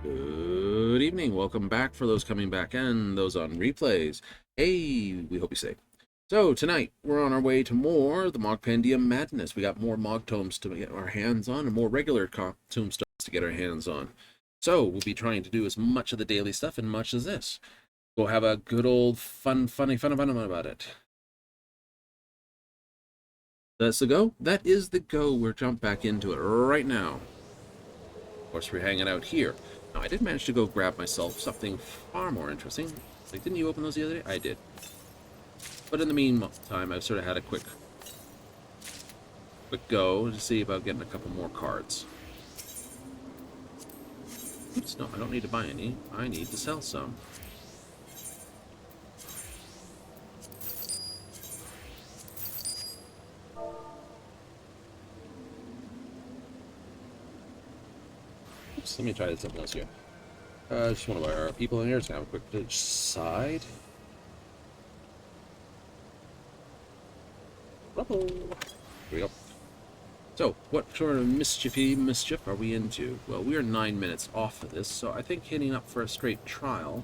Good evening. Welcome back for those coming back and those on replays. Hey, we hope you're safe. So tonight we're on our way to more the Mogpendium madness. We got more Mogtones to get our hands on and more regular tombstones to get our hands on. So we'll be trying to do as much of the daily stuff and much as this. We'll have a good old fun about it. That's the go? That is the go. We'll jump back into it right now. Of course, we're hanging out here. Now, I did manage to go grab myself something far more interesting. Like, didn't you open those the other day? I did. But in the meantime, I've sort of had a quick go to see about getting a couple more cards. Oops, no, I don't need to buy any. I need to sell some. Oops, let me try something else here. Just one of our people in here is going to have a quick side. Here we go. So, what sort of mischief are we into? Well, we are 9 minutes off of this, so I think hitting up for a straight trial,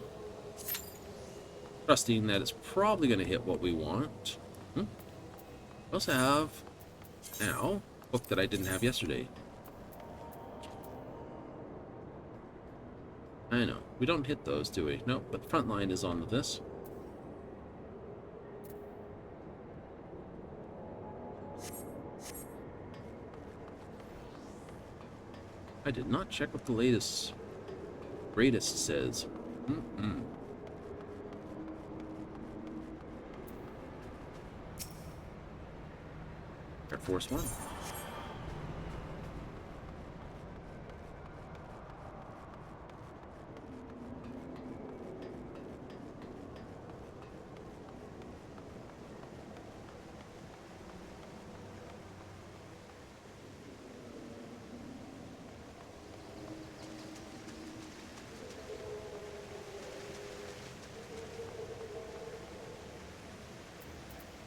trusting that it's probably going to hit what we want. We also have, now, a book that I didn't have yesterday. I know, we don't hit those, do we? No, but the front line is on this. I did not check what the greatest says. Air Force One.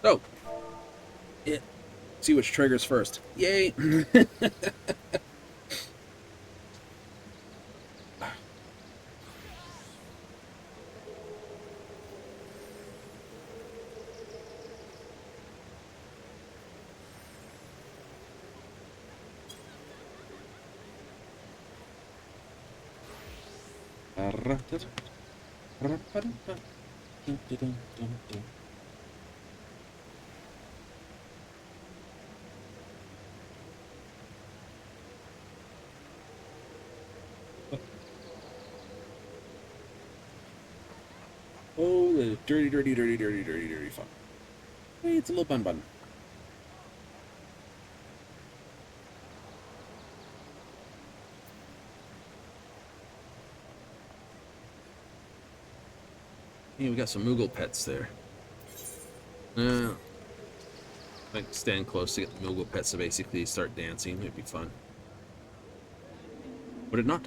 Oh, yeah. See which triggers first. Yay! Oh, the dirty, dirty, dirty, dirty, dirty, dirty fun. Hey, it's a little bun bun. Yeah, we got some moogle pets there. I might stand close to get the moogle pets to basically start dancing. It'd be fun. Would it not?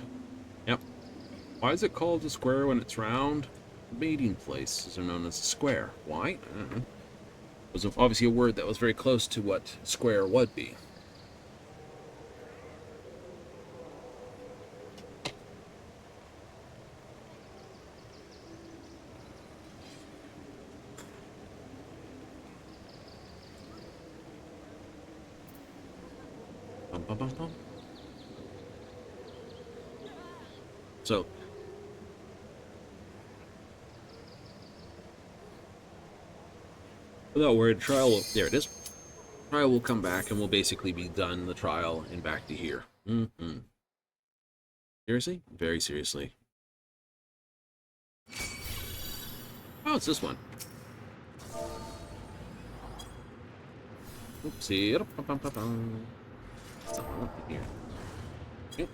Yep. Why is it called a square when it's round? Mating places are known as a square. Why? I don't know. It was obviously a word that was very close to what square would be. Bum, bum, bum, bum. So, without word, trial, there it is. Trial will come back and we'll basically be done the trial and back to here. Seriously? Very seriously. Oh, it's this one. Oopsie. Something up in here. Yep.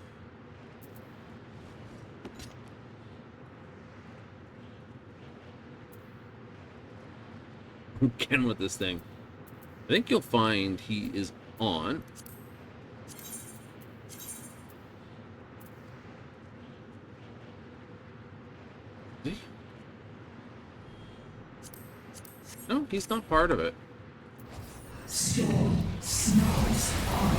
Again with this thing. I think you'll find he is on. Is he? No, he's not part of it. Storm snows on.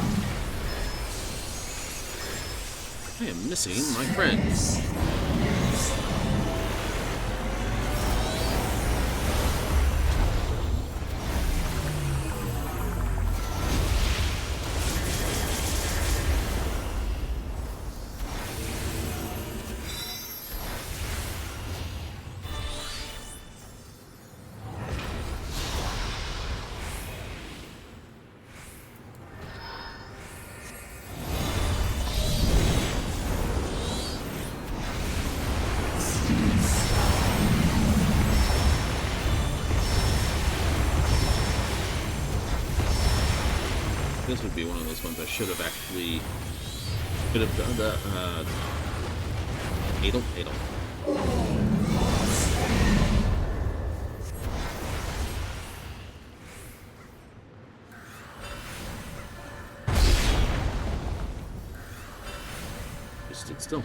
I am missing my friends. This would be one of those ones I should have actually done the Adel. Just stood still.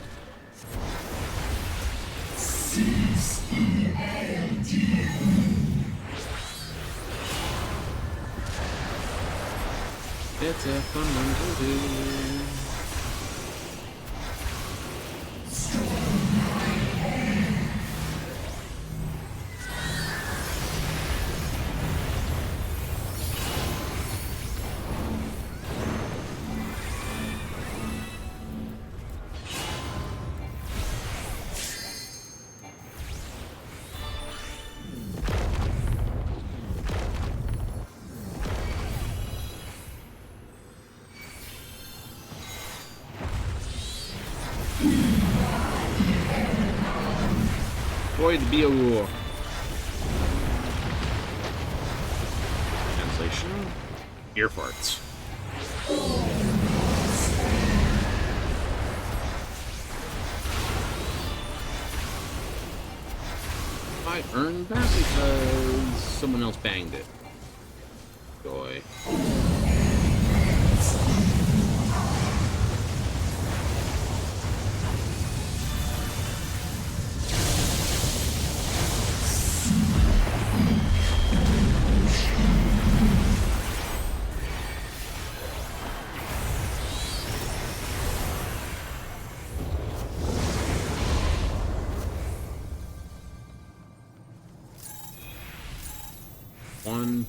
It's a fun one to do. Void Bio. Translation: ear farts. I earned that because someone else banged it. Joy. One.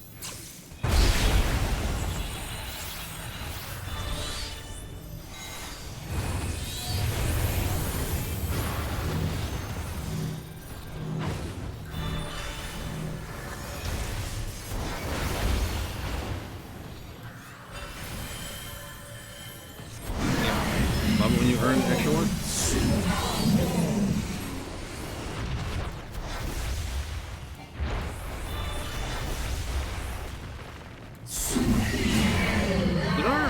extra one? Did our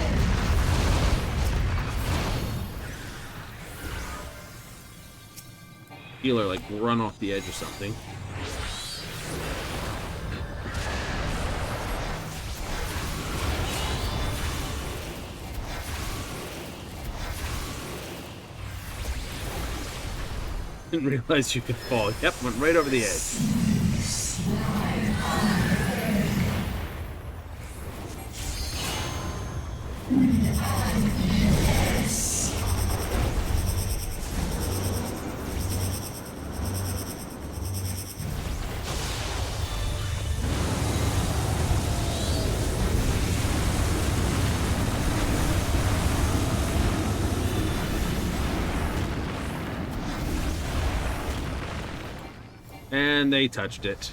healer like run off the edge or something? Didn't realize you could fall. Yep, went right over the edge. And they touched it.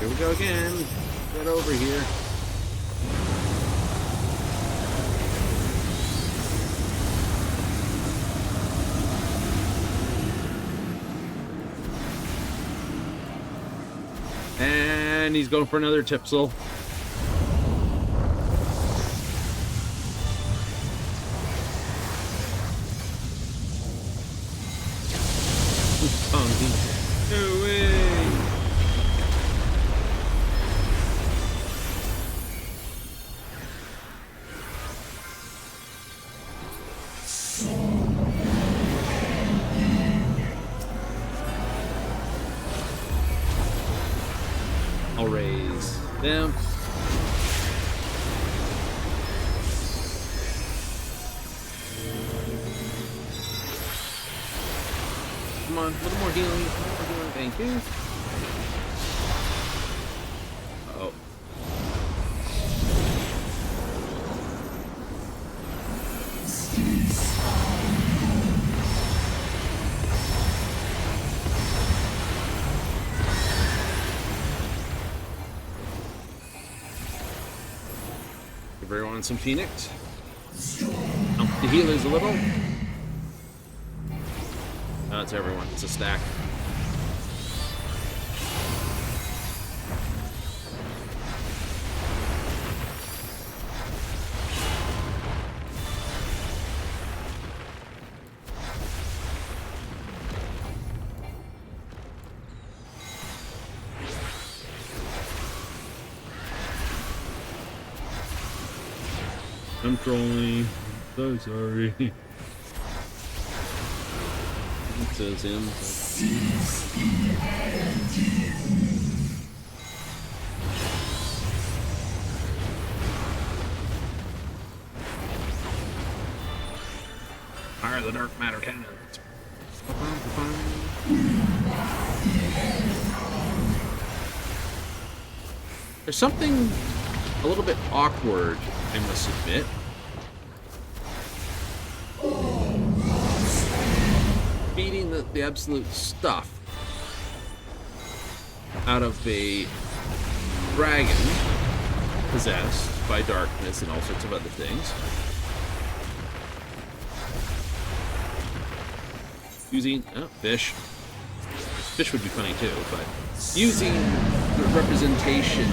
Here we go again. Get over here. And he's going for another tipsel. No way. I'll raise them. Come on, a little more healing. A little more healing. Thank you. Uh-oh. Give everyone some Phoenix. Help the healers a little. No, it's everyone. It's a stack. I'm trolling. So sorry. It says him. Fire the dark matter cannons. There's something a little bit awkward, I must admit. Beating the absolute stuff out of a dragon possessed by darkness and all sorts of other things. Using fish. Fish would be funny too, but using the representation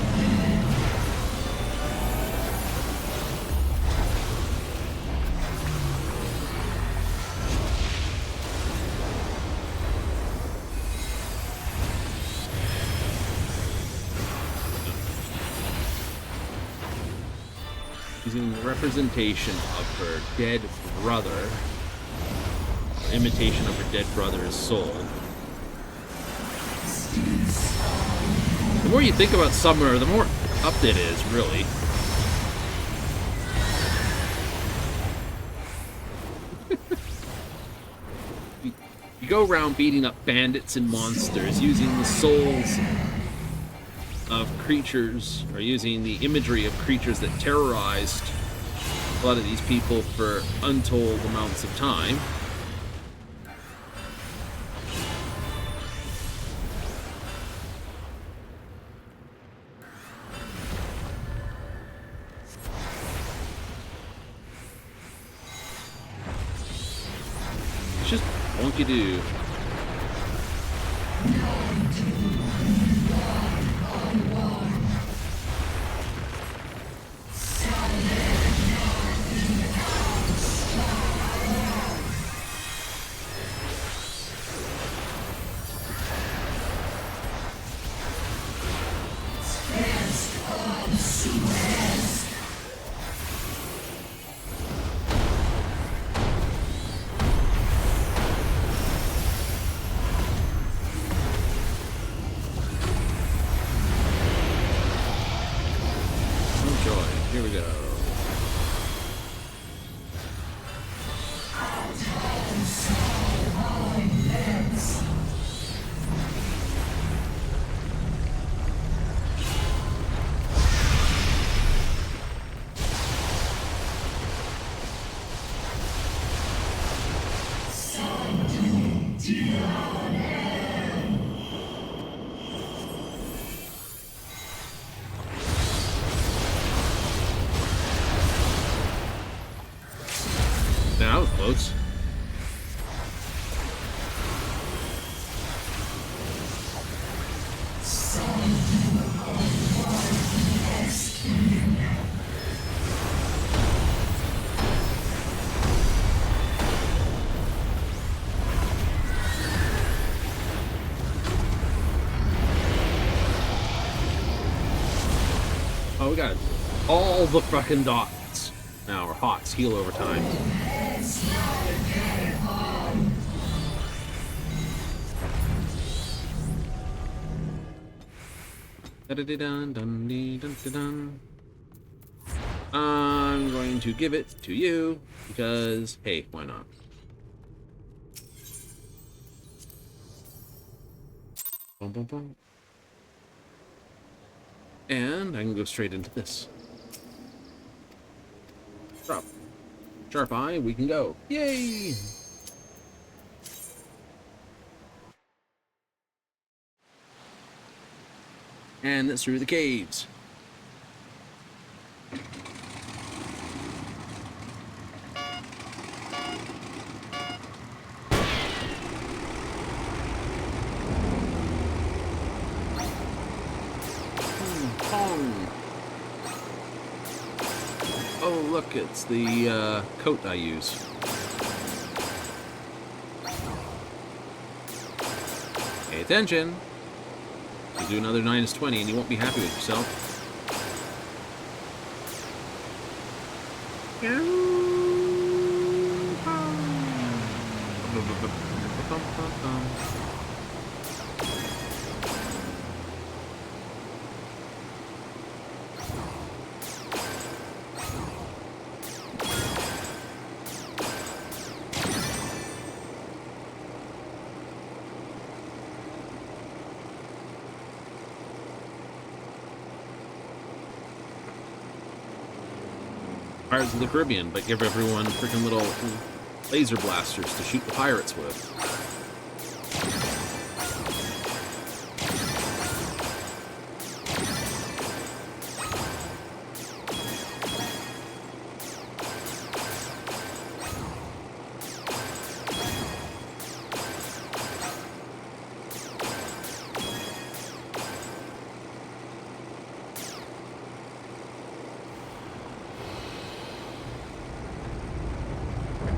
using the representation of her dead brother imitation of her dead brother's soul. The more you think about Summer, the more up it is, really. You go around beating up bandits and monsters using the souls of creatures, or using the imagery of creatures that terrorized a lot of these people for untold amounts of time. It's just wonky do. Here we go. That was close. Oh, we got all the fucking dots now, or hots, heal over time. I'm going to give it to you because, hey, why not? Boom, boom, boom. And I can go straight into this. Drop. Sharp eye, we can go. Yay! And it's through the caves. Pong. Oh, look, it's the coat I use. Pay attention. You'll do another -20 and you won't be happy with yourself. Pirates of the Caribbean, but give everyone freaking little laser blasters to shoot the pirates with.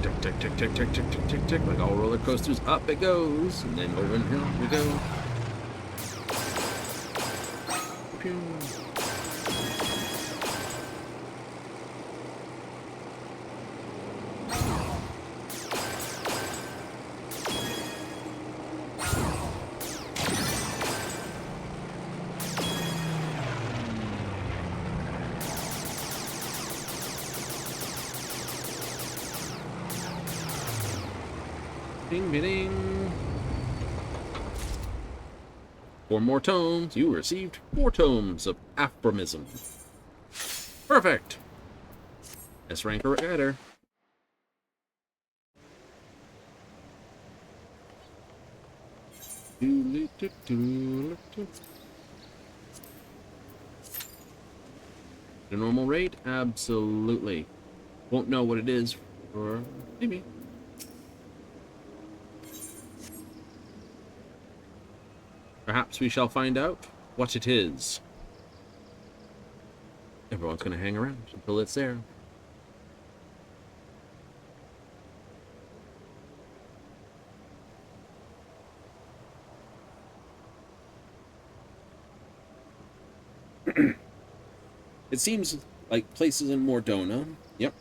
Tick, tick, tick, tick, tick, tick, tick, tick, tick. Like all roller coasters, up it goes, and then over and hill we go. Pew. Ding, ding, ding. 4 more tomes. You received 4 tomes of aphorism. Perfect. S rank or better. The normal rate? Absolutely. Won't know what it is for maybe. Perhaps we shall find out what it is. Everyone's going to hang around until it's there. It seems like places in Mordona. Yep.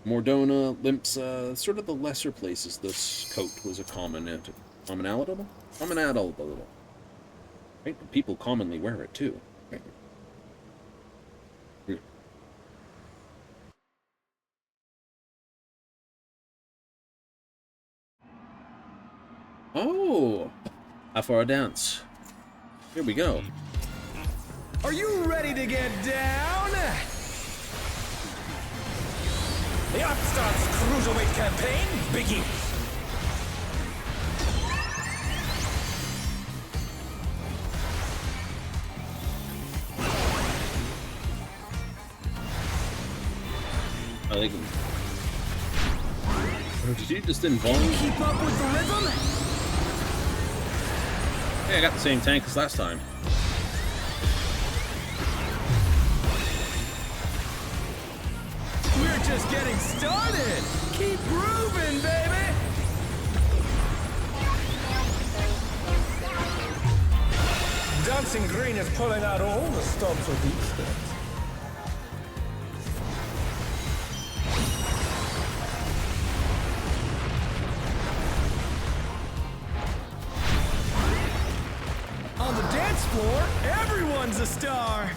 Mordona, Limpsa, sort of the lesser places this coat was a commonality. Right? People commonly wear it too. Oh! For a dance. Here we go. Are you ready to get down? The Upstarts Cruiserweight campaign begins. I like him. Oh, did you just involve? Keep up with the rhythm? Hey, I got the same tank as last time. We're just getting started. Keep grooving, baby. Dancing Green is pulling out all the stops with these things. On the dance floor, everyone's a star.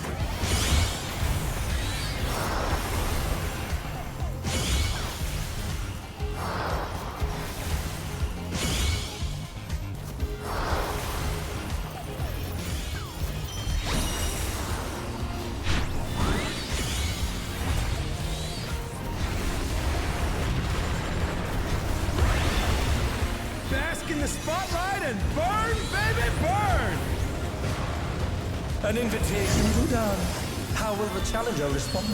Bask in the spotlight and burn, baby, burn! An invitation to dance. How will the challenger respond?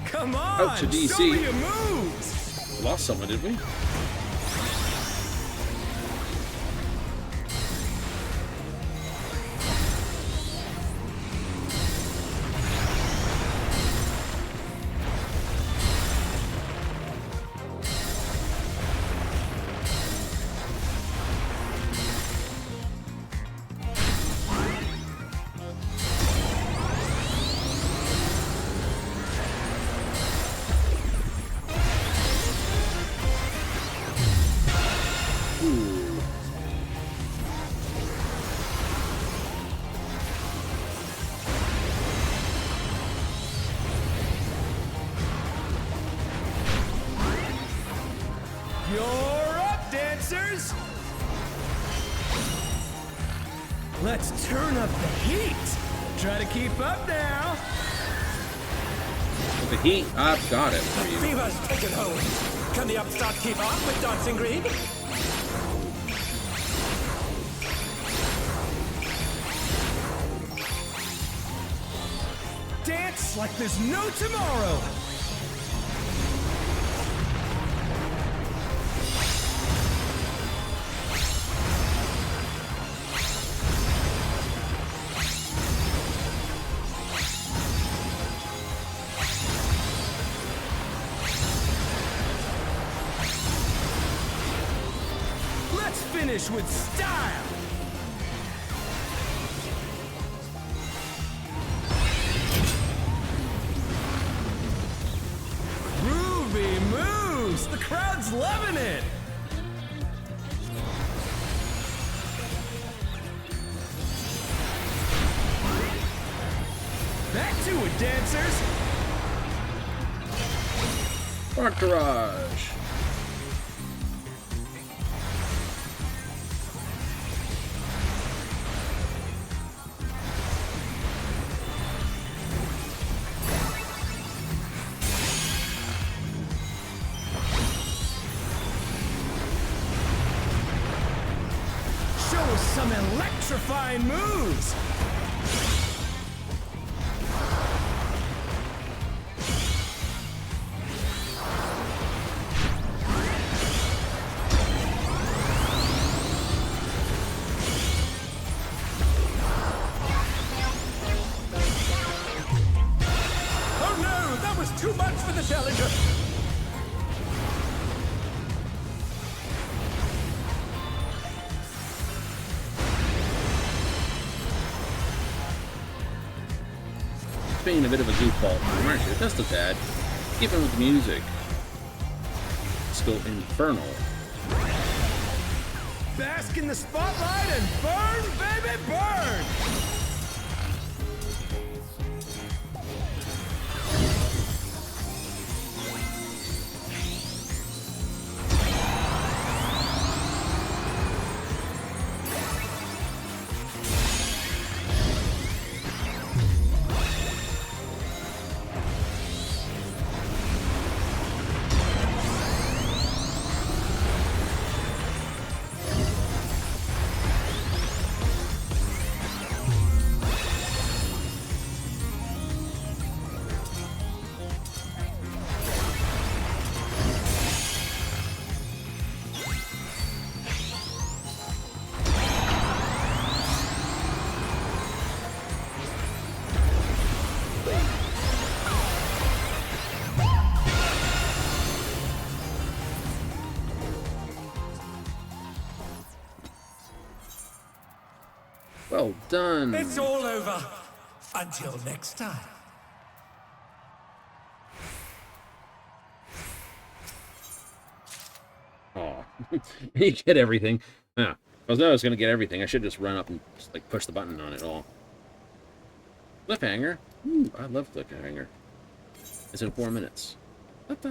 Come on, Out to DC. show me your moves! We lost someone, did we? You're up, dancers! Let's turn up the heat! Try to keep up now! With the heat, I've got it for you. Fever's taken hold! Can the upstart keep up with Dancing Green? Dance like there's no tomorrow! Let's finish with style! Groovy moves! The crowd's loving it! Back to it, dancers! Entourage. Show us some electrifying moves! Oh no, that was too much for the challenger! Being a bit of a goofball, aren't you? Just a tad. Keeping with the music. Let's go Infernal. Bask in the spotlight and burn, baby, burn! Well done. It's all over. Until next time. Aw. You get everything. Yeah. If I was going to get everything, I should just run up and just, like, push the button on it all. Cliffhanger. Ooh, I love cliffhanger. It's in 4 minutes. Wait,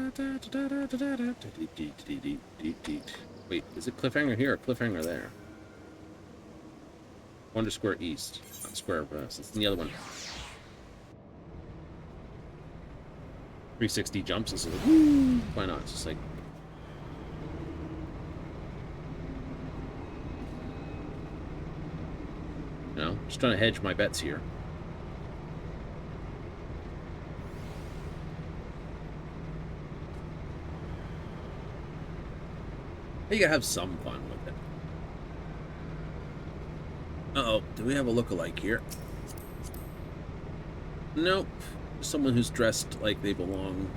is it cliffhanger here or cliffhanger there? One to Square East, not Square West. It's the other one. 360 jumps. This is like, woo! Why not? It's just like. You know, just trying to hedge my bets here. You gotta have some fun with it. Uh-oh, do we have a lookalike here? Nope. Someone who's dressed like they belong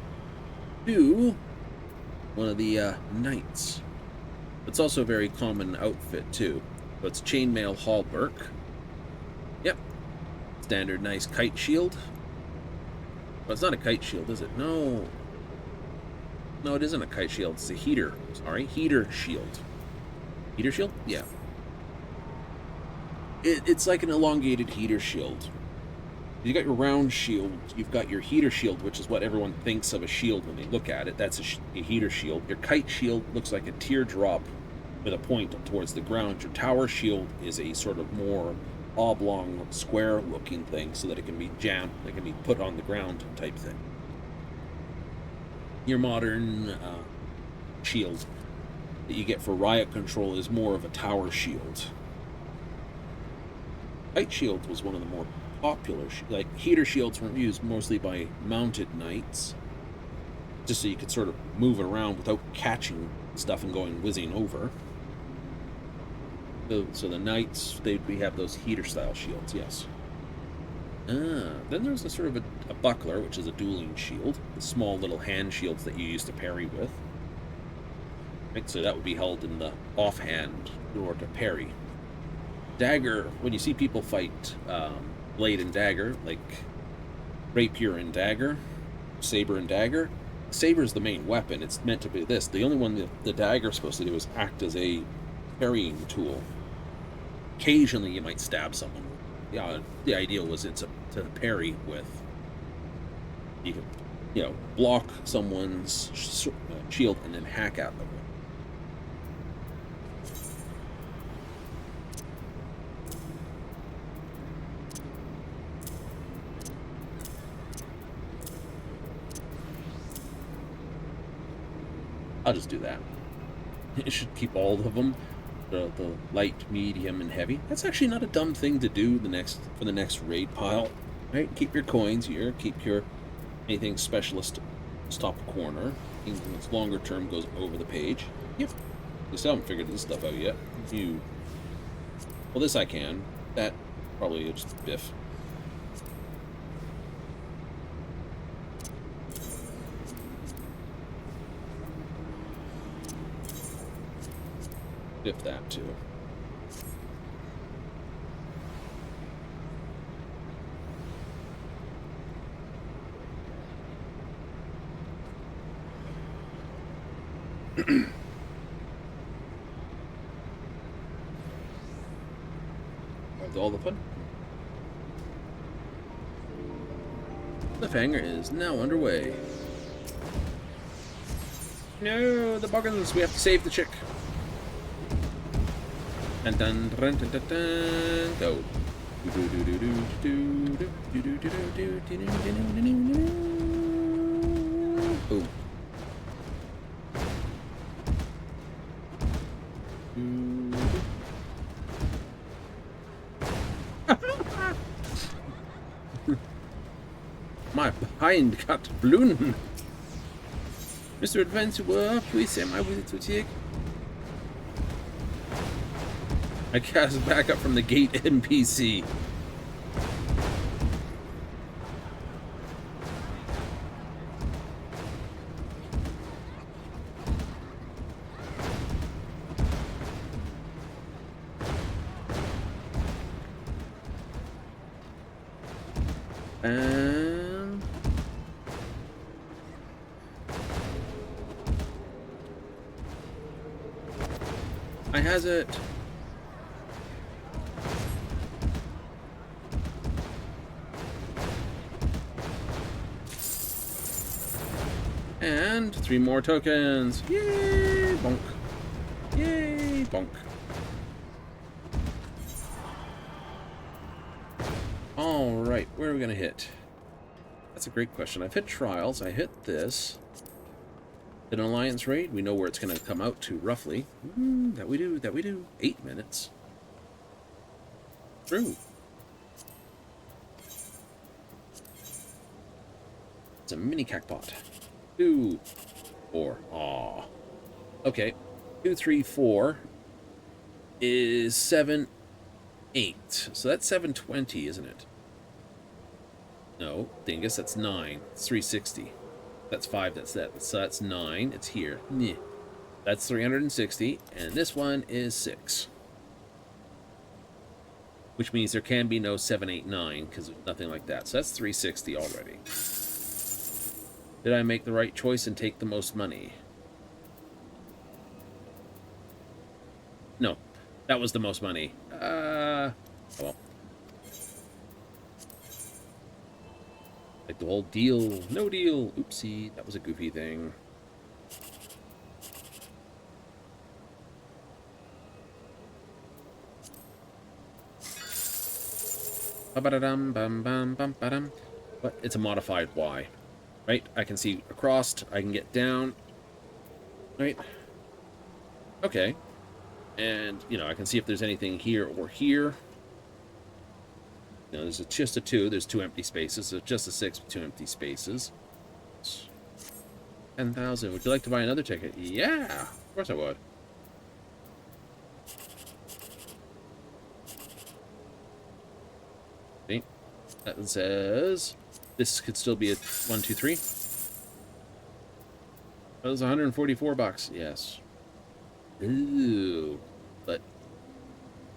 to one of the knights. It's also a very common outfit, too. So it's chainmail halberd. Yep. Standard nice kite shield. But it's not a kite shield, is it? No. No, it isn't a kite shield. It's a heater. Sorry, heater shield. Heater shield? Yeah. It's like an elongated heater shield. You got your round shield. You've got your heater shield, which is what everyone thinks of a shield when they look at it. That's a heater shield. Your kite shield looks like a teardrop with a point towards the ground. Your tower shield is a sort of more oblong, square-looking thing, so that it can be jammed, it can be put on the ground type thing. Your modern shield that you get for riot control is more of a tower shield. Kite shield was one of the more popular, like heater shields were used mostly by mounted knights, just so you could sort of move it around without catching stuff and going whizzing over. So the knights, we have those heater style shields, yes. Then there's a sort of a buckler, which is a dueling shield, the small little hand shields that you use to parry with. Right, so that would be held in the offhand in order to parry. Dagger, when you see people fight blade and dagger, like rapier and dagger, saber and dagger, saber is the main weapon. It's meant to be this. The only one the dagger is supposed to do is act as a parrying tool. Occasionally you might stab someone. Yeah, the idea was it's to parry with. You can, block someone's shield and then hack at them. I'll just do that. It should keep all of them, the light, medium, and heavy. That's actually not a dumb thing to do for the next raid pile. Right? Keep your coins here. Keep your anything specialist top corner. Anything that's longer term goes over the page. Yep. I still haven't figured this stuff out yet. Well, this I can. That probably just biff. If that too. That's all the fun. The Cliffhanger is now underway. No, the buggins! We have to save the chick. Dun dun dun dun dun dun. Go. Boom. My behind got blown. Mr. Adventurer, please say my visit to take. I cast back up from the gate NPC. And I has it. And 3 more tokens. Yay! Bonk. Yay! Bonk. Alright, where are we going to hit? That's a great question. I've hit trials. I hit this. An alliance raid. We know where it's going to come out to, roughly. That we do. That we do. 8 minutes. True. It's a mini cackpot. 2, 4. Aw. Okay. 2, 3, 4 is 7, 8. So that's 720, isn't it? No, dingus, that's 9. It's 360. That's 5, that's that. So that's 9. It's here. Nyeh. That's 360. And this one is 6. Which means there can be no 7, 8, 9, because there's nothing like that. So that's 360 already. Did I make the right choice and take the most money? No. That was the most money. Oh well. Like the whole deal. No deal. Oopsie. That was a goofy thing. Ba-ba-da-dum, bum-bum-bum-ba-dum. But it's a modified Y. Right? I can see across. I can get down. Right? Okay. And, I can see if there's anything here or here. There's just a 2. There's 2 empty spaces. So just a 6 with 2 empty spaces. 10,000. Would you like to buy another ticket? Yeah! Of course I would. See? That says... This could still be a 1, 2, 3. That was $144. Yes. Ooh. But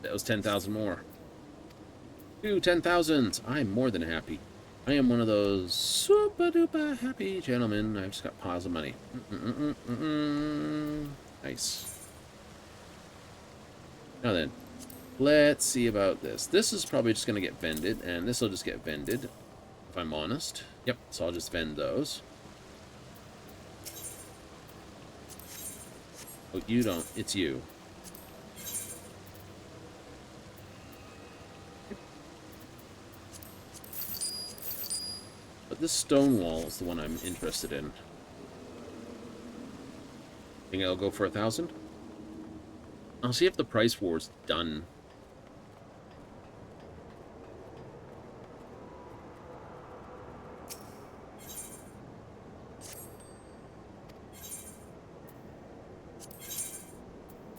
that was 10,000 more. 10,000s. I'm more than happy. I am one of those super duper happy gentlemen. I've just got piles of money. Nice. Now then, let's see about this. This is probably just going to get vended, and this will just get vended, if I'm honest. Yep, so I'll just vend those. Oh, you don't. It's you. But this stone wall is the one I'm interested in. Think I'll go for 1,000? I'll see if the price war's done.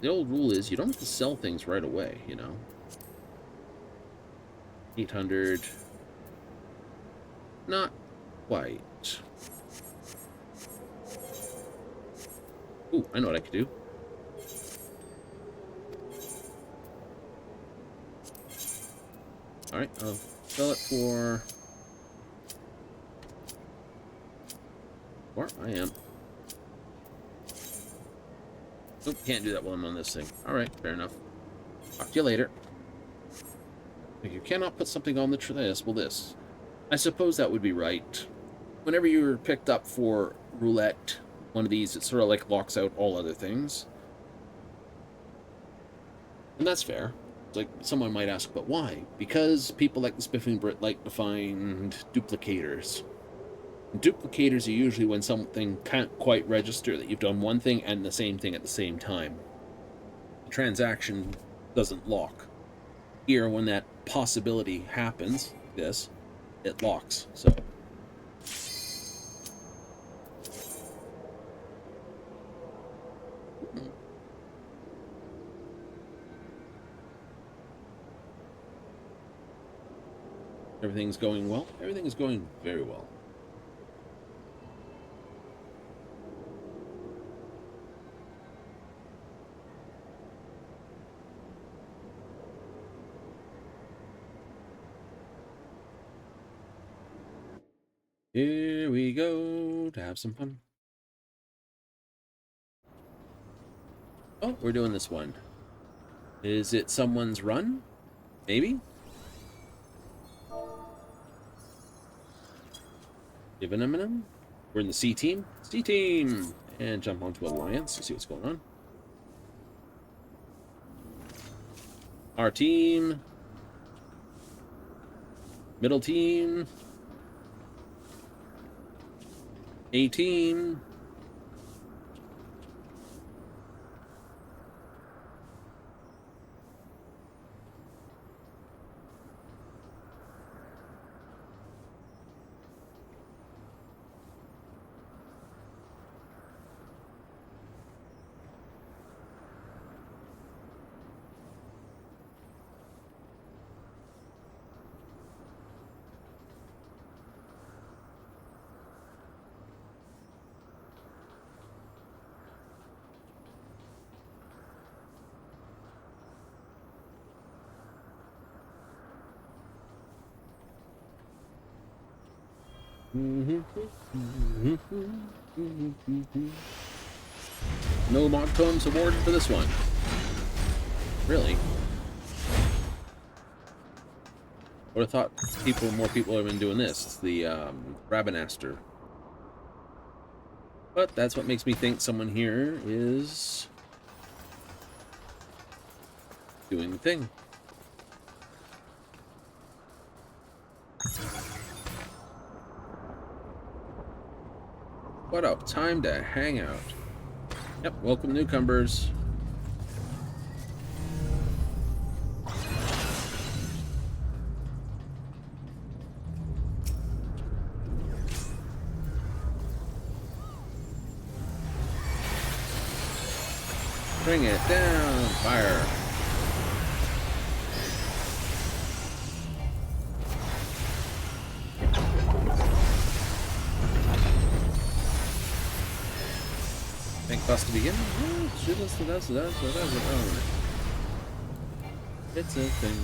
The old rule is you don't have to sell things right away, you know? 800. Not quite. Ooh, I know what I could do. Alright, I'll sell it for... Where I am. Nope, can't do that while I'm on this thing. Alright, fair enough. Talk to you later. You cannot put something on the this. Well, this. I suppose that would be right. Whenever you're picked up for roulette, one of these, it sort of like locks out all other things. And that's fair. It's like, someone might ask, but why? Because people like the Spiffing Brit like to find duplicators. And duplicators are usually when something can't quite register that you've done one thing and the same thing at the same time. The transaction doesn't lock. Here, when that possibility happens, this, it locks. So everything's going well. Everything is going very well. Here we go to have some fun. Oh, we're doing this one. Is it someone's run? Maybe? Given him. We're in the C team. C team! And jump onto Alliance to see what's going on. Our team. Middle team. A team. No Mogstones awarded for this one. Really? Would have thought more people have been doing this. It's the Rabinaster. But that's what makes me think someone here is doing the thing. What up? Time to hang out. Yep, welcome newcomers. Bring it down, fire. Think bust to begin? It's a thing.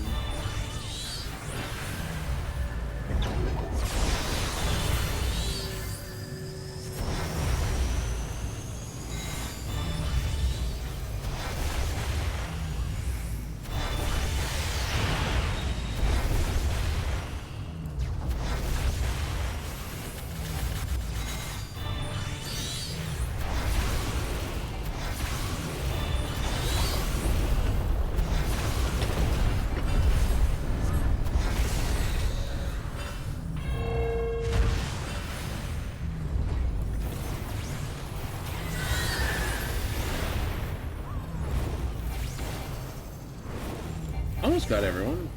Almost got everyone.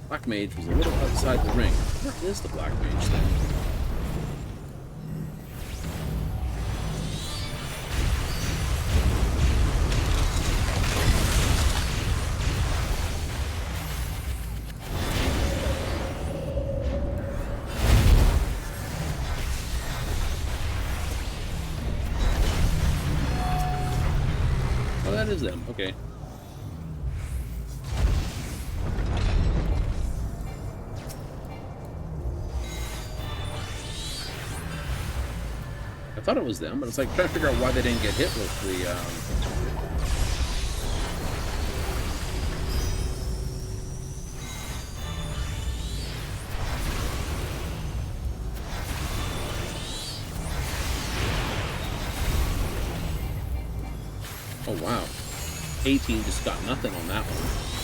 Black Mage was a little outside the ring. Where is the Black Mage then? Oh, that is them. Okay. I thought it was them, but it's like trying to figure out why they didn't get hit with the, Oh, wow. 18 just got nothing on that one.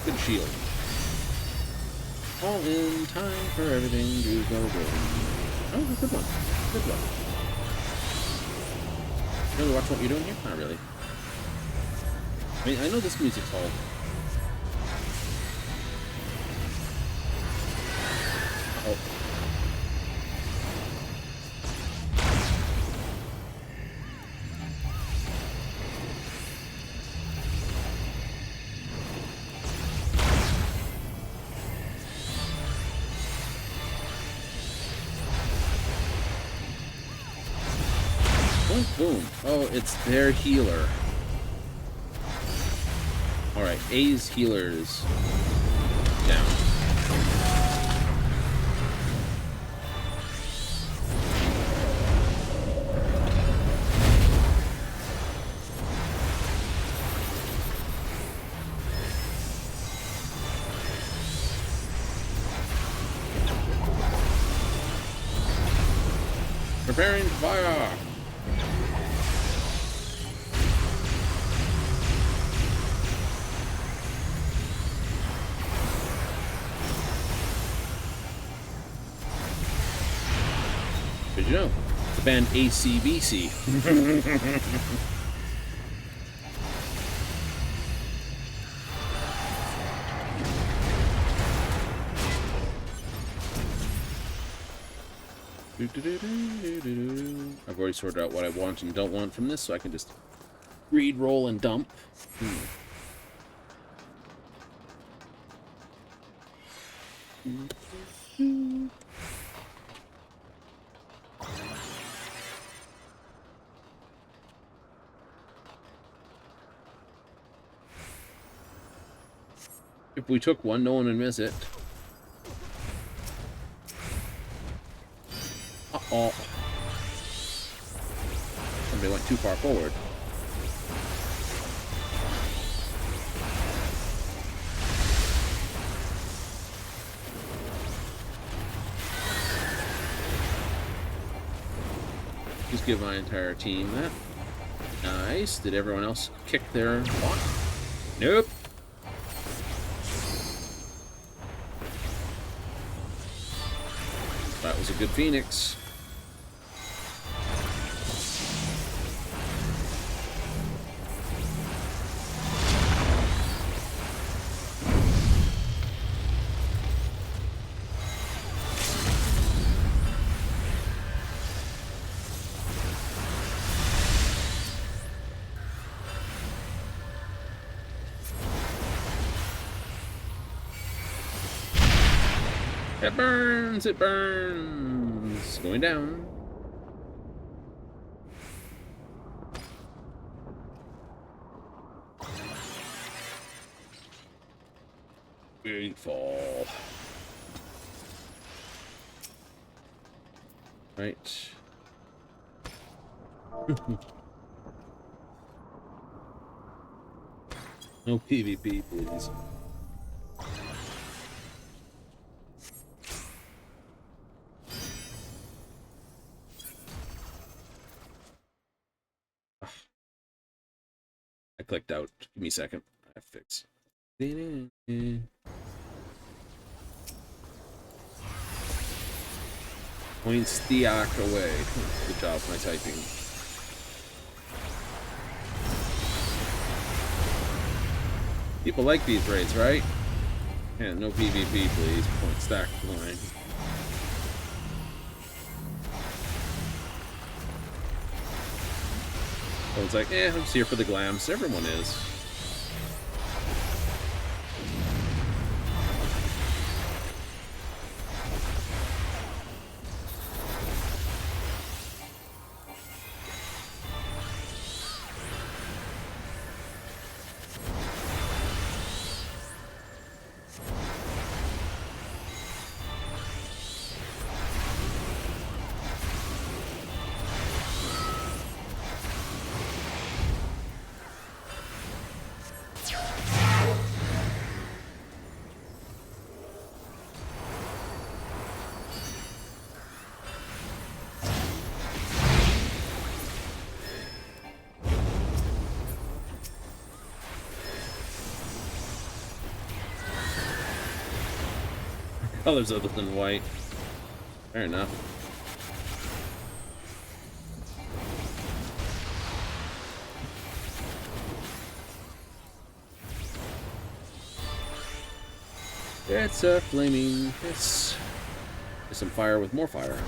Good shield. All in time for everything to go good. Oh, good one. Good one. Really watch what you're doing here? Not really. I mean, I know this music's all... Oh. Boom. Oh, it's their healer. Alright, A's healer is down. Preparing to fire! Did you know? The band ACBC. I've already sorted out what I want and don't want from this, so I can just read, roll, and dump. If we took one, no one would miss it. Uh-oh. Somebody went too far forward. Just give my entire team that. Nice. Did everyone else kick their block? Nope. That was a good Phoenix. It burns! It burns! Going down. Big fall. Right. No PvP, please. I clicked out. Give me a second. I have to fix. Points the arc away. Good job, my typing. People like these raids, right? Yeah, no PvP, please. Point stack line. So it's like, I'm just here for the glams. Everyone is. Colors other than white. Fair enough. It's a flaming hiss. There's some fire with more fire.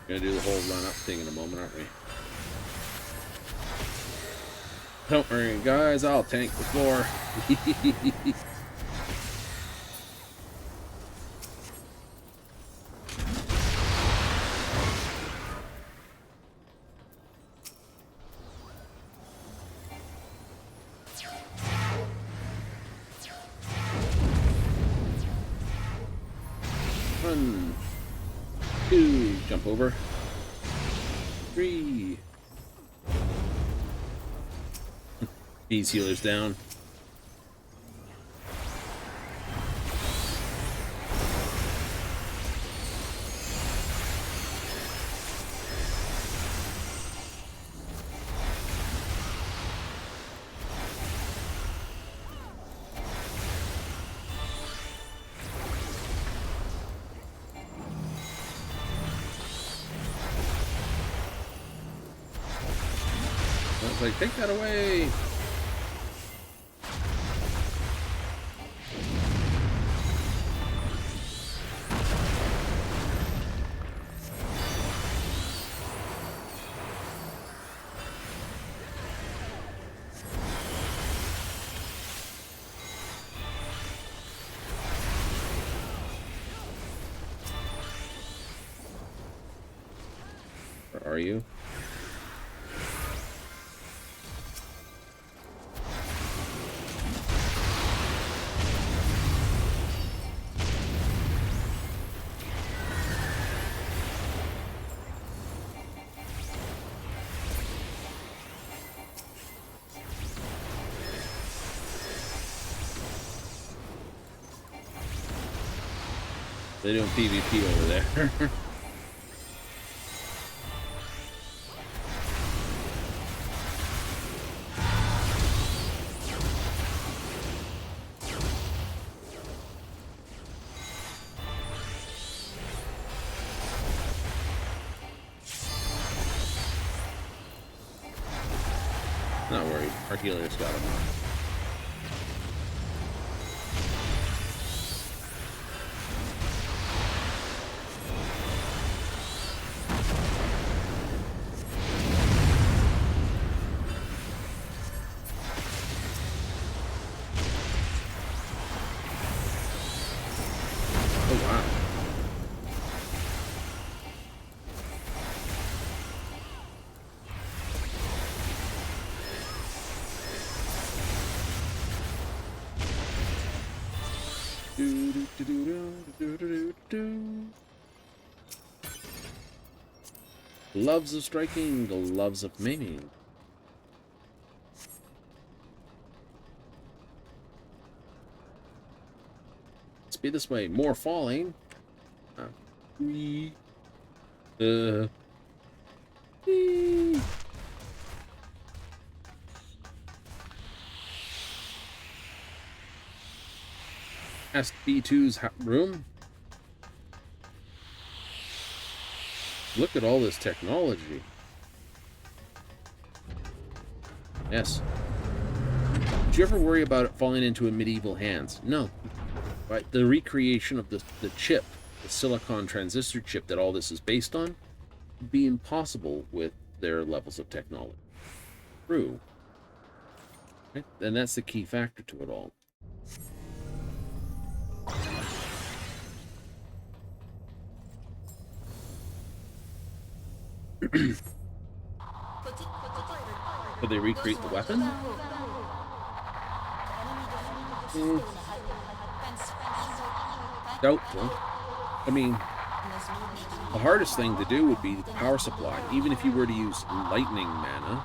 Gonna do the whole run-up thing in a moment, aren't we? Don't worry, guys, I'll tank the floor. One, two, jump over. 3. These healers down. I was like, take that away. Where are you? They're doing PvP over there. Not worried. Our healer's got him. Oh, wow. Gloves of striking, gloves of maiming. Let's be this way. More falling. Wee. Wee. Past B2's room. Look at all this technology. Yes. Did you ever worry about it falling into a medieval hands? No. Right? The recreation of the chip, the silicon transistor chip that all this is based on, would be impossible with their levels of technology. True. Right? And that's the key factor to it all. Could they recreate the weapon? Doubtful. I mean, the hardest thing to do would be the power supply, even if you were to use lightning mana.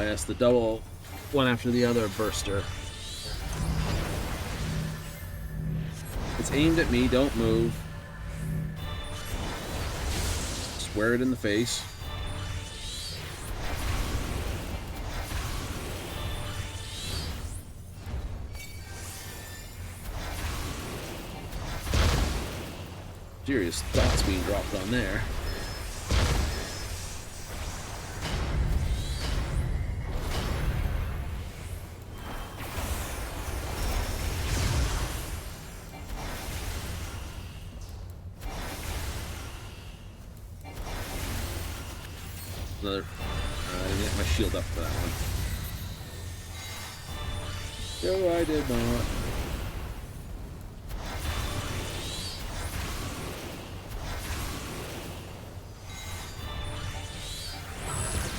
Yes, the double one after the other burster. It's aimed at me, don't move. Swear it in the face. Serious thoughts being dropped on there. Another. I didn't get my shield up for that one. No, I did not.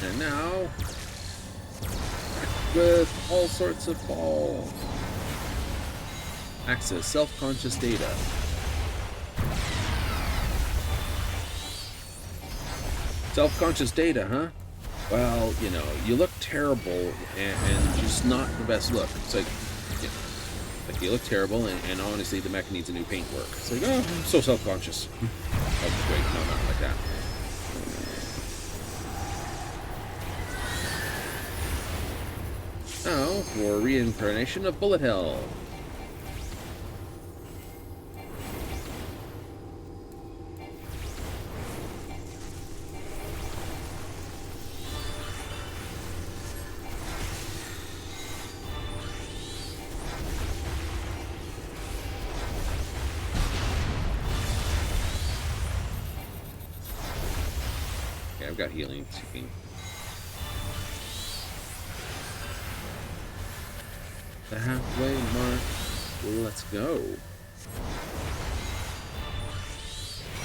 And now, with all sorts of balls. Access self-conscious data. Self-conscious data, huh? Well, you know, you look terrible and just not the best look. It's like, you know, like you look terrible and honestly the mech needs a new paintwork. It's like, oh, I'm so self-conscious. Oh, wait, no, not like that. Now, for reincarnation of Bullet Hell. I've got healing seeking. The halfway mark. Let's go.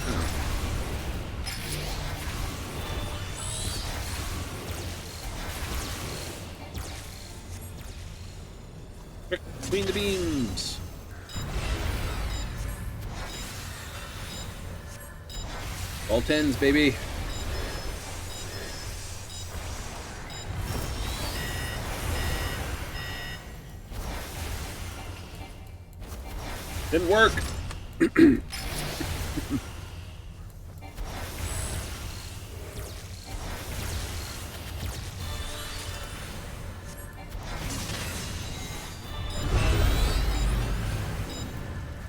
Oh. Quick, between the beams. All tens, baby. Didn't work.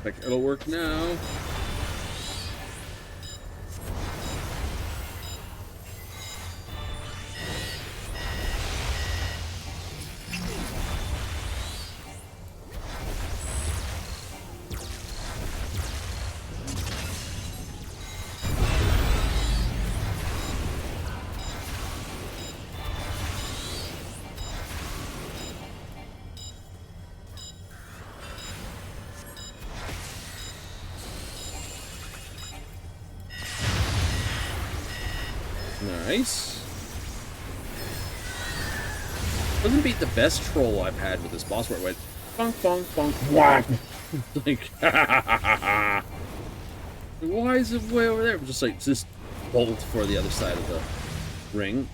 Like it'll work now. Nice. Doesn't beat the best troll I've had with this boss where it went bonk, bonk, bonk, whack. Like, why is it way over there? Just like, just bolt for the other side of the ring.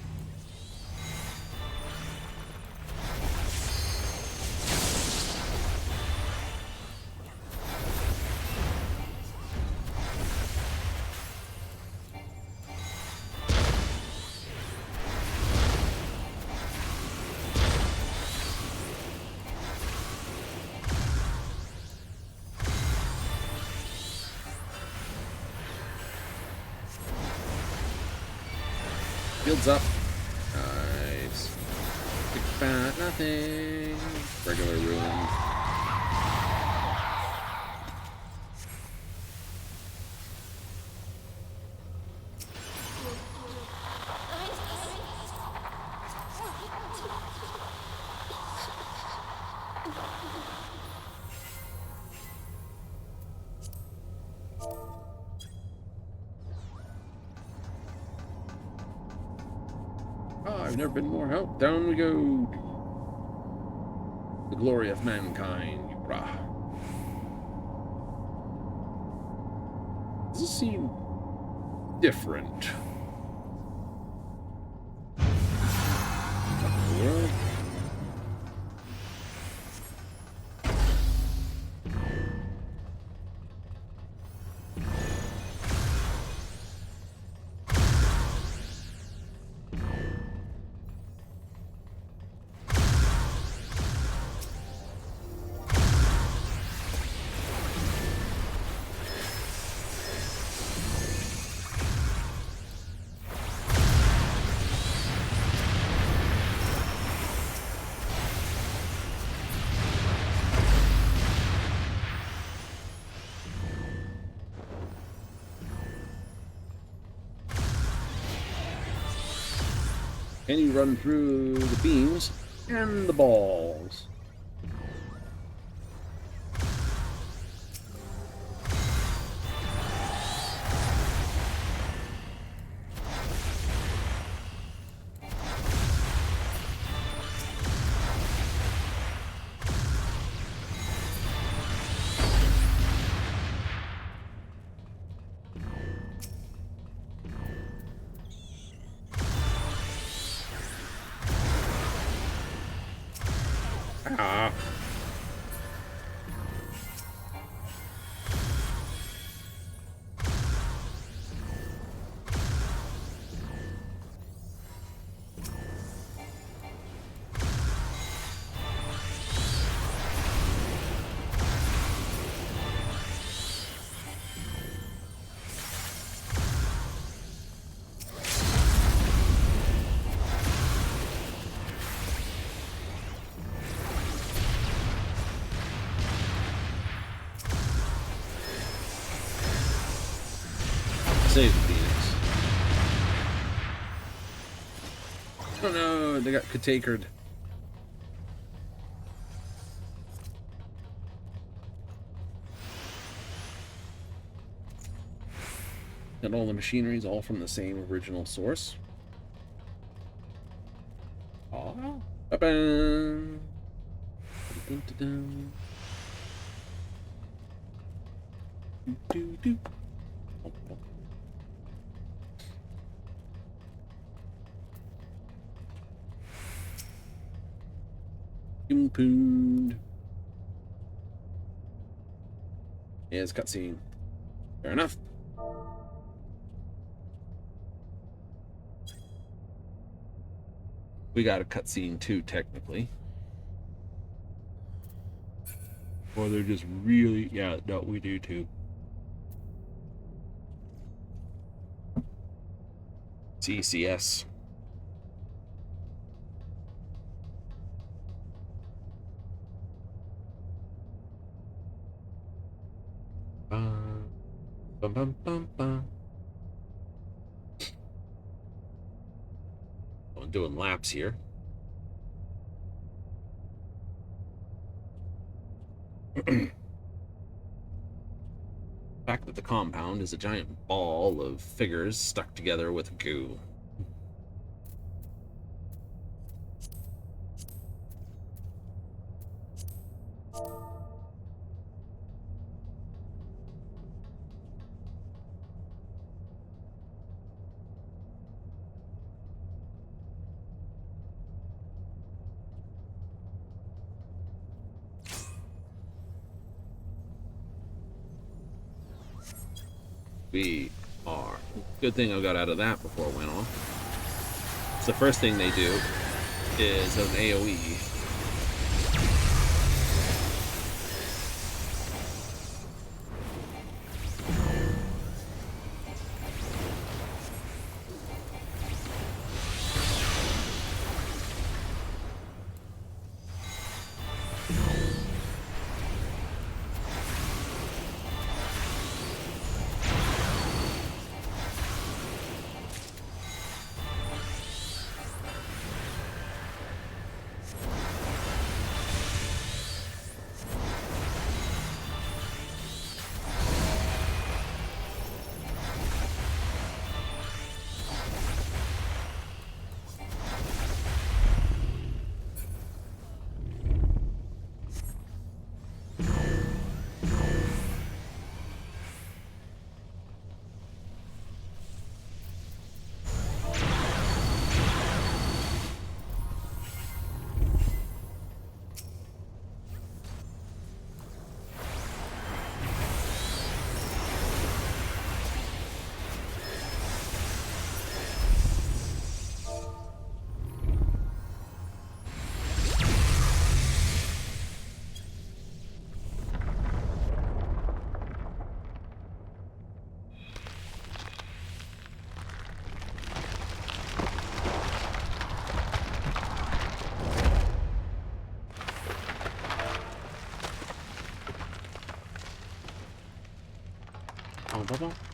Fields up. Nice. Big fat nothing. Regular ruins. I've never been more help. Down we go. The glory of mankind. Rah. Does this seem different? World? Can you run through the beams and the balls? Ah. Save the Phoenix. Oh no, they got katakered. And all the machinery is all from the same original source. Oh, ba-bam. Dun-dun-dun. Do-do-do. Oh, oh. Pooned. Yeah, it's cutscene. Fair enough. We got a cutscene too, technically. Or they're just really, yeah, no, we do too. CCS. Bum, bum, bum, bum. I'm doing laps here. The fact that the compound is a giant ball of figures stuck together with goo. We are. Good thing I got out of that before it went off. It's the first thing they do is an AoE.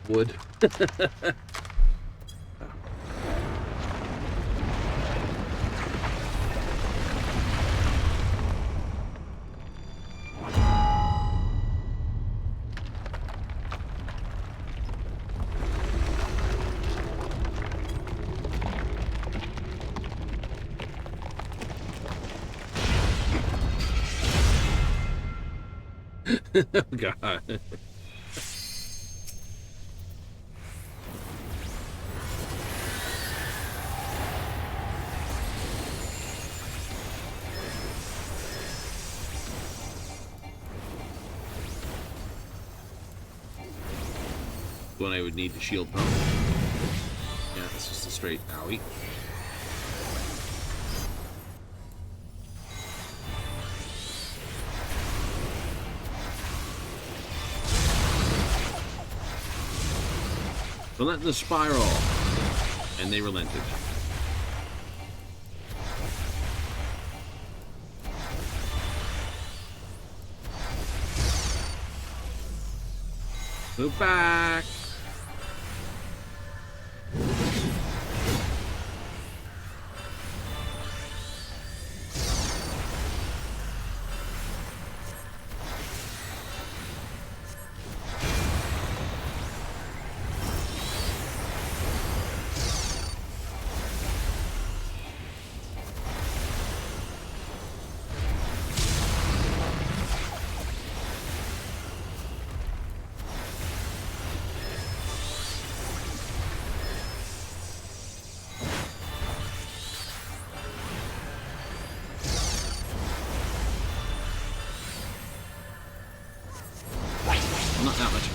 Wood. Oh, God. When I would need to shield pump. Yeah, it's just a straight owie. So let the spiral, and they relented. Move back.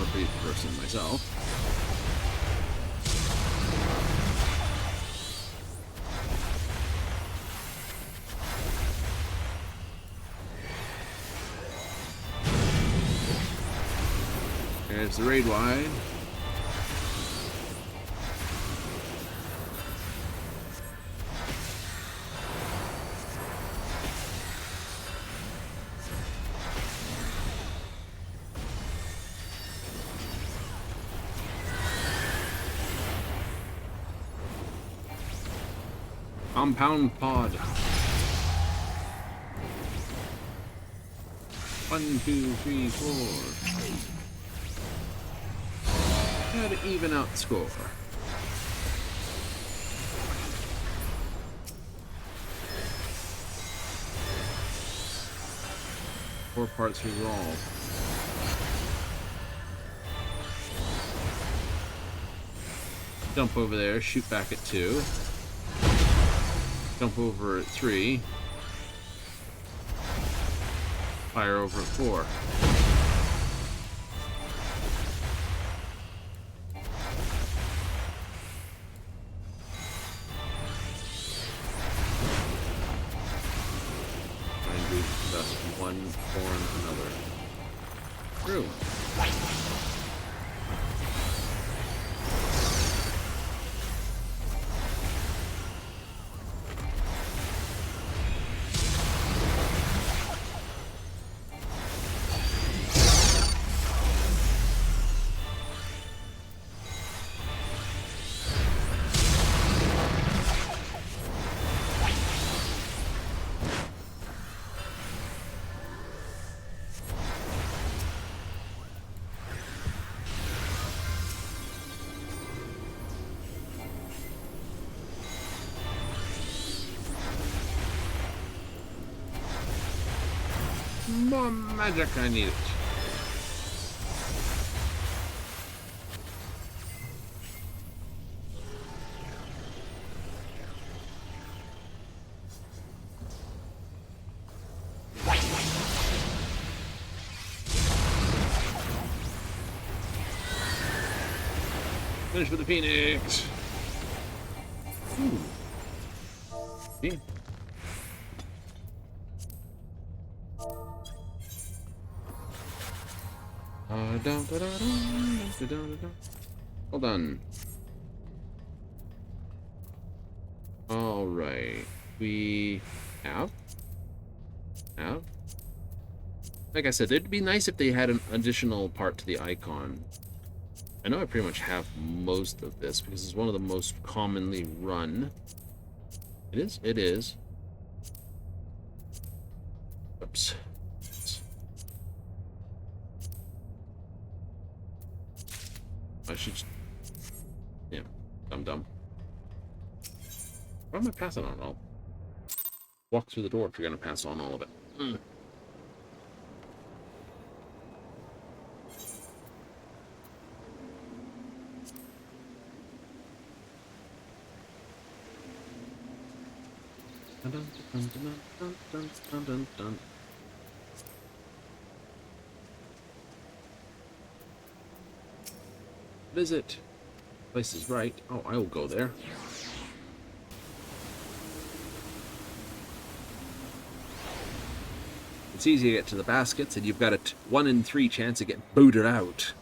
of a pretty person myself. There's the raid wide. Compound pod. 1, 2, 3, 4. Gotta even out score. Four parts resolved. Jump over there, shoot back at 2. Jump over at 3. Fire over at 4. Try and do thus one form another. True. More magic, I need it. Finish with the Phoenix. Ooh. See? Hold on. All right, we have. Like I said, it'd be nice if they had an additional part to the icon. I know I pretty much have most of this because it's one of the most commonly run. It is. It is. Oops. I should. Yeah, dumb. Why am I passing on all? Walk through the door if you're gonna pass on all of it. Visit. Place is right. Oh, I will go there. It's easy to get to the baskets, and you've got a 1 in 3 chance of getting booted out.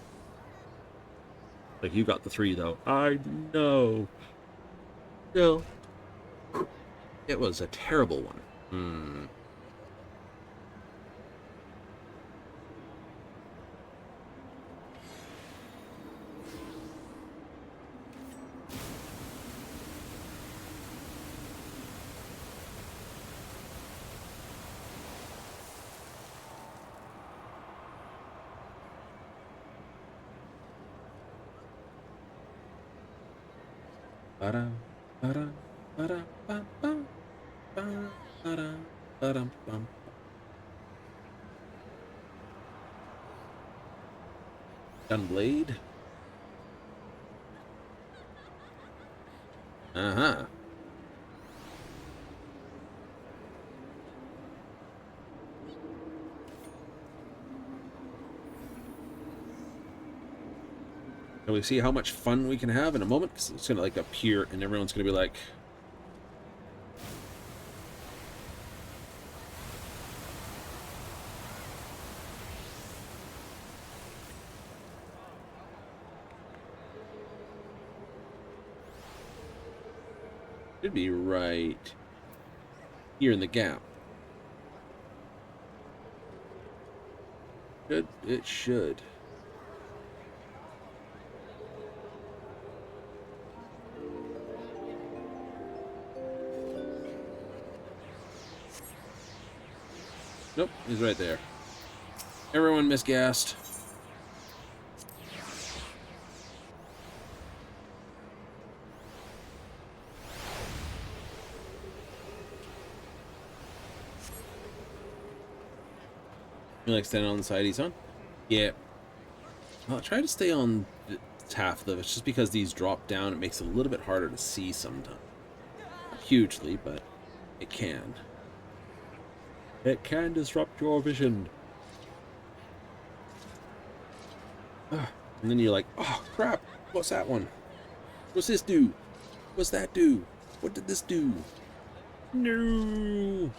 Like, you got the 3, though. I know. Still. It was a terrible one. Gunblade. Uh-huh. And we see how much fun we can have in a moment, because it's going to like appear and everyone's going to be like, should be right here in the gap. It should. Nope, he's right there. Everyone misgassed. You like standing on the side he's on? Yeah. I'll try to stay on half of it. It's just because these drop down, it makes it a little bit harder to see sometimes. Not hugely, but it can. It can disrupt your vision. And then you're like, oh crap, what's that one? What's this do? What's that do? What did this do? No.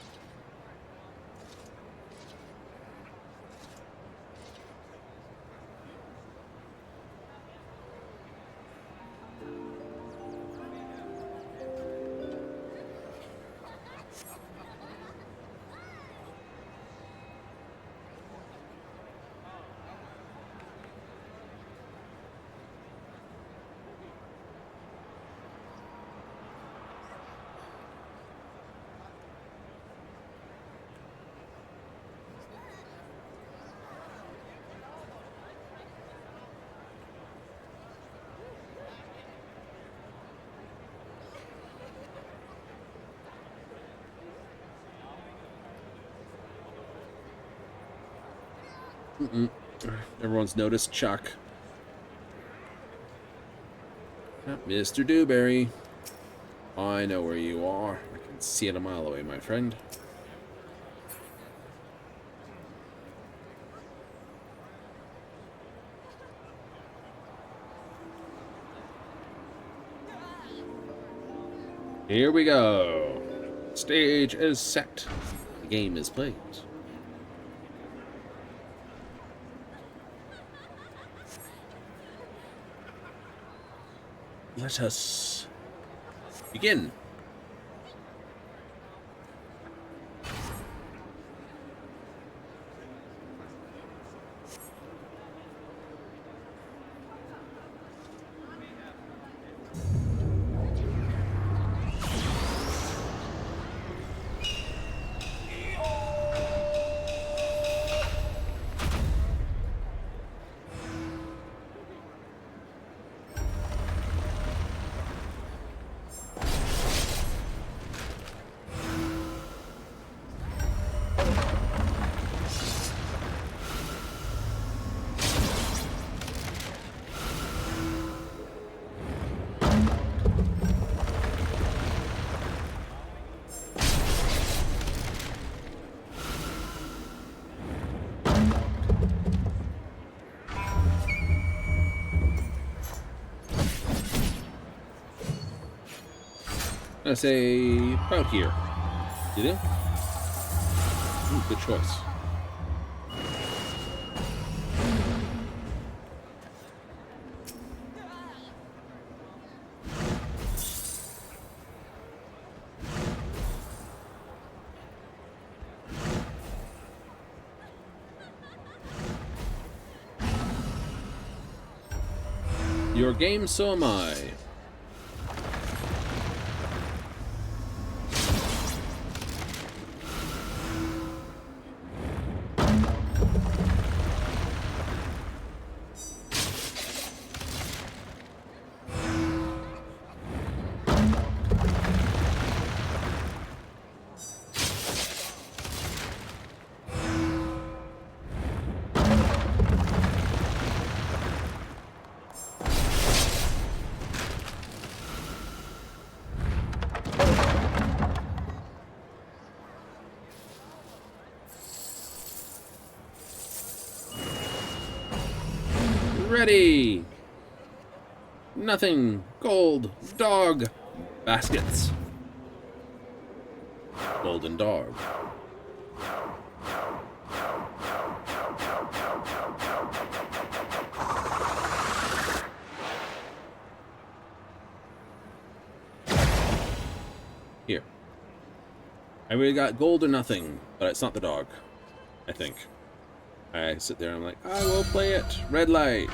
Everyone's noticed Chuck. Mr. Dewberry. I know where you are. I can see it a mile away, my friend. Here we go. Stage is set. The game is played. Let us begin. I say about here. Did you? Ooh, good choice. Your game, so am I. Ready. nothing, gold, dog, baskets. Golden dog. Here. I really got gold or nothing, but it's not the dog, I think. I sit there and I'm like, I will play it. Red light.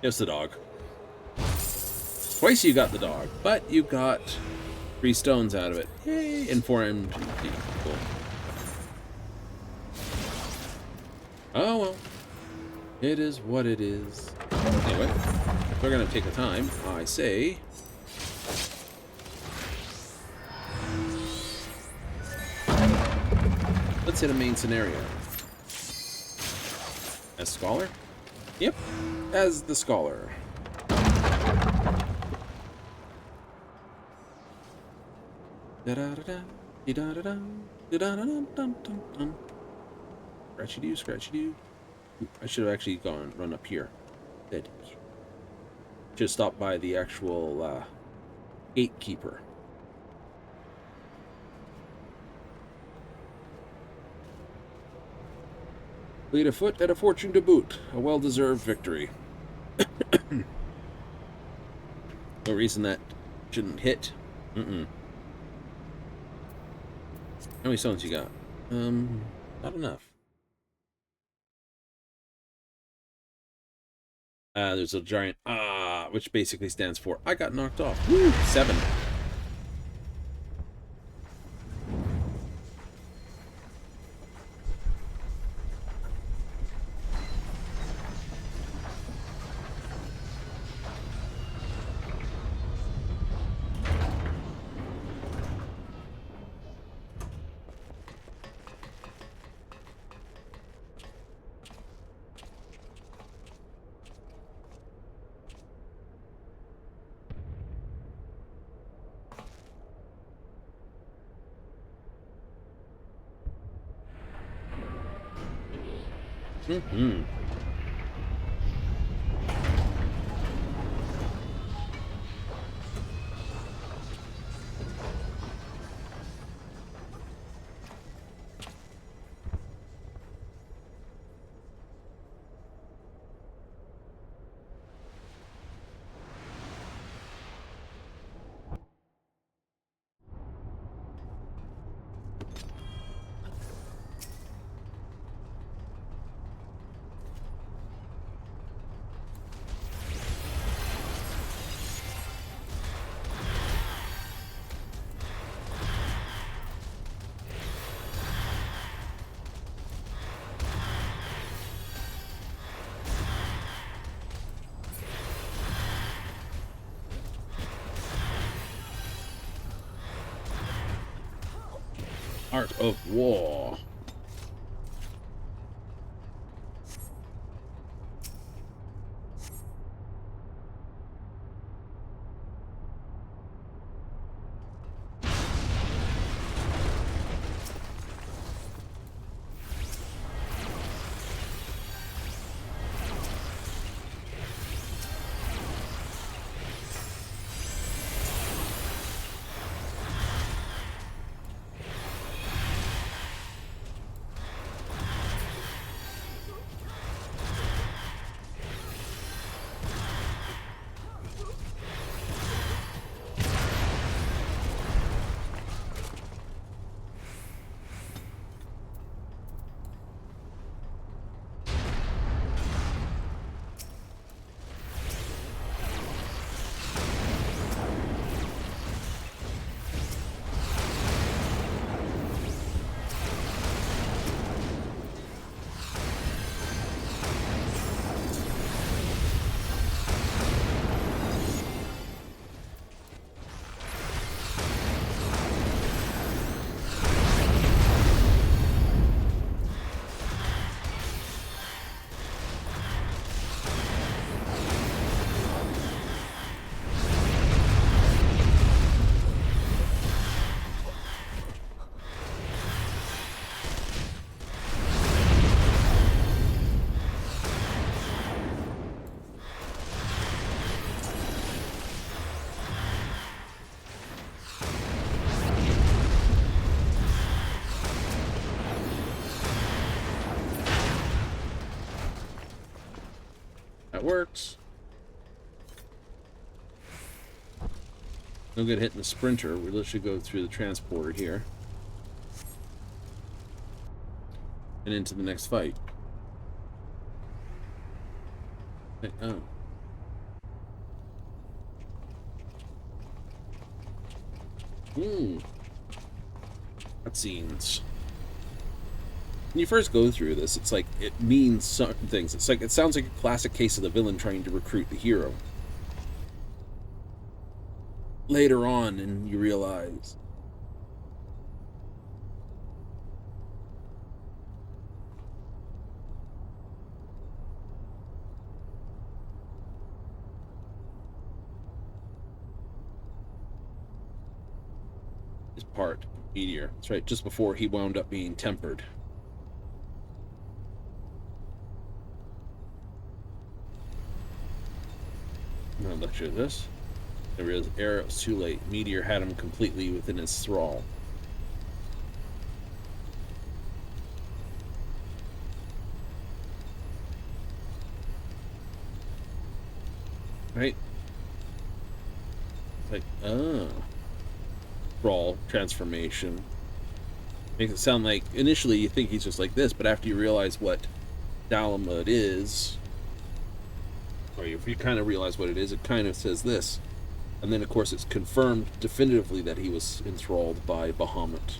It's the dog. Twice you got the dog, but you got 3 stones out of it. Yay! And 4 MGP. Cool. Oh well. It is what it is. Anyway, if we're gonna take the time, I say... let's hit a main scenario. As Scholar? Yep, as the Scholar. Scratchy doo, scratchy doo. I should have actually run up here. Should have stopped by the actual gatekeeper. Fleet of foot and a fortune to boot. A well-deserved victory. No reason that shouldn't hit. How many stones you got? Not enough. There's a giant which basically stands for I got knocked off. Woo! 7. Art of War. that works. No good hitting the sprinter. We literally go through the transporter here. And into the next fight. Oh. Cutscenes. When you first go through this, it's like it means certain things. It's like it sounds like a classic case of the villain trying to recruit the hero. Later on, and you realize his part, Meteor. That's right, just before he wound up being tempered. I'm gonna lecture this. I realized it was too late. Meteor had him completely within his thrall. Right? It's like, thrall transformation. Makes it sound like, initially you think he's just like this, but after you realize what Dalamud is, or if you kind of realize what it is, it kind of says this. And then, of course, it's confirmed definitively that he was enthralled by Bahamut.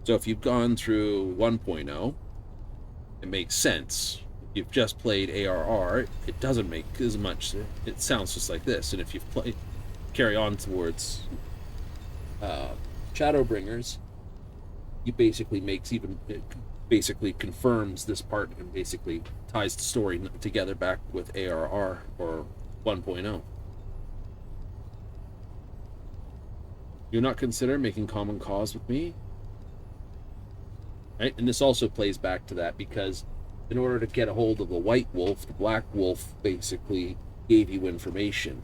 So if you've gone through 1.0, it makes sense. If you've just played ARR, it doesn't make as much. It sounds just like this. And if you've played, carry on towards Shadowbringers, it basically makes even... It basically confirms this part and basically ties the story together back with ARR or 1.0. Do not consider making common cause with me? Right? And this also plays back to that, because in order to get a hold of the white wolf, the black wolf basically gave you information.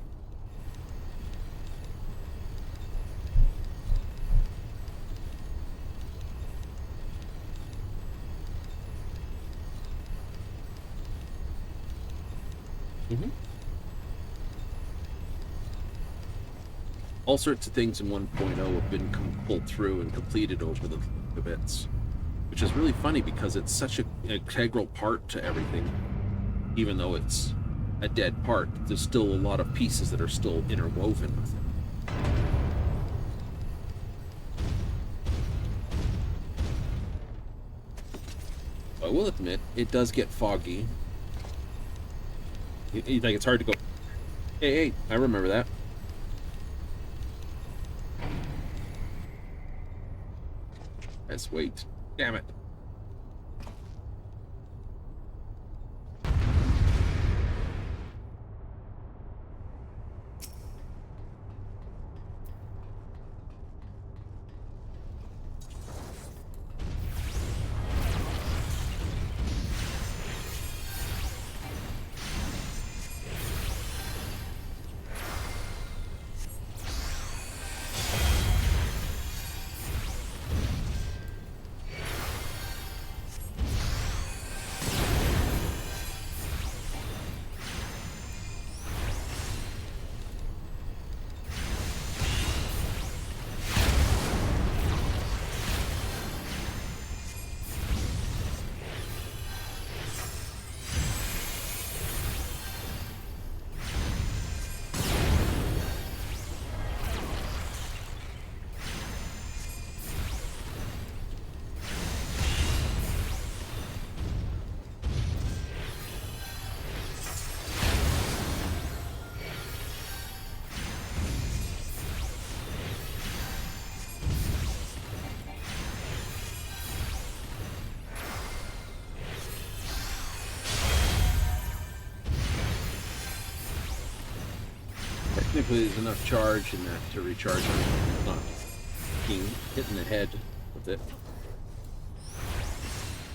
All sorts of things in 1.0 have been pulled through and completed over the bits, which is really funny because it's such an integral part to everything. Even though it's a dead part, there's still a lot of pieces that are still interwoven with it. I will admit, it does get foggy. You think it's hard to go, hey, I remember that. Let's wait. Damn it. Technically, there's enough charge in that to recharge him. Not being hit in the head with it.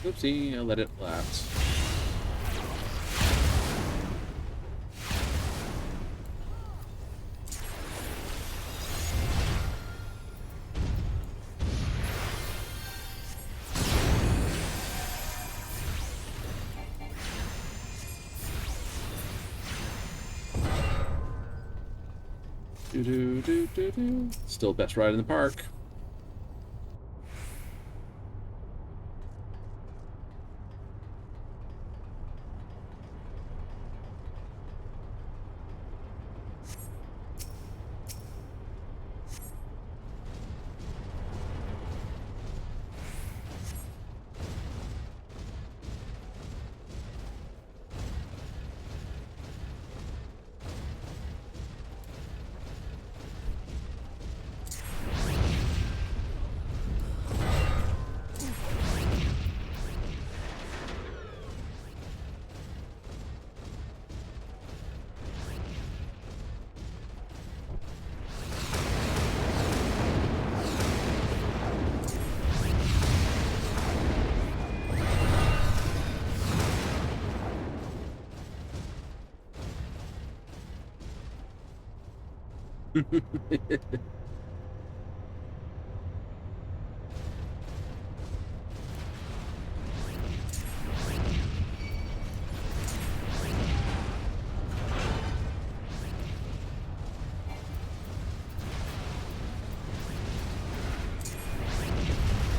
Oopsie, I let it lapse. Still best ride in the park.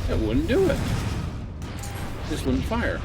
It wouldn't do it. This wouldn't fire.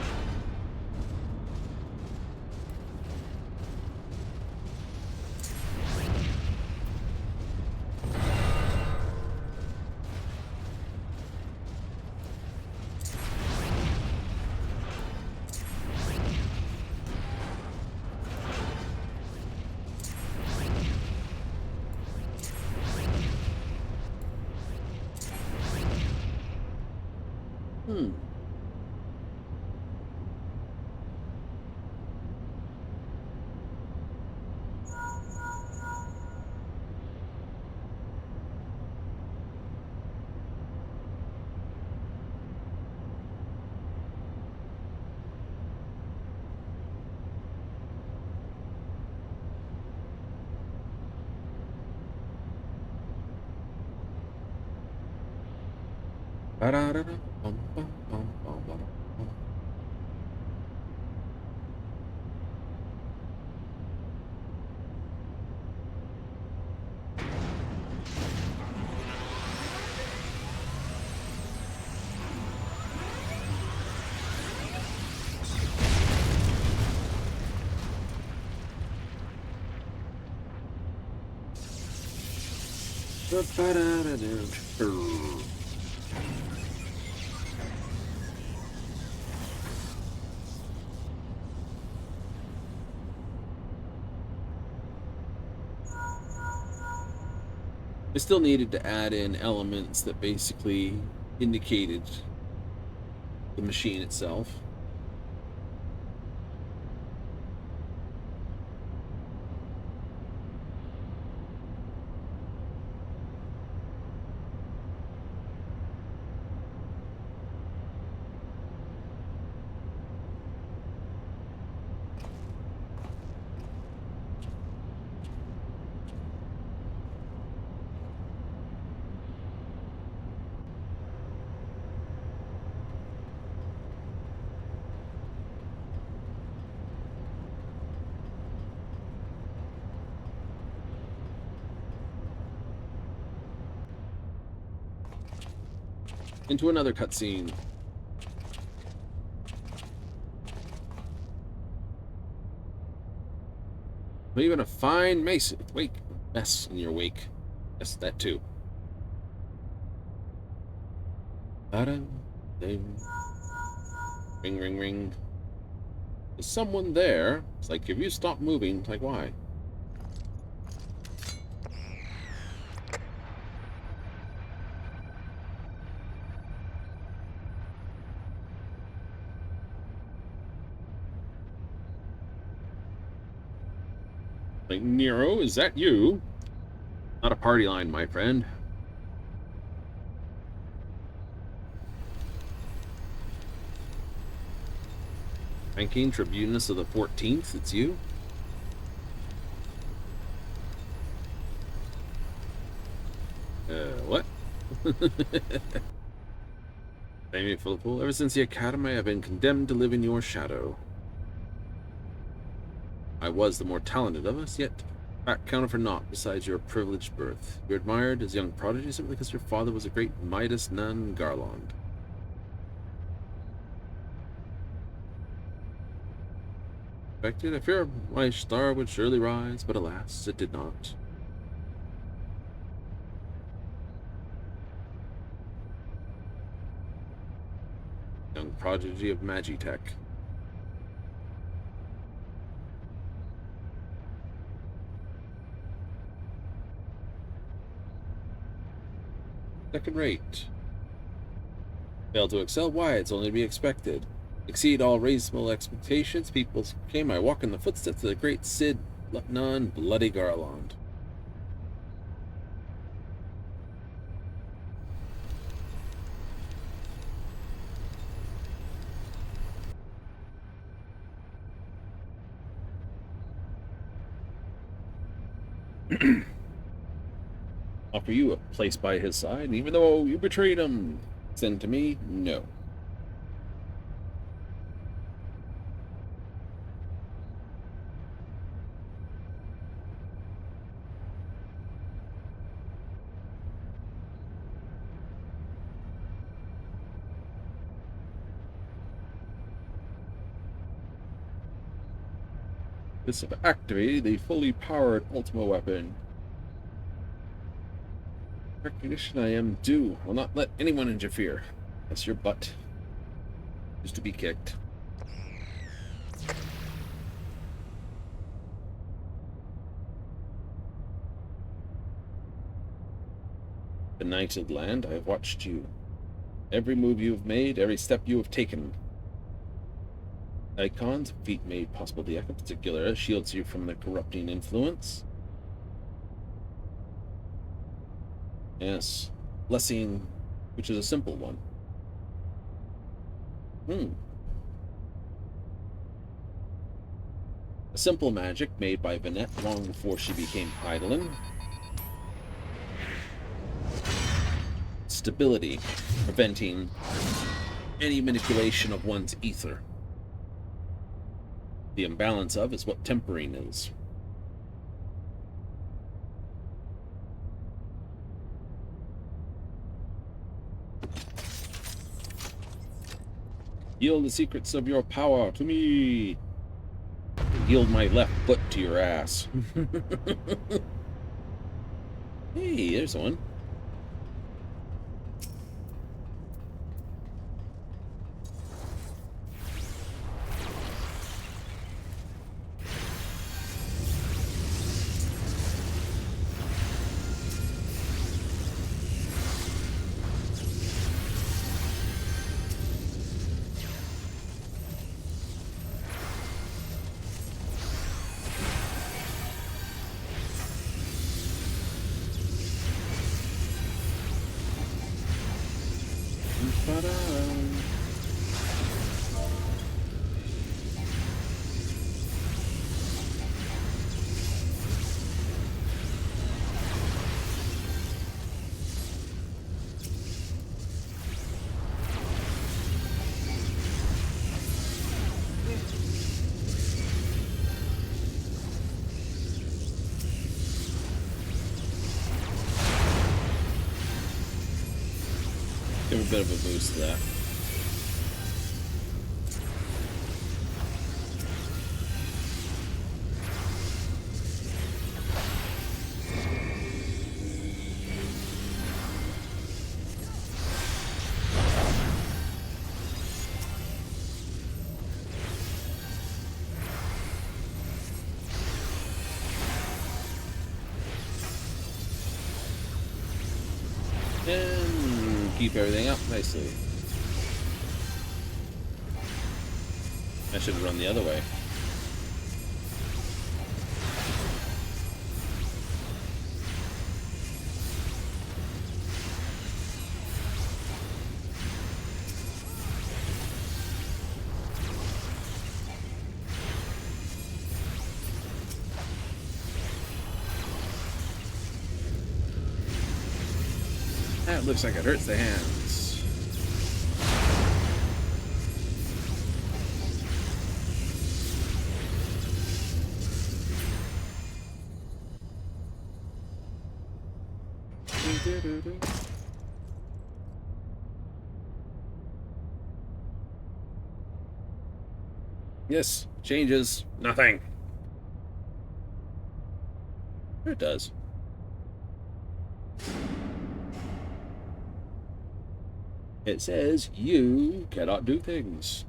I still needed to add in elements that basically indicated the machine itself. Into another cutscene. Leaving a fine mess in your wake. Yes, that too. Ring, ring, ring. There's someone there. It's like, if you stop moving, it's like, why? Like, Nero, is that you? Not a party line, my friend. Ranking Tribunus of the 14th, it's you? What? Blame for the fool. Ever since the Academy, I've been condemned to live in your shadow. I was the more talented of us, yet Fact counted for naught besides your privileged birth. You're admired as young prodigy simply because your father was a great Midas nun Garland. Expected, I fear my star would surely rise, but alas, it did not. Young prodigy of Magitech. Second rate. Fail to excel? Why, it's only to be expected. Exceed all reasonable expectations, people came. I walk in the footsteps of the great Cid Nun Bloody Garland. Offer you a place by his side, and even though you betrayed him, send to me? No. This have activated the fully powered Ultima weapon. Recognition I am due. Will not let anyone interfere. That's your butt. Is to be kicked. Benighted land, I have watched you. Every move you have made, every step you have taken. Icons, feat made possible the in particular, shields you from the corrupting influence. Yes. Blessing, which is a simple one. A simple magic made by Vanette long before she became Eidolon. Stability, preventing any manipulation of one's ether. The imbalance of is what tempering is. Yield the secrets of your power to me. Yield my left foot to your ass. Hey, there's one. Give a bit of a boost to that. And keep everything up nicely. I should run the other way. That looks like it hurts the hands. Yes, changes nothing. It does. It says you cannot do things.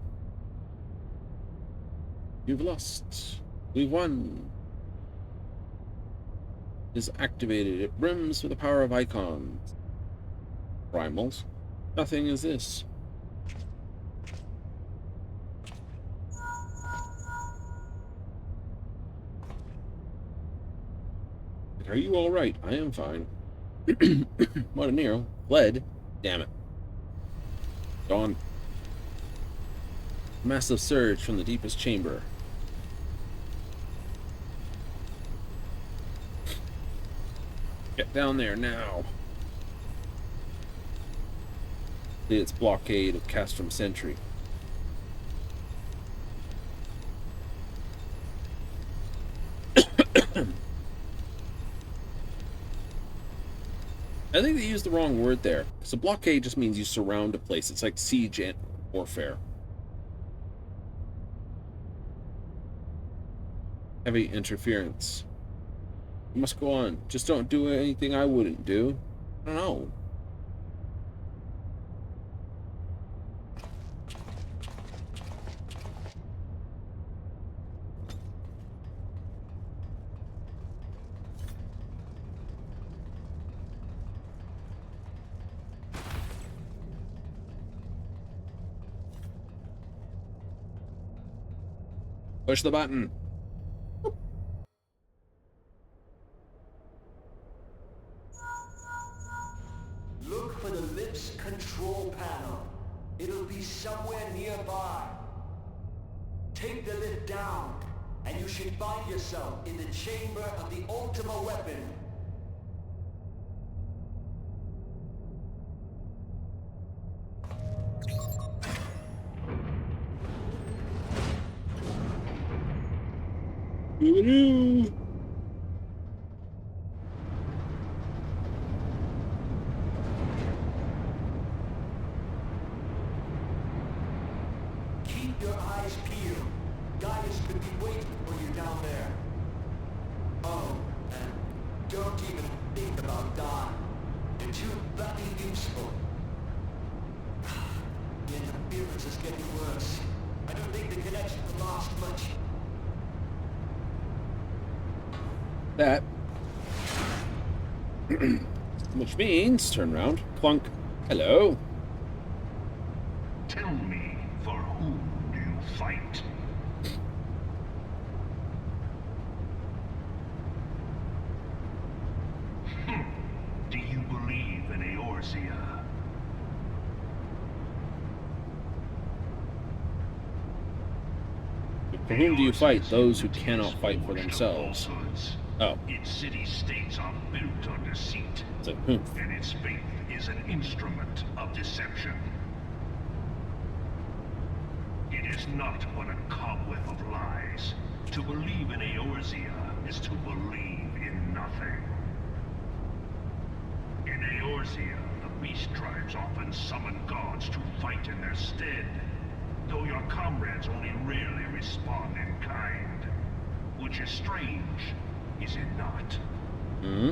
You've lost. We've won. It is activated. It brims with the power of icons. Primals. Nothing is this. Are you all right? I am fine. What a Nero. Fled. Damn it. Gone. Massive surge from the deepest chamber. Get down there now. Its blockade of Castrum Sentry. I think they used the wrong word there. So blockade just means you surround a place. It's like siege and warfare. Heavy interference. You must go on. Just don't do anything I wouldn't do. I don't know. Push the button. Look for the lips control panel. It'll be somewhere nearby. Take the lid down, and you should find yourself in the chamber of the Ultima weapon. Ooh. Keep your eyes peeled. Gaius could be waiting for you down there. Oh, and don't even think about dying. You're too bloody useful. The interference is getting worse. I don't think the connection will last much. That. Which means, turn around, clunk. Hello. Tell me, for whom do you fight? Do you believe in Eorzea? For whom do you fight? Those who cannot fight for themselves. Oh. Its city-states are built on deceit, So, and its faith is an instrument of deception. It is not but a cobweb of lies. To believe in Eorzea is to believe in nothing. In Eorzea, the beast tribes often summon gods to fight in their stead, though your comrades only rarely respond in kind. Which is strange, is it not? hmm.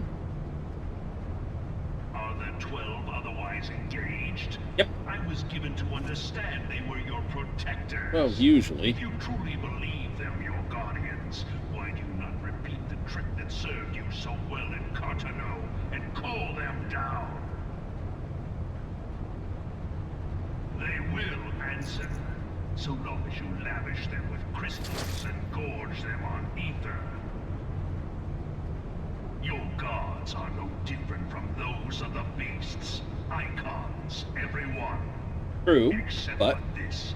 Are the 12 otherwise engaged? Yep. I was given to understand they were your protectors. Well, usually. If you truly believe them your guardians, why do you not repeat the trick that served you so well in Cartano and call them down? They will answer, so long as you lavish them with crystals and gorge them on ether. Your gods are no different from those of the beasts. Icons, every one. True, Except but for this,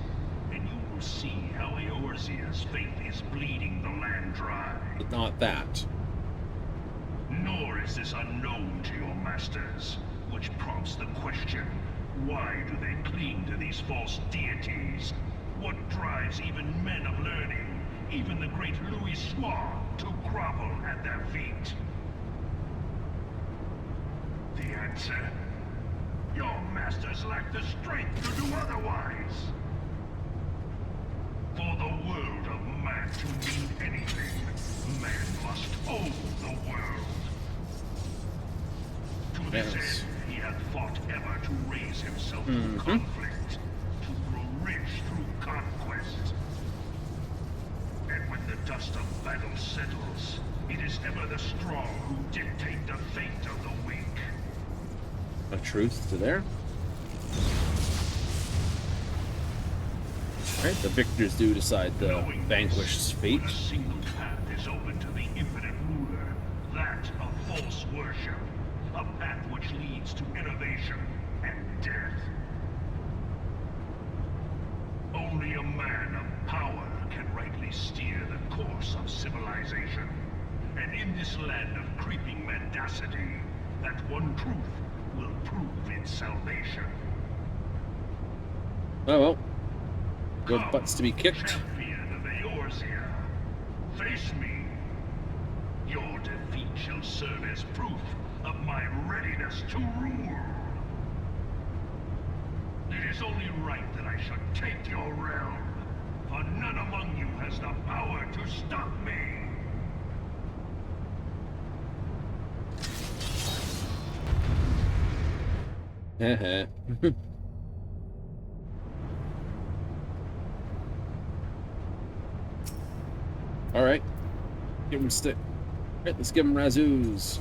and you will see how Eorzea's faith is bleeding the land dry. not that. Nor is this unknown to your masters, which prompts the question, why do they cling to these false deities? What drives even men of learning, even the great Louis Soir, to grovel at their feet? The answer. Your masters lack the strength to do otherwise. For the world of man to mean anything, man must own the world. To this end, he hath fought ever to raise himself through conflict, to grow rich through conquest. And when the dust of battle settles, it is ever the strong who dictate the fate of the weak. A truth to there. Right, the victors do decide the vanquished's fate. A single path is open to the infinite ruler, that of false worship, a path which leads to innovation and death. Only a man of power can rightly steer the course of civilization. And in this land of creeping mendacity, that one truth will prove its salvation. Oh well. Good Come, butts to be kicked. champion of Eorzea, face me. Your defeat shall serve as proof of my readiness to rule. It is only right that I should take your realm, for none among you has the power to stop me. Heh. Alright. Give him stick. Alright, let's give him Razoo's.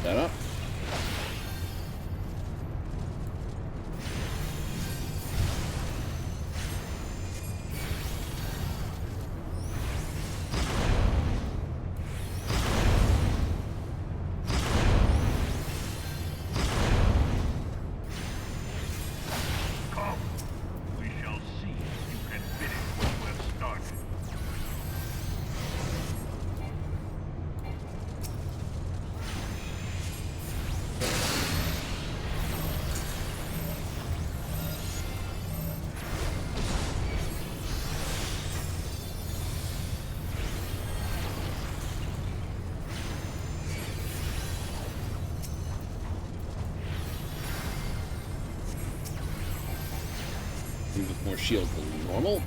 That up. Come, we shall see if you can finish what you have started. With more shield than normal.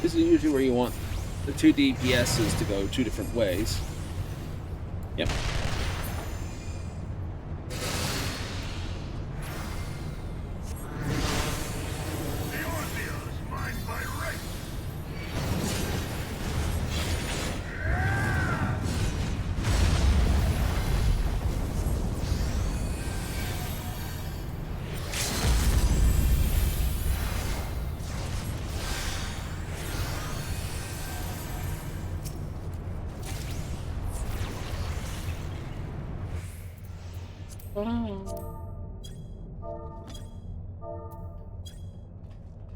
This is usually where you want the two DPSs to go two different ways. Yep. Eorzea is mine by right.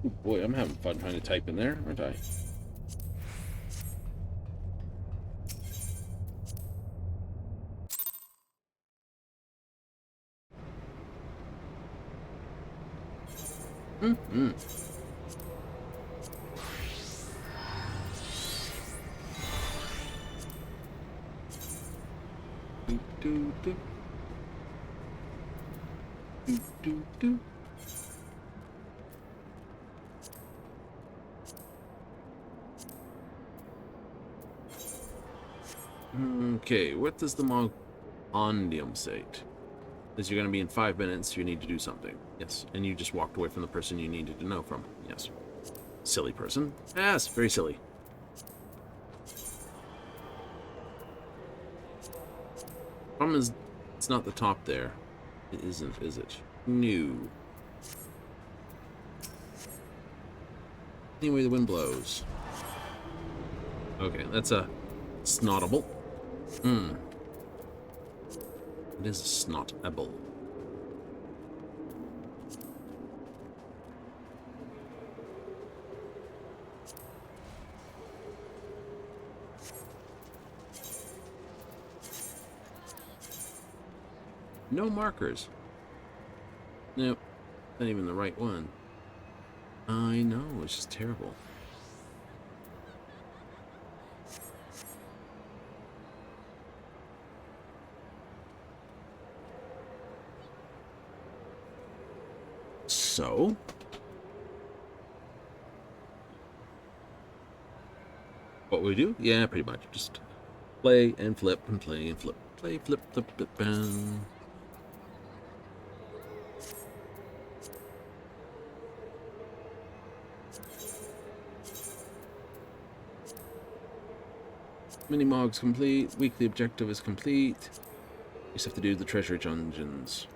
Ooh, boy, I'm having fun trying to type in there, aren't I? Mm-hmm. Do, do, do. Do, do, do. Okay, what does the Mogpendium say? Says you're going to be in 5 minutes, you need to do something. Yes, and you just walked away from the person you needed to know from. Yes. Silly person. Yes, very silly. Problem is, it's not the top there. It isn't, is it? No. Anyway, the wind blows. Okay, that's a snotable. It is a snotable. No markers. Nope. Not even the right one. I know, it's just terrible. So? What we do? Yeah, pretty much. Just play and flip and play and flip. Play, flip, flip, flip, bam. Mini Mog's complete. Weekly objective is complete. You just have to do the treasure dungeons.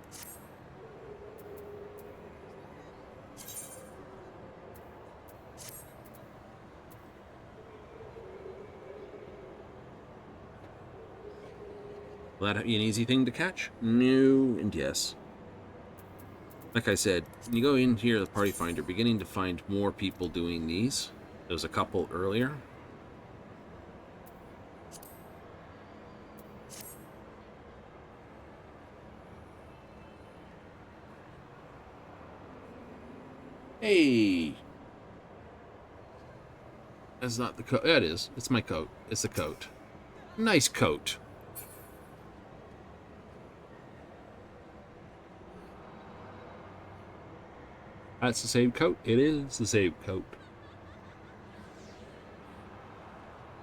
Will that be an easy thing to catch? No and yes. Like I said, when you go in here, the party finder, beginning to find more people doing these. There was a couple earlier. Hey! That's not the coat. Yeah, it is. It's my coat. It's the coat. Nice coat. That's the same coat. It is the same coat.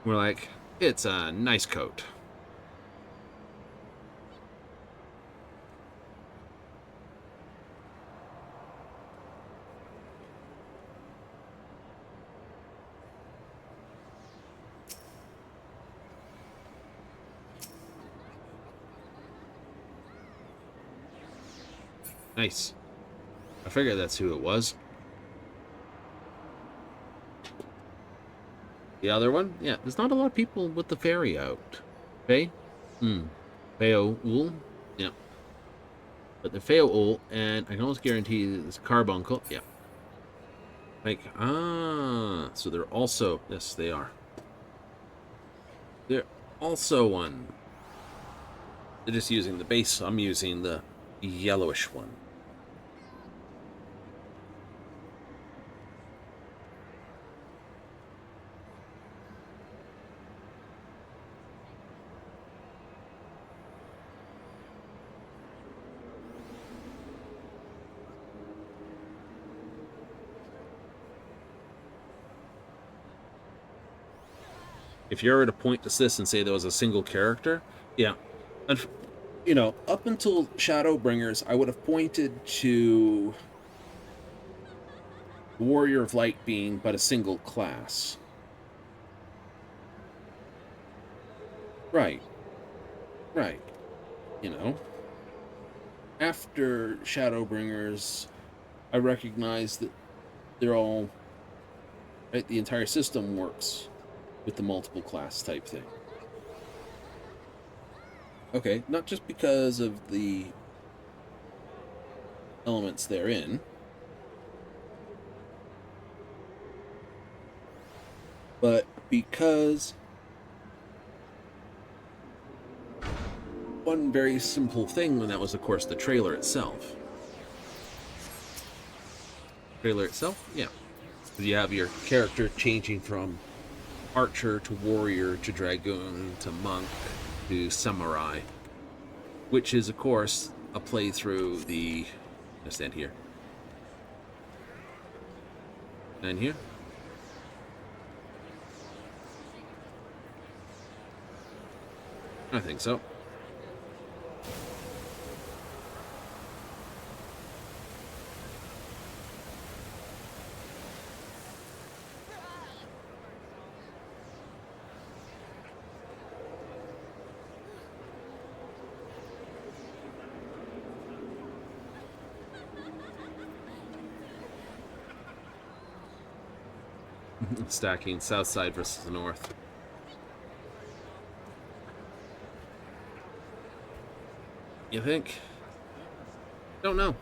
We're like, it's a nice coat. Nice. I figured that's who it was. The other one? Yeah, there's not a lot of people with the ferry out. Faye? Feo Ul? Yeah. But the Feo Ul, and I can almost guarantee this carbuncle. Yeah. Like, so they're also, yes, they are. They're also one. They're just using the base. I'm using the yellowish one. If you were to point to this and say there was a single character, yeah. And, you know, up until Shadowbringers, I would have pointed to Warrior of Light being but a single class. Right. Right. You know. After Shadowbringers, I recognize that they're all... Right, the entire system works with the multiple class type thing. Okay, not just because of the elements therein, But because one very simple thing, and that was, of course, the trailer itself. Trailer itself? Yeah. You have your character changing from archer to warrior to dragoon to monk to samurai, which is, of course, a playthrough the... I stand here. And here. I think so. Stacking south side versus the north. You think? Don't know.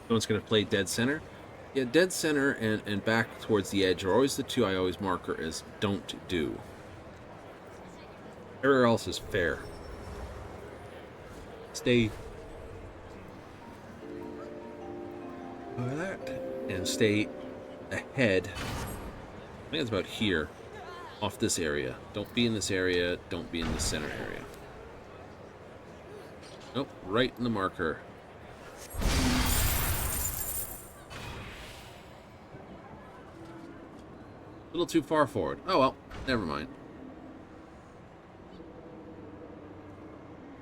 Someone's going to play dead center. Yeah, dead center and back towards the edge are always the two I always mark as don't do. Everywhere else is fair. Stay like that and stay ahead. I think it's about here, off this area. Don't be in this area. Don't be in the center area. Nope, right in the marker. A little too far forward. Oh well, never mind.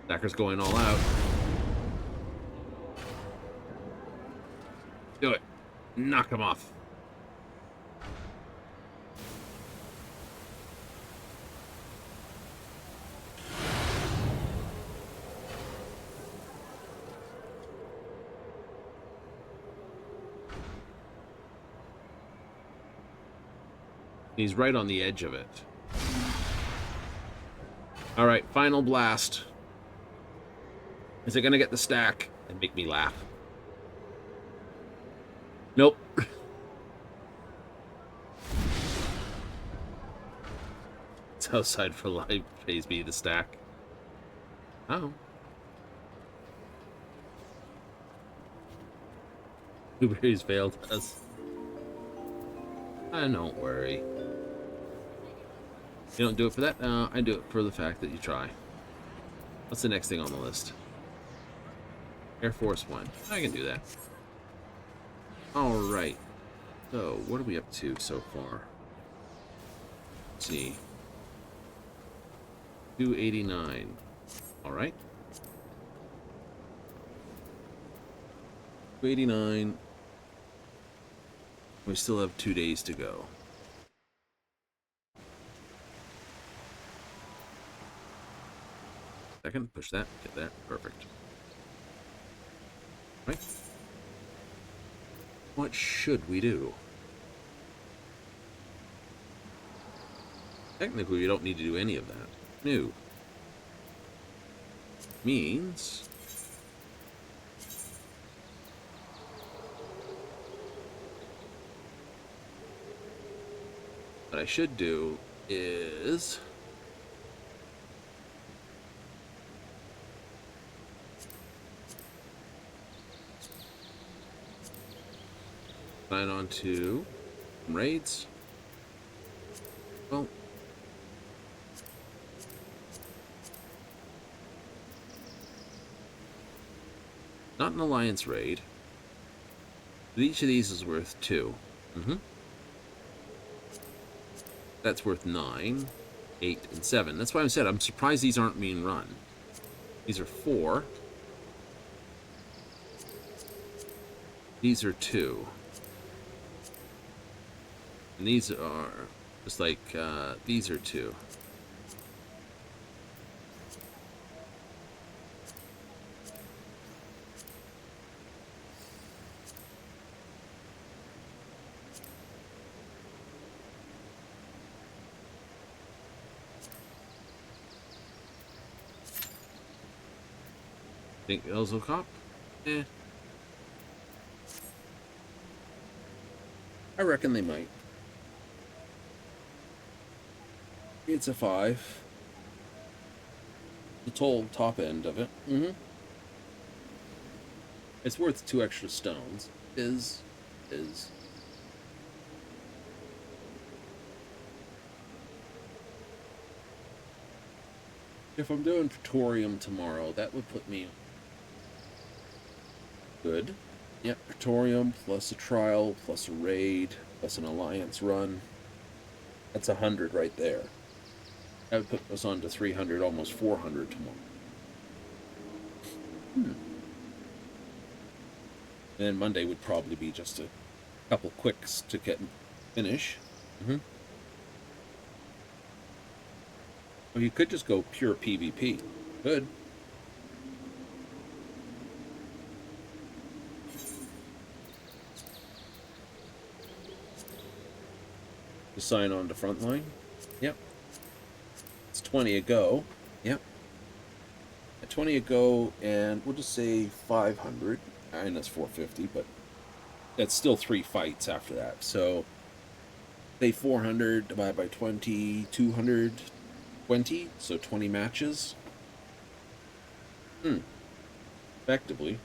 Stacker's going all out. Do it. Knock him off. He's right on the edge of it. All right, final blast. Is it gonna get the stack and make me laugh? Nope. It's outside for life pays me the stack. Oh. Blueberries failed us. Don't worry. You don't do it for that? No, I do it for the fact that you try. What's the next thing on the list? Air Force One. I can do that. Alright. So, what are we up to so far? Let's see. 289. Alright. 289. We still have 2 days to go. Second, push that, get that, perfect. Right. What should we do? Technically, we don't need to do any of that. No. Means... what I should do is... sign on to raids. Well, not an alliance raid. But each of these is worth 2. That's worth 9. 8, and 7. That's why I said I'm surprised these aren't being run. These are 4. These are 2. And these are just like, these are 2. Think those will cop? Eh. I reckon they might. It's a 5. The total top end of it. It's worth 2 extra stones. Is. If I'm doing Praetorium tomorrow, that would put me good. Yep, Praetorium plus a trial plus a raid plus an alliance run. That's 100 right there. That would put us on to 300, almost 400 tomorrow. And then Monday would probably be just a couple quicks to get finish. Or you could just go pure PvP. Good. Just sign on to Frontline. Yep. It's 20 a go. Yep. At 20 a go, and we'll just say 500. And that's 450, but that's still 3 fights after that. So, say 400 divided by 20, 220. So 20 matches. Effectively.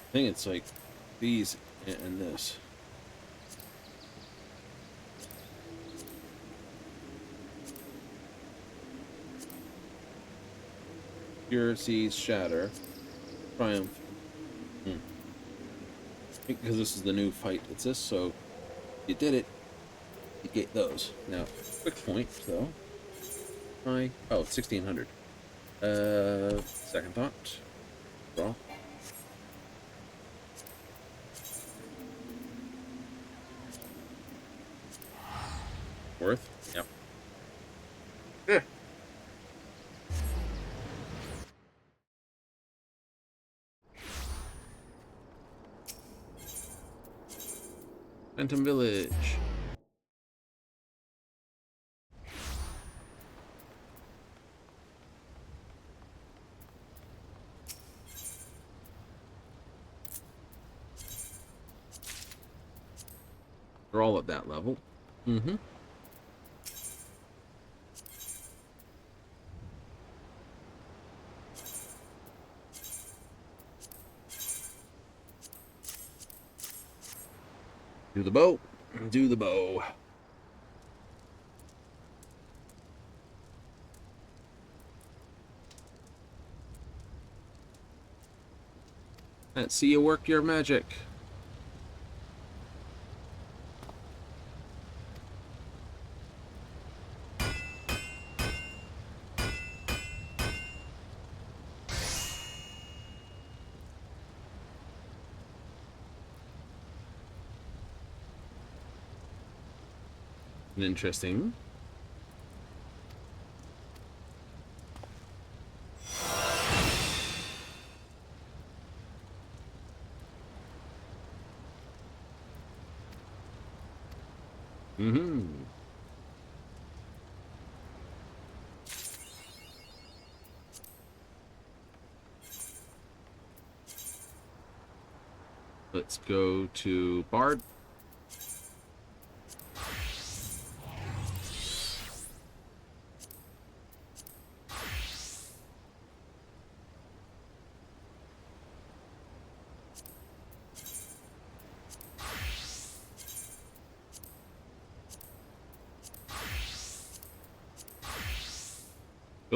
I think it's like these and this. Pure Seas Shatter. Triumph. Because this is the new fight. It's this, so you did it. You get those. Now, quick point, though. Try. Oh, 1600. Second thought. Draw. Worth? Yep. Yeah. Phantom Village. They're all at that level. Do the bow. Do the bow. Let's see you work your magic. Interesting. Let's go to Bard.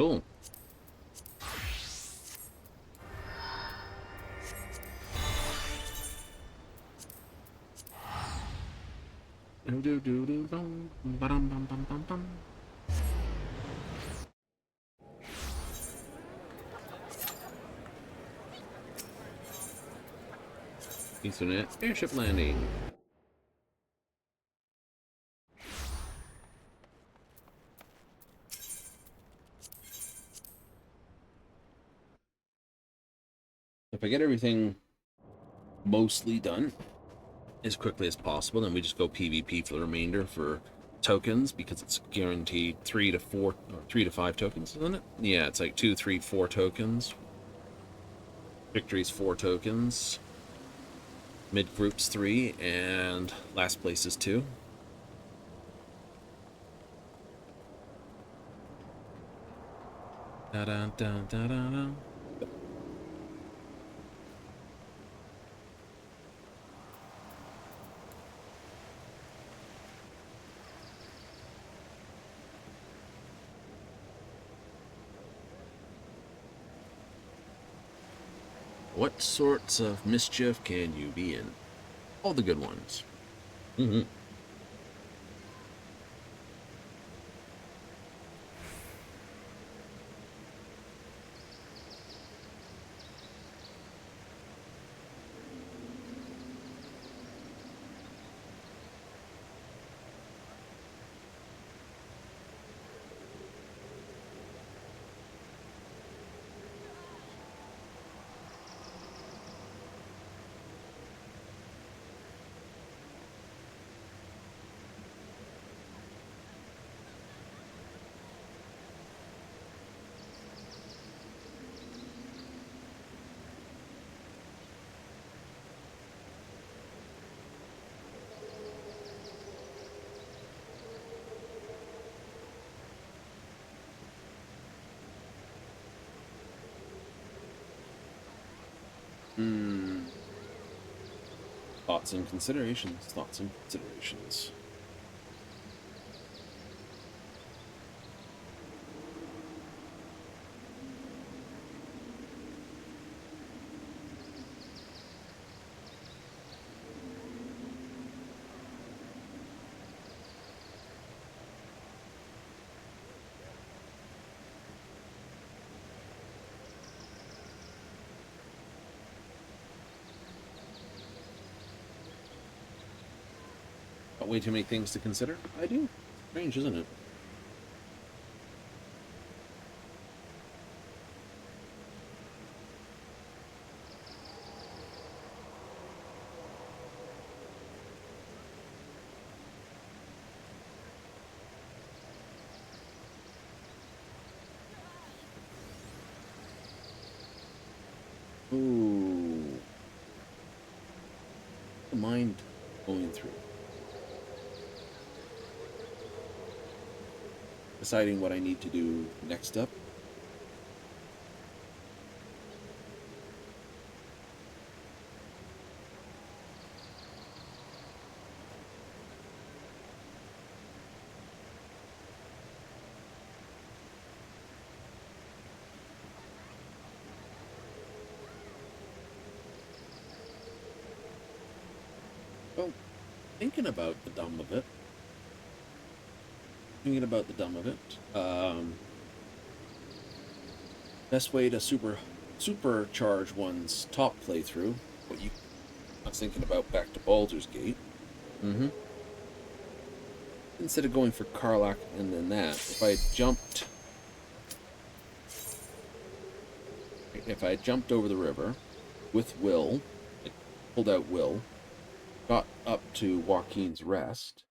Cool. Ethernet airship landing. If I get everything mostly done as quickly as possible, then we just go PvP for the remainder for tokens, because it's guaranteed 3 to 4 or 3 to 5 tokens, isn't it? Yeah, it's like 2, 3, 4 tokens. Victories 4 tokens. Mid groups 3, and last place is 2. Da da da da da da. What sorts of mischief can you be in? All the good ones. Mm-hmm. Thoughts and considerations. Thoughts and considerations. Got way too many things to consider. I do. Strange, isn't it? Ooh. The mind going through. Deciding what I need to do next up. Well, thinking about the dumb of it. Best way to supercharge one's top playthrough. I was thinking about back to Baldur's Gate. Instead of going for Karlach and then that, if I had jumped over the river with Will, like, pulled out Will, got up to Joaquin's Rest,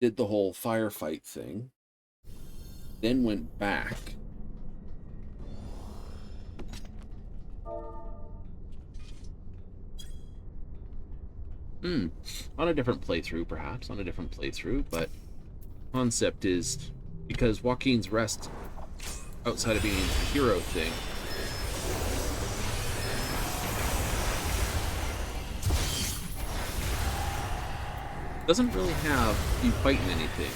did the whole firefight thing, then went back. On a different playthrough, perhaps. On a different playthrough, but concept is, because Joaquin's Rest, outside of being a hero thing, doesn't really have you fighting anything.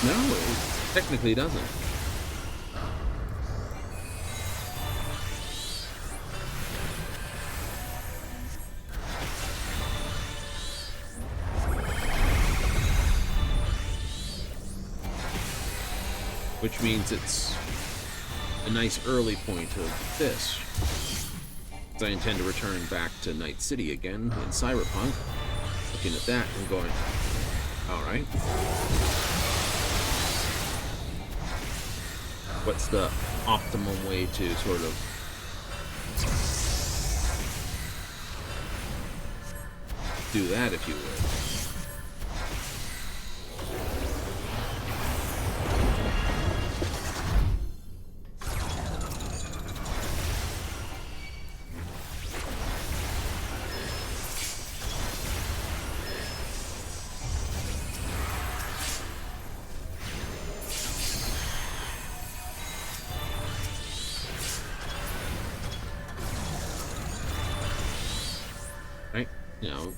No, it technically doesn't. Which means it's a nice early point of this. I intend to return back to Night City again in Cyberpunk, looking at that and going, alright. What's the optimum way to sort of do that, if you would? You know,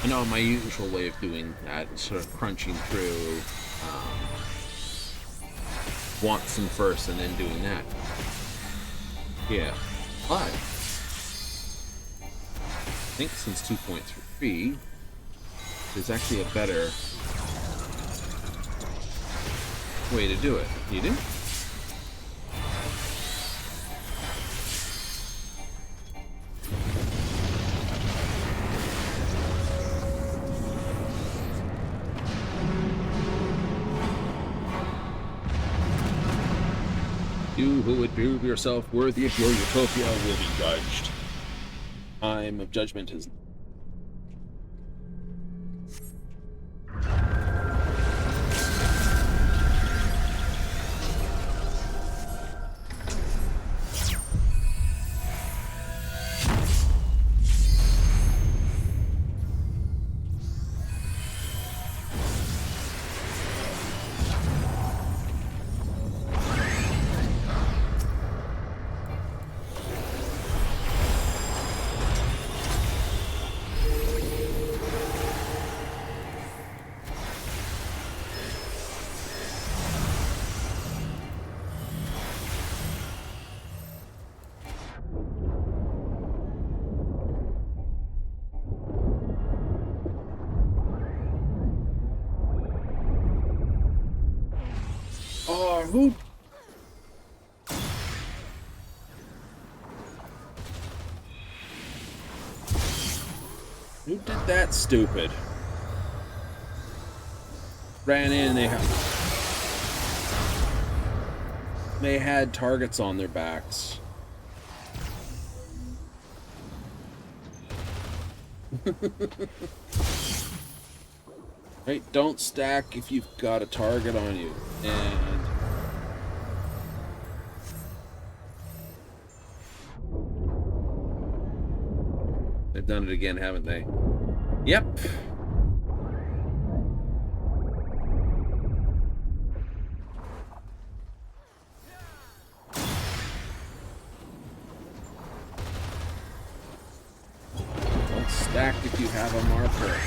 I know my usual way of doing that is sort of crunching through Watson first and then doing that. Yeah, but I think since 2.3, there's actually a better way to do it. You do? You who would prove yourself worthy of your utopia will be judged. Time of judgment is... Who did that stupid? Ran in, they had targets on their backs. Right, don't stack if you've got a target on you. And they've done it again, haven't they? Yep. Don't stack if you have a marker.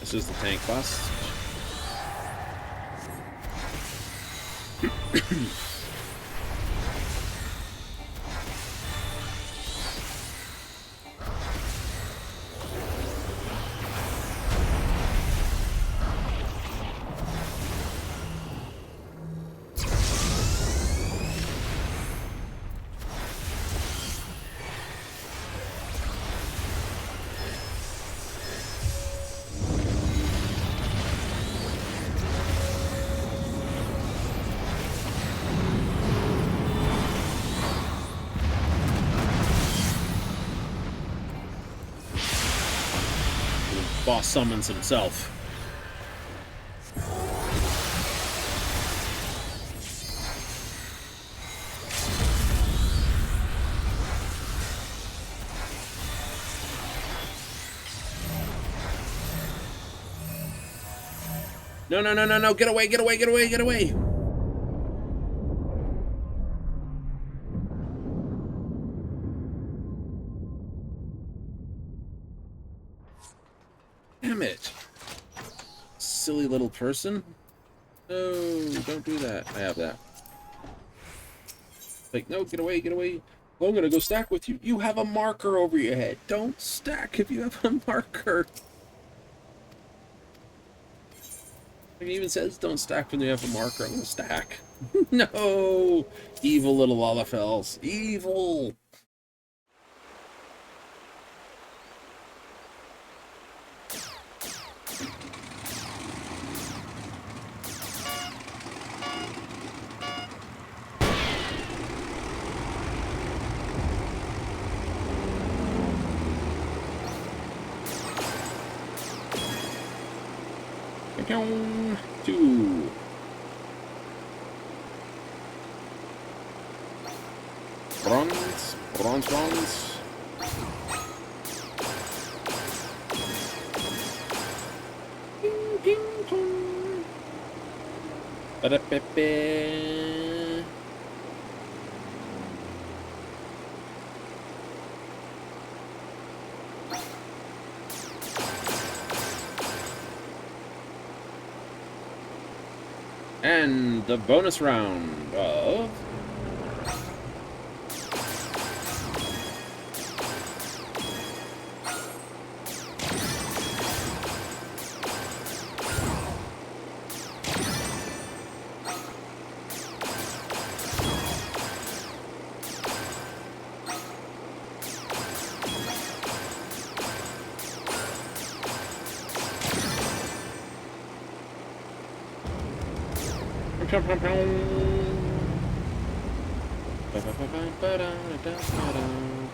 This is the tank bust. boss summons himself. No, no, no, no, no, get away, get away, get away, get away! Damn it. Silly little person. No, don't do that. I have that. Like, no, get away, get away. Well, I'm gonna go stack with you. You have a marker over your head. Don't stack if you have a marker. It even says don't stack when you have a marker. I'm gonna stack. No! Evil little Olafels. Evil! Two. Bronze, bronze, bronze. Ping, ping, pong. Ba-da-ba-ba. And the bonus round of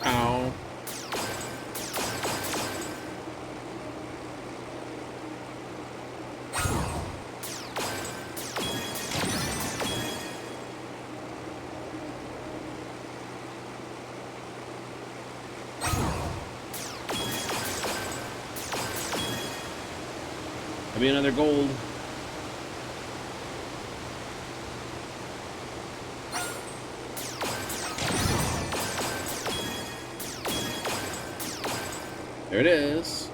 Ow. Maybe another gold. There it is.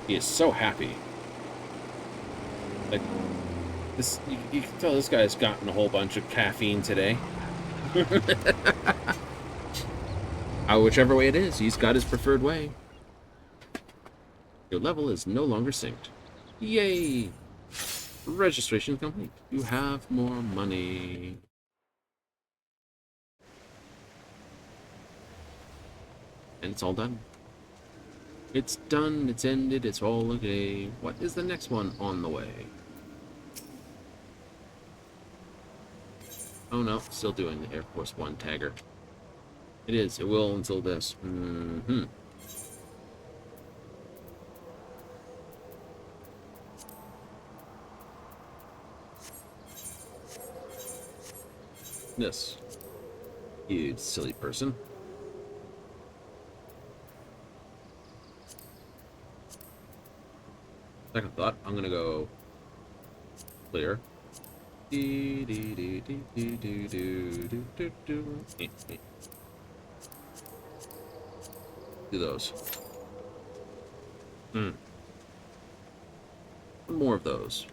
He is so happy. Like this, you can tell this guy's gotten a whole bunch of caffeine today. Whichever way it is, he's got his preferred way. Your level is no longer synced. Yay! Registration complete. You have more money. And it's all done. It's done, it's ended, it's all okay. What is the next one on the way? Oh no, still doing the Air Force One tagger. It is, it will until this. This. You silly person. Second thought, I'm gonna go clear. Do those. More of those.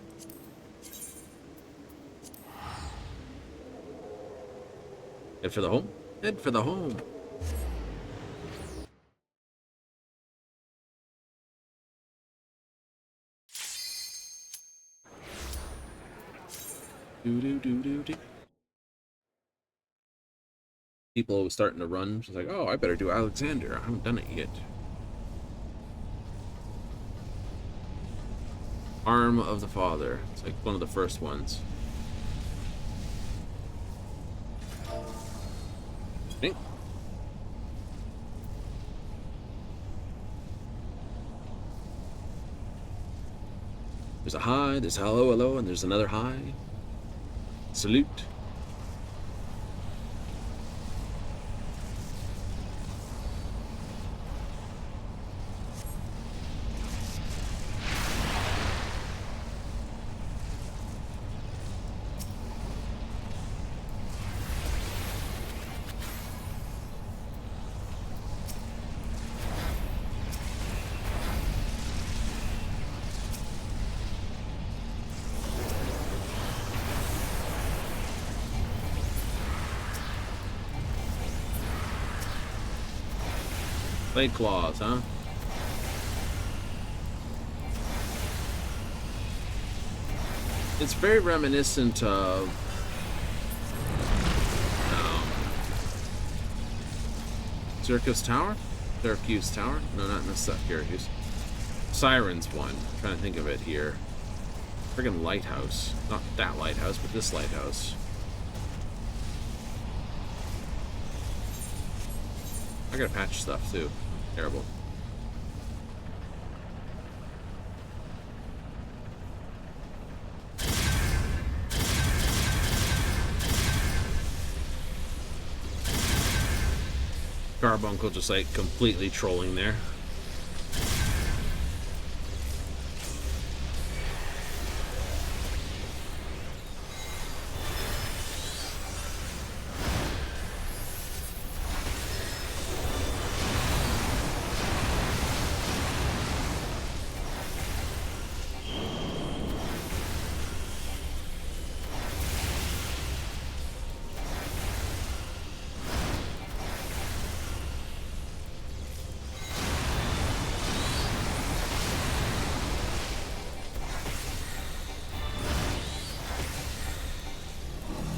Head for the home. Head for the home. People was starting to run. She's like, oh, I better do Alexander. I haven't done it yet. Arm of the Father. It's like one of the first ones. Think. There's a hi, there's hello, hello, and there's another hi. Salute. Blade claws, huh? It's very reminiscent of Syracuse Tower? Syracuse Tower? No, not Syracuse. Sirens one. I'm trying to think of it here. Friggin' lighthouse. Not that lighthouse, but this lighthouse. I gotta patch stuff too. Terrible. Carbuncle just like completely trolling there.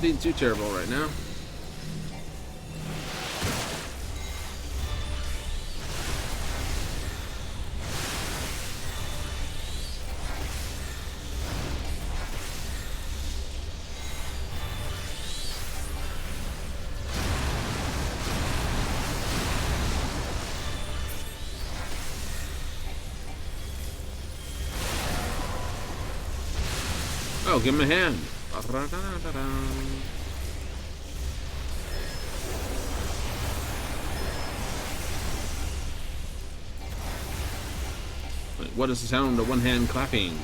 Being too terrible right now. Oh, give him a hand. What is the sound of one hand clapping?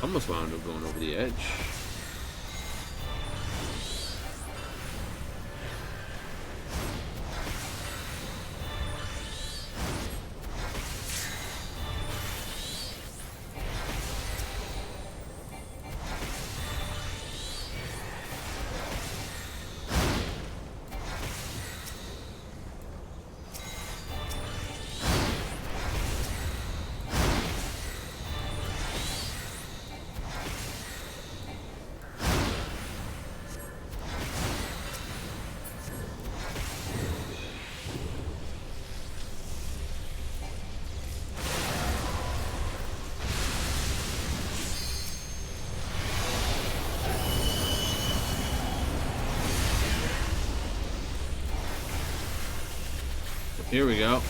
Almost wound up going over the edge. Here we go.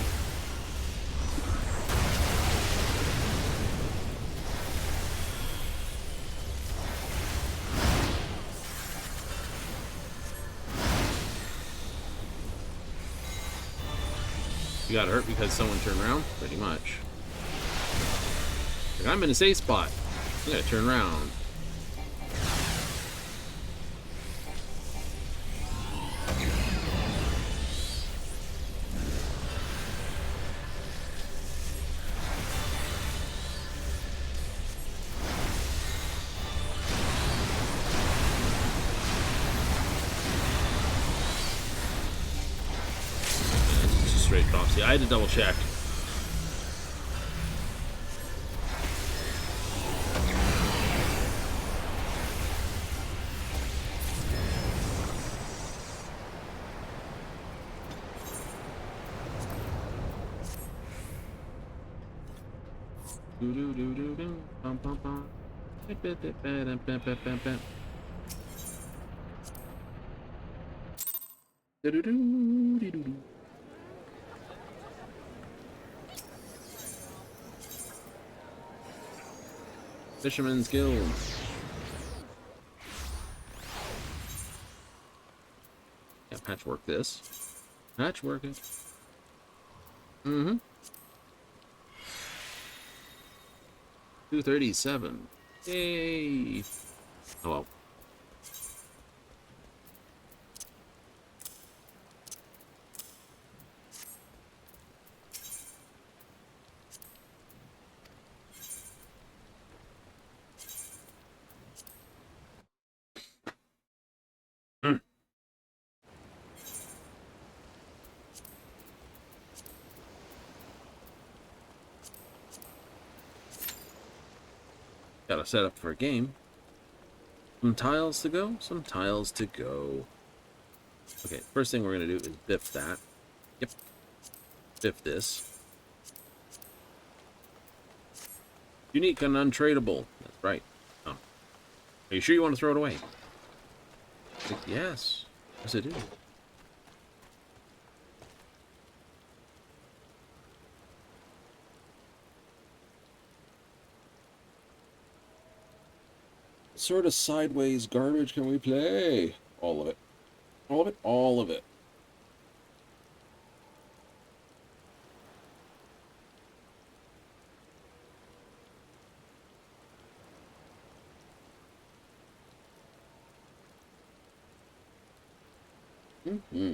You got hurt because someone turned around? Pretty much. Like, I'm in a safe spot. I gotta turn around. Straight drops. Yeah, I had to double check. Do-do-do-dee-doo-doo. Fisherman's Guild. Yeah, patchwork this. Patchwork it. Mm-hmm. 237. Yay! Oh well. Mm. Got to set up for a game. Some tiles to go, some tiles to go. Okay, first thing we're going to do is biff that. Yep. Biff this. Unique and untradeable. That's right. Oh. Are you sure you want to throw it away? Like, yes. Yes, I do. What sort of sideways garbage can we play? All of it. All of it? All of it. Mm-hmm.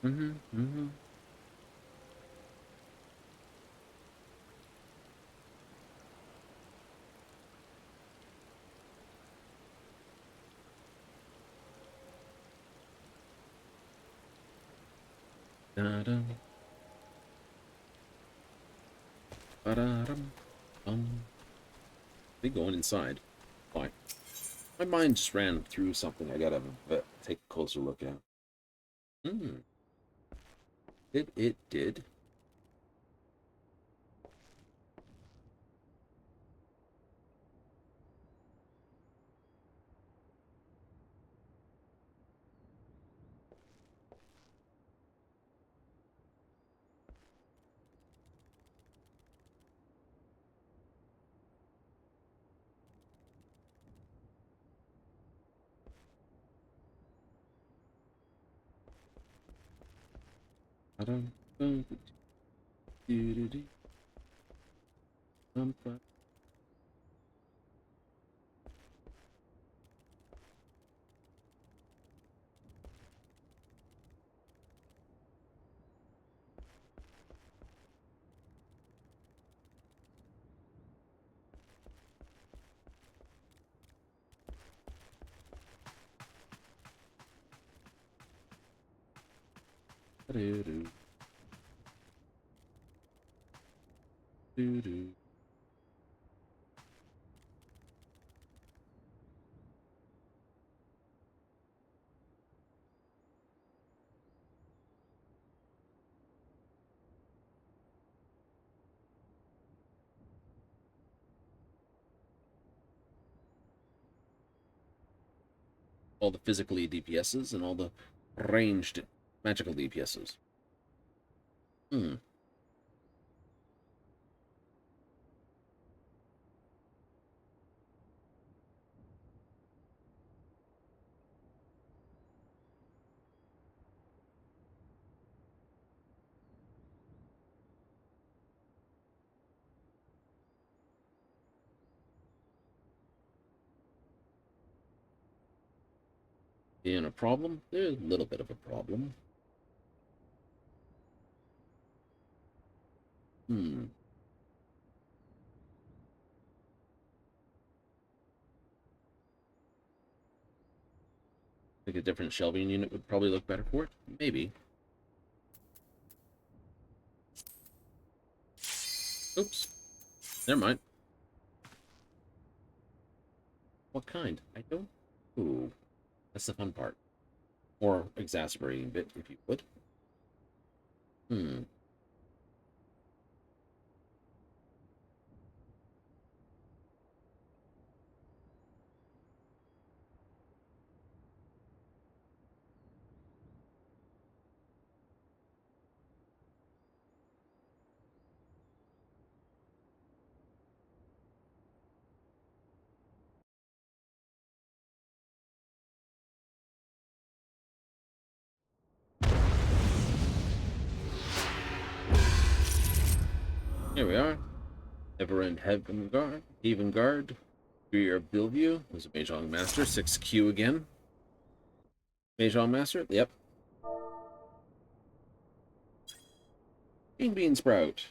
Mm-hmm. Mm-hmm. Da-dum. Ba-da-dum. They going inside. Fine. My mind just ran through something I gotta take a closer look at. Hmm. It did. Ba-dum. Dum, doo-doo-doo. Dum, ba- ba-doo-doo. Doo-doo. All the physically DPSs and all the ranged magical DPSs. Hmm. Being a problem? There's a little bit of a problem. Hmm. Think a different shelving unit would probably look better for it? Maybe. Oops. Never mind. What kind? I don't. Ooh, that's the fun part. Or exacerbating bit, if you would. Hmm. Here we are. Everend Heaven Guard. Haven Guard. Rear Billview. There's a Mahjong Master. 6Q again. Mahjong Master? Yep. King Bean Sprout.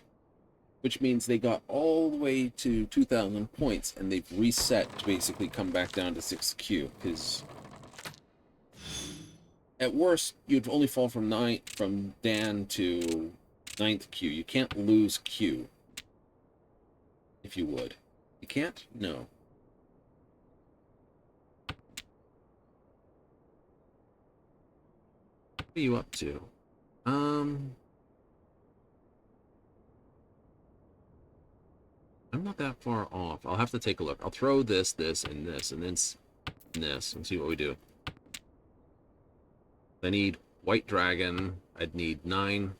Which means they got all the way to 2,000 points, and they've reset to basically come back down to 6Q, because at worst, you'd only fall from Dan to 9th Q. You can't lose Q, if you would. You can't? No. What are you up to? I'm not that far off. I'll have to take a look. I'll throw this, and this, and then this, and see what we do. I need White Dragon. I'd need 9.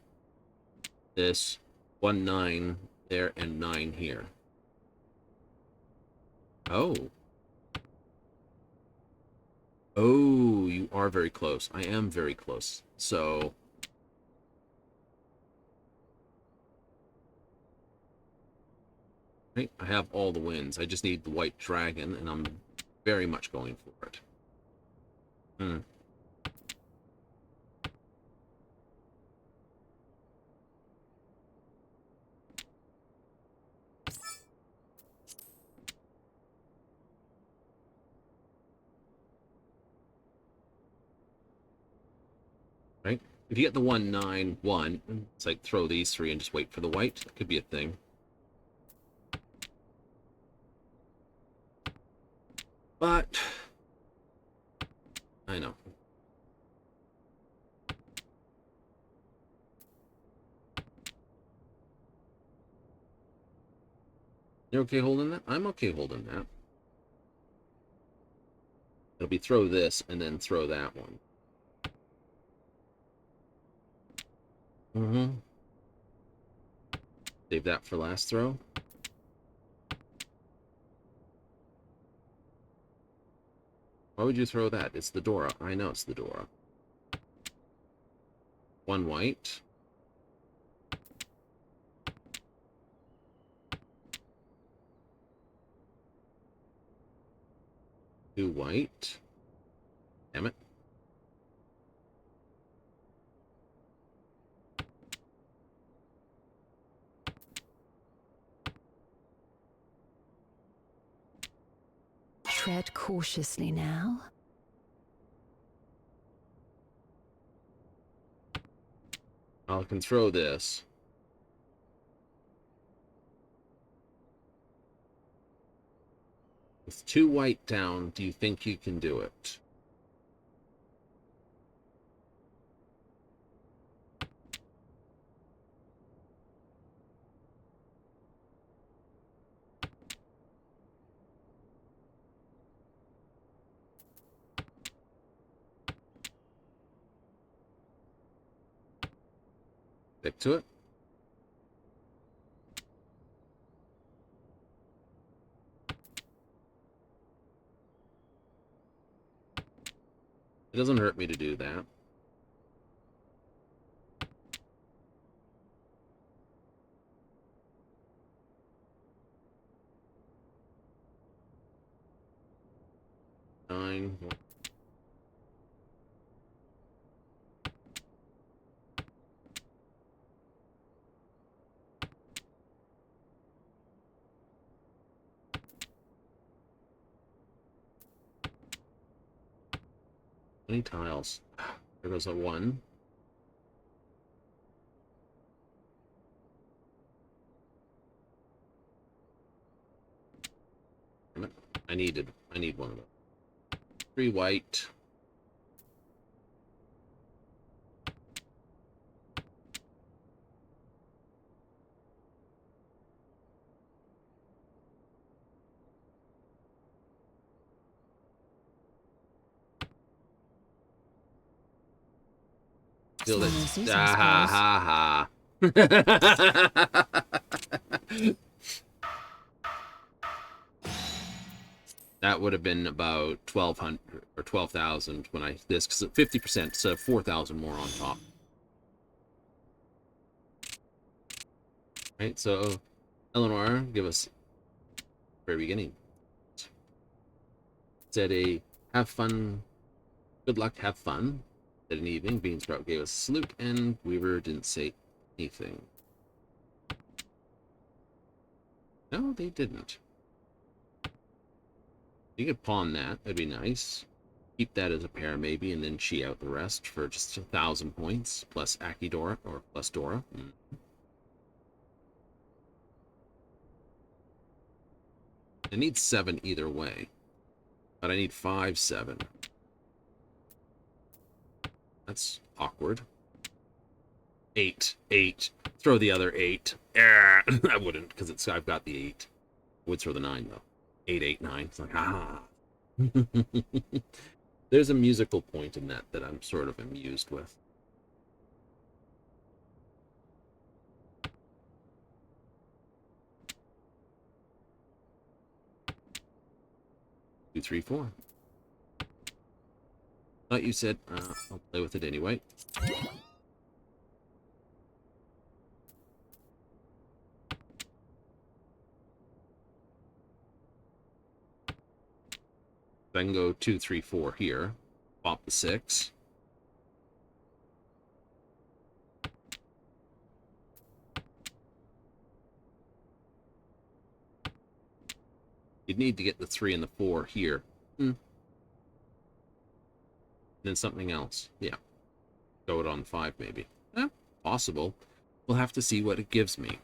This, 1 9 there, and 9 here. Oh. Oh, you are very close. I am very close. So... right, I have all the wins. I just need the White Dragon, and I'm very much going for it. Hmm. Right? If you get the 1 9 1, it's like throw these 3 and just wait for the white. That could be a thing. But I know. You're okay holding that? I'm okay holding that. It'll be throw this and then throw that one. Mm-hmm. Save that for last throw. Why would you throw that? It's the Dora. I know it's the Dora. 1 white. Two white. Damn it. Tread cautiously now. I can throw this. With 2 white down, do you think you can do it? Stick to it. It doesn't hurt me to do that. Nine. Many tiles. There goes a 1. I I need one of those. 3 white. Feel Small that. Zeus, I Ah, suppose. ha, ha. That would have been about 1,200 or 12,000 when I this, because 50%, so 4,000 more on top. Right, so Eleanor, give us very beginning. Said a have fun, good luck, have fun. Said an evening. Beansprout gave us a salute, and Weaver didn't say anything. No, they didn't. You could pawn that. That'd be nice. Keep that as a pair, maybe, and then chi out the rest for just 1,000 points, plus Akidora, or plus Dora. I need 7 either way, but I need 5, 7. That's awkward. 8, 8. Throw the other 8. I wouldn't, because I've got the 8. I would throw the 9 though. 8, 8, 9. It's like There's a musical point in that I'm sort of amused with. Two, 3, 4. Thought you said I'll play with it anyway. Then go 2, 3, 4 here. Pop the 6. You'd need to get the 3 and the 4 here. Then something else. Yeah. Go it on 5 maybe. Possible. We'll have to see what it gives me.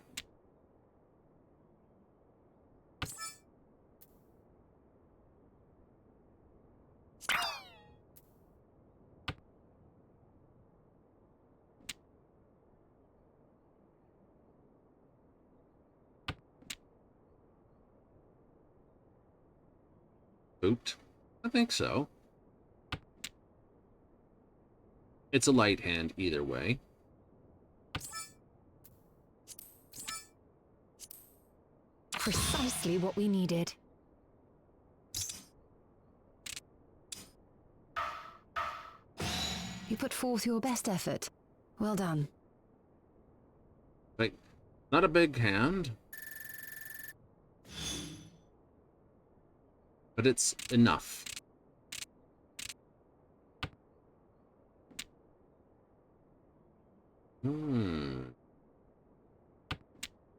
Boot? I think so. It's a light hand either way. Precisely what we needed. You put forth your best effort. Well done. Like, not a big hand, but it's enough. Hmm.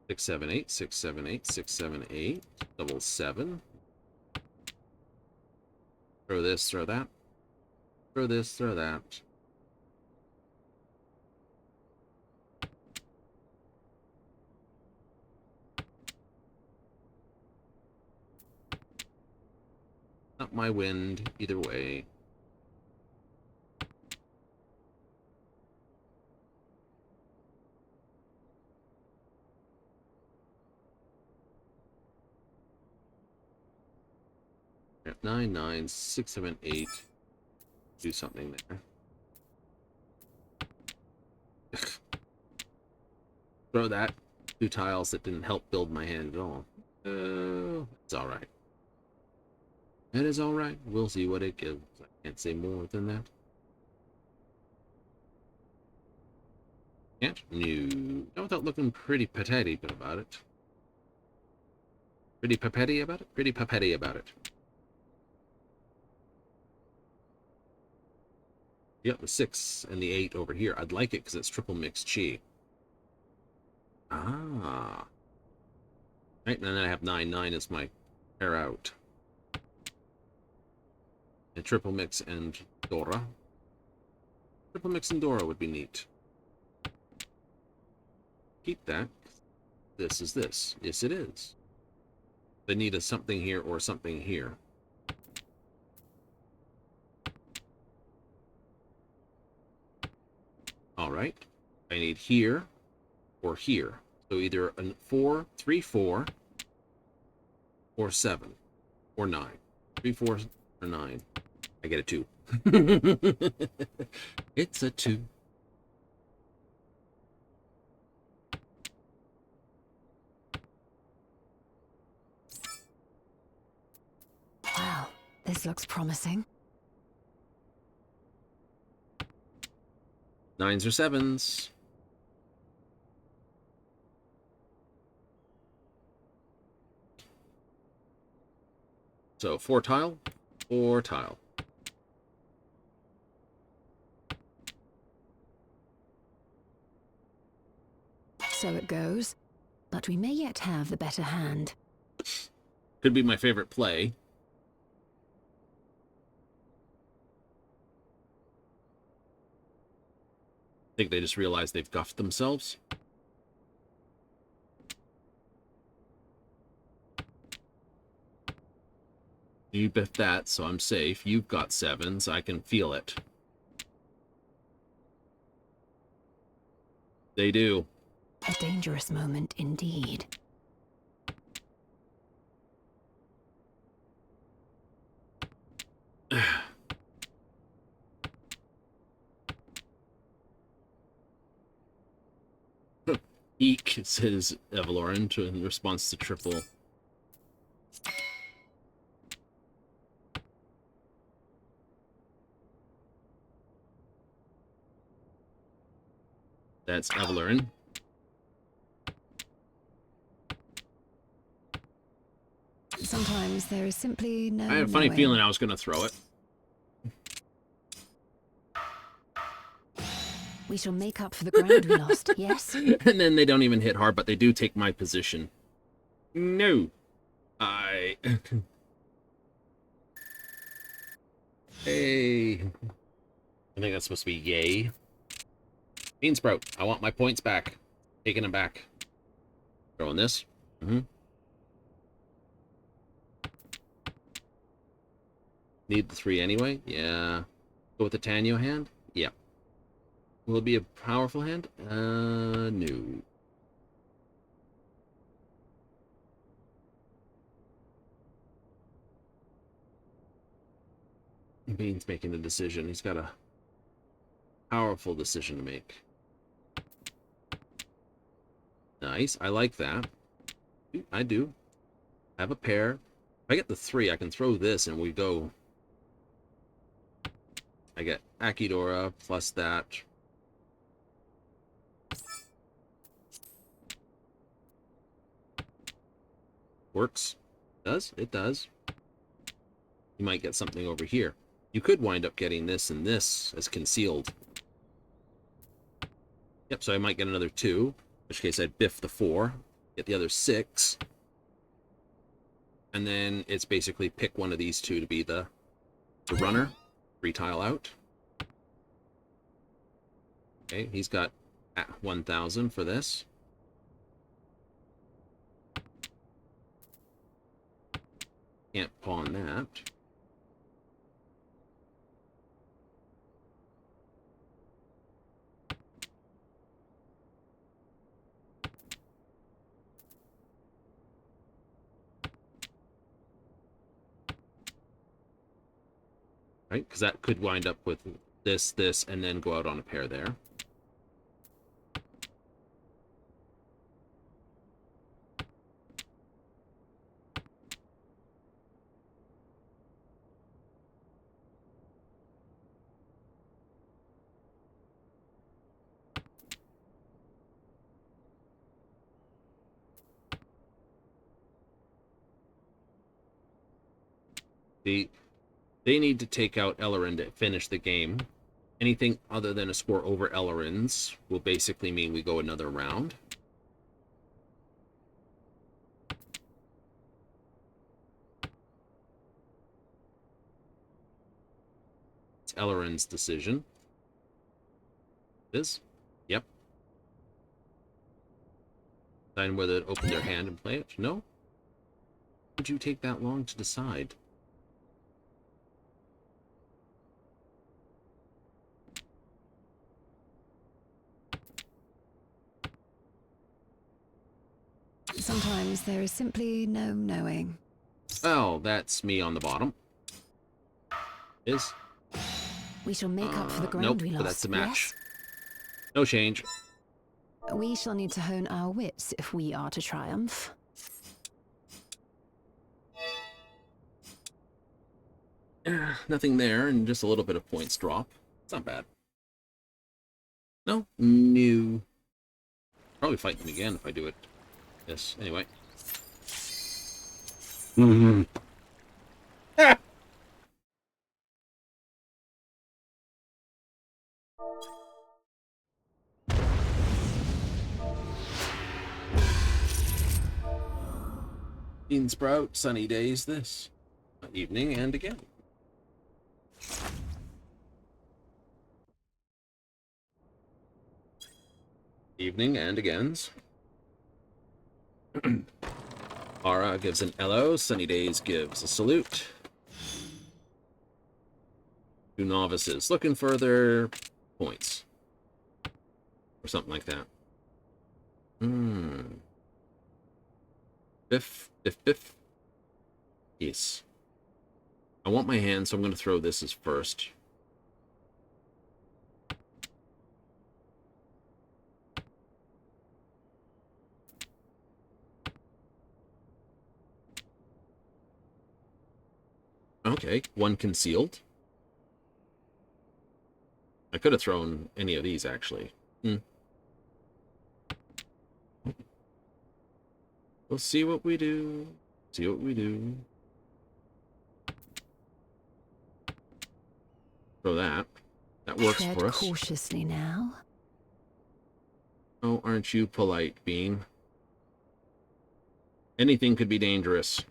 6, 7, 8, 6, 7, 8, 6, 7, 8, double 7. Throw this, throw that. Throw this, throw that. Not my wind, either way. At 9, 9, 6, 7, 8. Do something there. Throw that. 2 tiles that didn't help build my hand at all. It's alright. It is alright. We'll see what it gives. I can't say more than that. Can't? No. Not without looking pretty patety about it. Pretty papetty about it? Pretty papetty about it. Yep, the 6 and the 8 over here. I'd like it because it's triple mixed chi. Ah. Right, and then I have 9, 9 as my pair out. And triple mix and Dora. Triple mix and Dora would be neat. Keep that. This is this. Yes, it is. They need a something here or something here. All right. I need here or here. So either a 4, 3, 4, or 7, or 9. 3, 4, or 9. I get a 2. It's a 2. Wow, this looks promising. 9s or 7s. So 4 tile, 4 tile. So it goes. But we may yet have the better hand. Could be my favorite play. I think they just realized they've guffed themselves. You biffed that, so I'm safe. You've got 7s. I can feel it. They do. A dangerous moment indeed. Eek, says Evelorin in response to triple. That's Evelorin. Sometimes there is simply no I had a funny knowing. feeling I was going to throw it. We shall make up for the ground we lost, yes? And then they don't even hit hard, but they do take my position. No. Hey. I think that's supposed to be yay. Bean Sprout. I want my points back. Taking them back. Throwing this. Need the 3 anyway. Yeah. Go with the Tanyo hand? Yeah. Will it be a powerful hand? No. Bean's making the decision. He's got a powerful decision to make. Nice. I like that. I do. I have a pair. If I get the 3, I can throw this and we go. I get Akidora plus that. Works. Does? It does. You might get something over here. You could wind up getting this and this as concealed. Yep, so I might get another 2. In which case I'd biff the 4. Get the other 6. And then it's basically pick one of these 2 to be the runner. 3 tile out. Okay, he's got 1,000 for this. Can't pawn that. Right, because that could wind up with this, this, and then go out on a pair there. They need to take out Ellerin to finish the game. Anything other than a score over Ellerin's will basically mean we go another round. It's Ellerin's decision. This? Yep. Decide whether to open their hand and play it. No? would you take that long to decide? Sometimes there is simply no knowing. Well, that's me on the bottom. Is? We shall make up for the ground Nope, we but lost. that's the match. Yes? No change. We shall need to hone our wits if we are to triumph. Nothing there, and just a little bit of points drop. It's not bad. No? No. Probably fight them again if I do it. Yes, anyway. Mm-hmm. Ah! Bean sprout, sunny days this. Evening and again. Evening and agains. Ara gives an hello. Sunny days gives a salute. Two novices looking for their points. Or something like that. Biff, biff, biff. Yes. I want my hand, so I'm going to throw this as first. Okay, one concealed. I could have thrown any of these, actually. We'll see what we do. See what we do. Throw that. That works Tread for us. cautiously now. Oh, aren't you polite, Bean? Anything could be dangerous.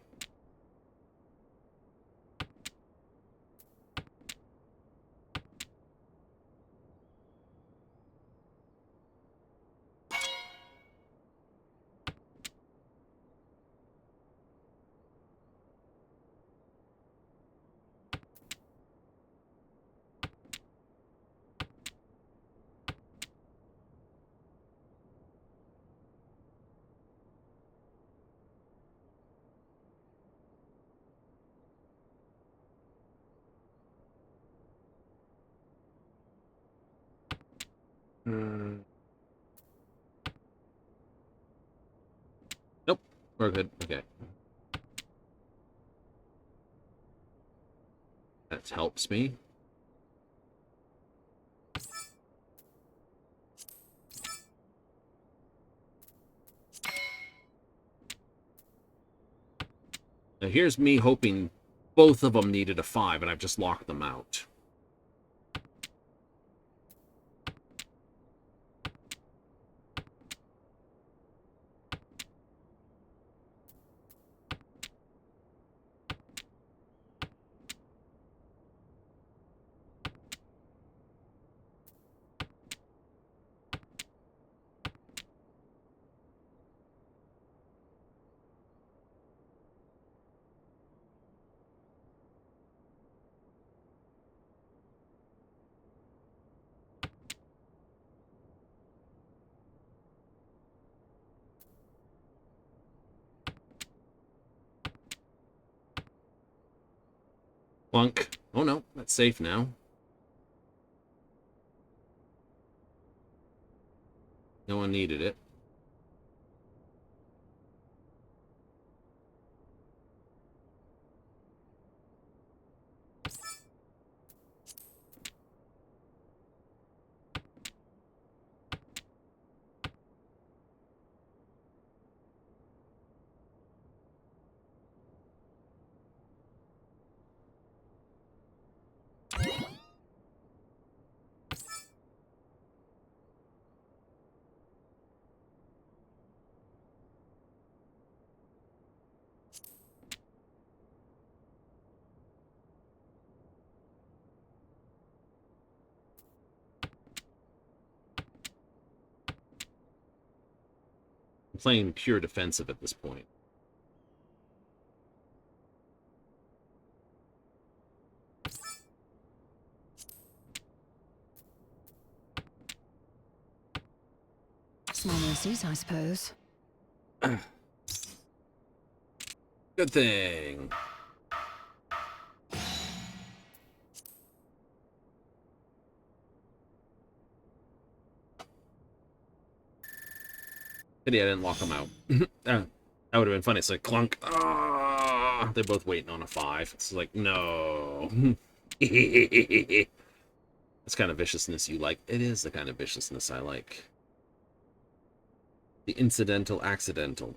Nope. We're good. Okay. That helps me. Now here's me hoping both of them needed a 5, and I've just locked them out. Plunk. Oh no, that's safe now. No one needed it. I'm playing pure defensive at this point. mercies, I suppose. Good thing. Pity I didn't lock them out. That would have been funny. It's like clunk. Ah, they're both waiting on a 5. It's like, no. That's kind of viciousness you like. It is the kind of viciousness I like. The incidental accidental.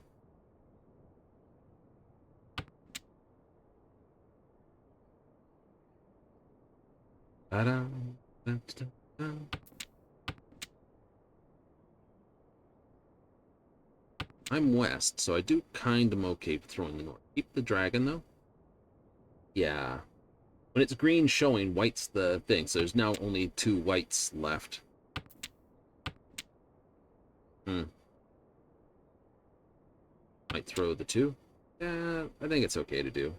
Ta-da, da-da-da. I'm west, so I do kind of okay with throwing the north. Keep the dragon, though. Yeah. When it's green showing, white's the thing. So there's now only 2 whites left. Might throw the 2. Yeah, I think it's okay to do.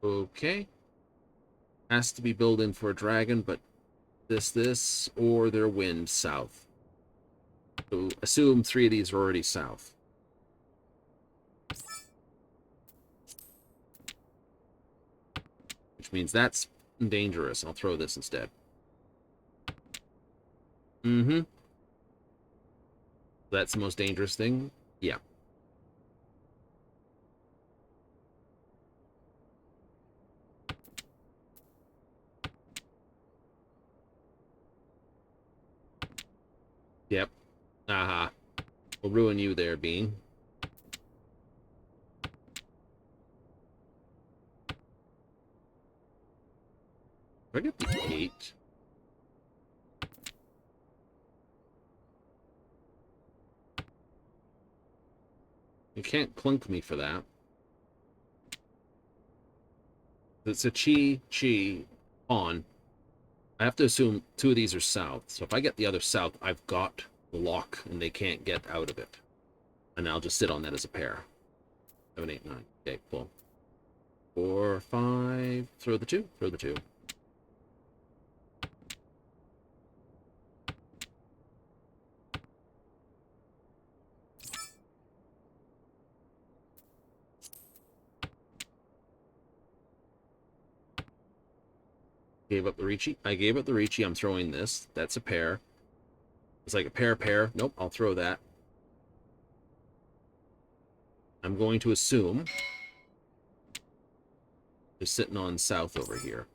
Okay. Has to be built in for a dragon, but this, or their wind south. So assume 3 of these are already south. Which means that's dangerous. I'll throw this instead. That's the most dangerous thing? Yeah. Yep. Aha. We'll ruin you there, Bean. I get the 8. You can't clunk me for that. It's a chi on. I have to assume 2 of these are south. So if I get the other south, I've got the lock and they can't get out of it. And I'll just sit on that as a pair. 7, 8, 9. Okay, cool. 4, 5. Throw the 2. Throw the 2. Gave up the Ricci. I gave up the Ricci. I'm throwing this. That's a pair. It's like a pair. Nope, I'll throw that. I'm going to assume they're sitting on south over here.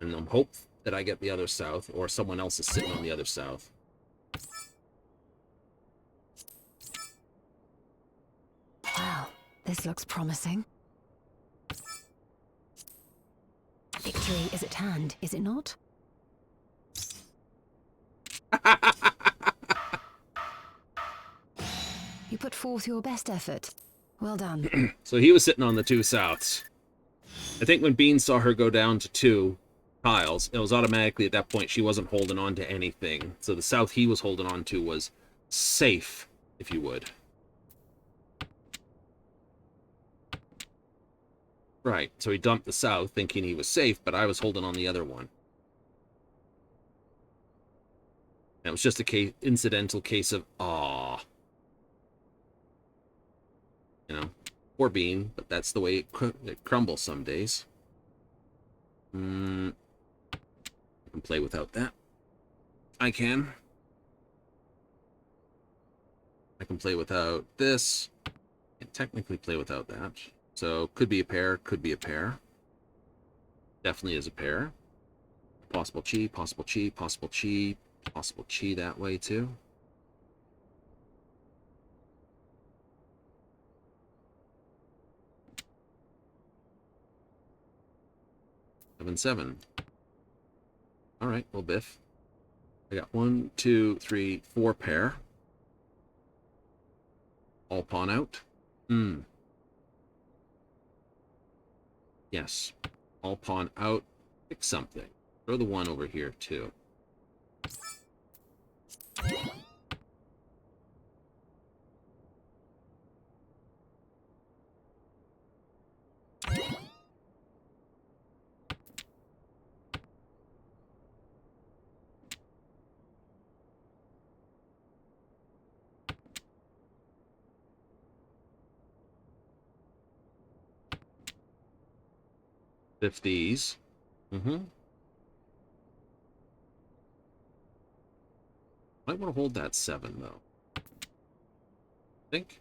And I'm hope that I get the other south, or someone else is sitting on the other south. Wow, this looks promising. Victory is at hand, is it not? You put forth your best effort. Well done. So he was sitting on the 2 souths. I think when Bean saw her go down to 2 tiles, it was automatically at that point she wasn't holding on to anything. So the south he was holding on to was safe, if you would. Right, so he dumped the south thinking he was safe, but I was holding on the other one. And it was just a incidental case of, aw. You know, poor Bean, but that's the way it crumbles some days. I can play without that. I can. I can play without this. I can technically play without that. So, could be a pair, could be a pair. Definitely is a pair. Possible chi, possible chi, possible chi, possible chi that way too. 7, 7. All right, well, biff. I got 1, 2, 3, 4 pair. All pawn out. Yes. All pawn out. Pick something. Throw the 1 over here, too. If these. Might want to hold that 7, though. Think?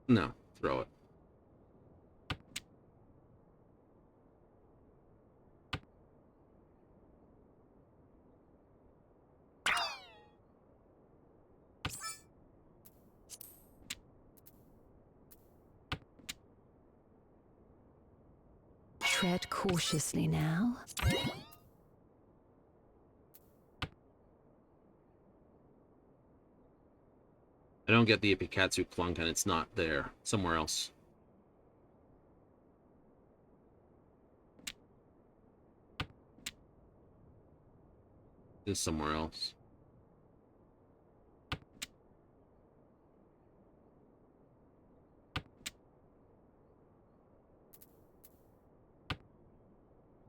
No, throw it. Tread cautiously now. I don't get the Ipikatsu clunk, and it's not there. Somewhere else. It's somewhere else.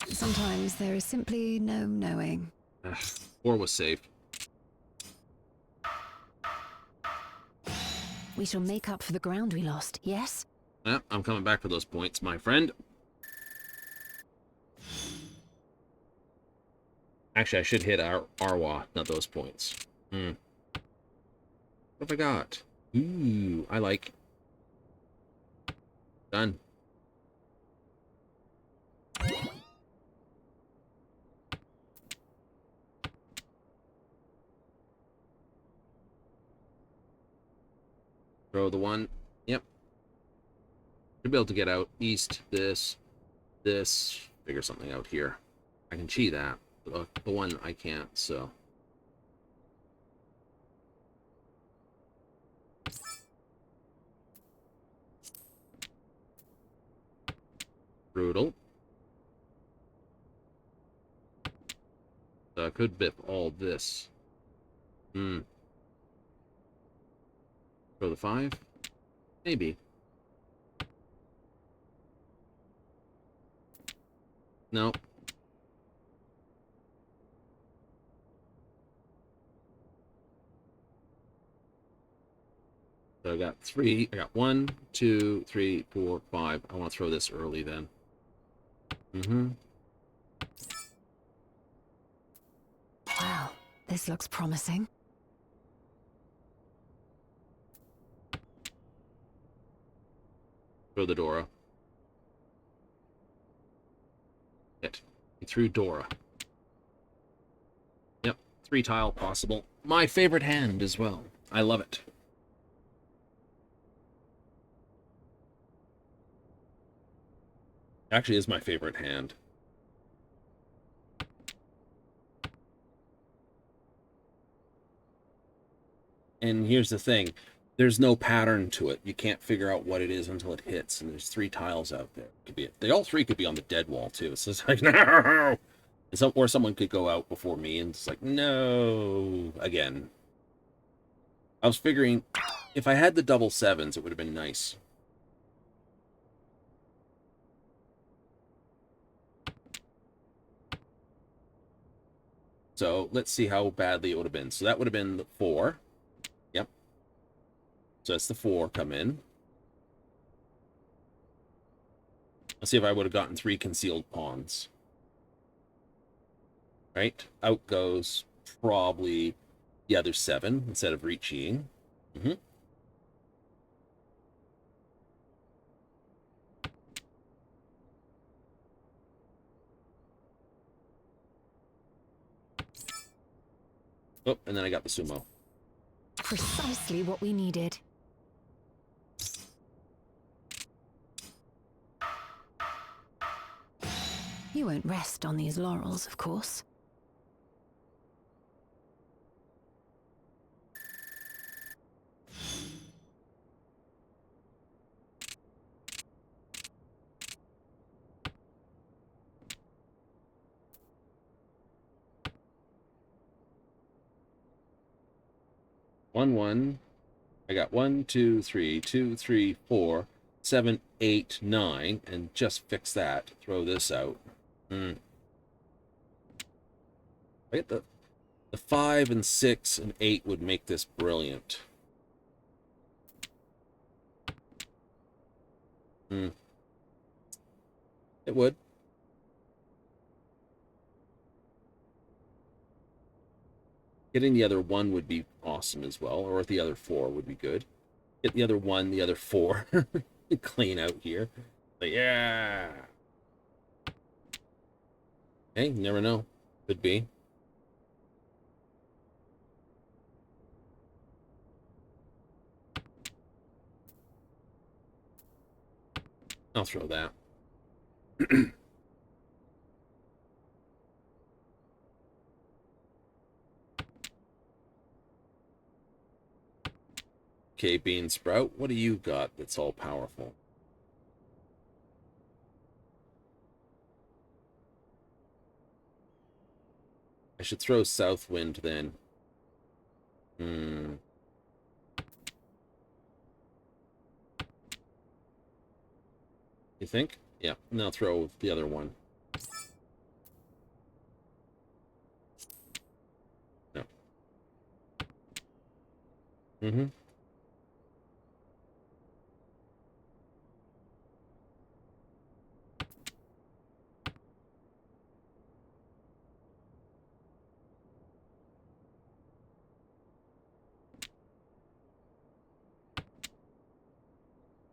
Sometimes there is simply no knowing. 4 was safe. We shall make up for the ground we lost, yes? Yeah, I'm coming back for those points, my friend. Actually, I should hit Arwa, not those points. What have I got? Ooh, I like. Done. Throw the 1. Yep. Should be able to get out. East, this. Figure something out here. I can cheat that. But the 1 I can't, so. Brutal. So I could biff all this. Throw the 5? Maybe. No. So I got 3. I got 1, 2, 3, 4, 5. I want to throw this early then. Wow, this looks promising. Throw the Dora. Hit. He threw Dora. Yep, 3 tile possible. My favorite hand as well. I love it. Actually is my favorite hand. And here's the thing. There's no pattern to it. You can't figure out what it is until it hits. And there's 3 tiles out there. Could be they all 3 could be on the dead wall too. It's just like, no! Or someone could go out before me and it's like, no! Again. I was figuring, if I had the double 7s, it would have been nice. So let's see how badly it would have been. So that would have been the 4. Yep. So that's the 4 come in. Let's see if I would have gotten 3 concealed pawns. Right? Out goes probably the other 7 instead of reaching. Oh, and then I got the sumo. Precisely what we needed. You won't rest on these laurels, of course. One. I got 1, 2, 3, 2, 3, 4, 7, 8, 9, and just fix that. Throw this out. I get the 5 and 6 and 8 would make this brilliant. It would. Getting the other 1 would be awesome as well, or the other 4 would be good. Get the other 1, the other 4. Clean out here. But yeah. Hey, you never know. Could be. I'll throw that. Okay, Bean Sprout, what do you got that's all powerful? I should throw Southwind then. You think? Yeah, now throw the other one. No.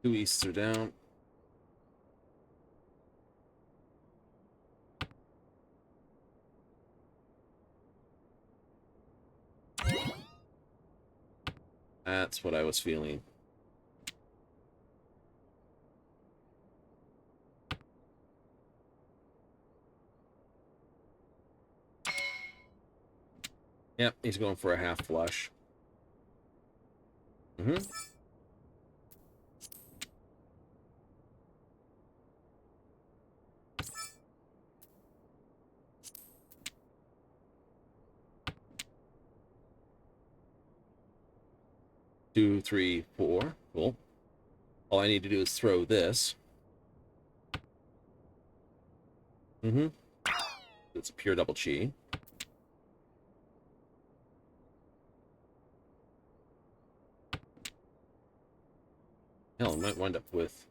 Two easts are down. That's what I was feeling. Yep, he's going for a half flush. 2, 3, 4. Cool. All I need to do is throw this. It's a pure double chi. Hell, I might wind up with...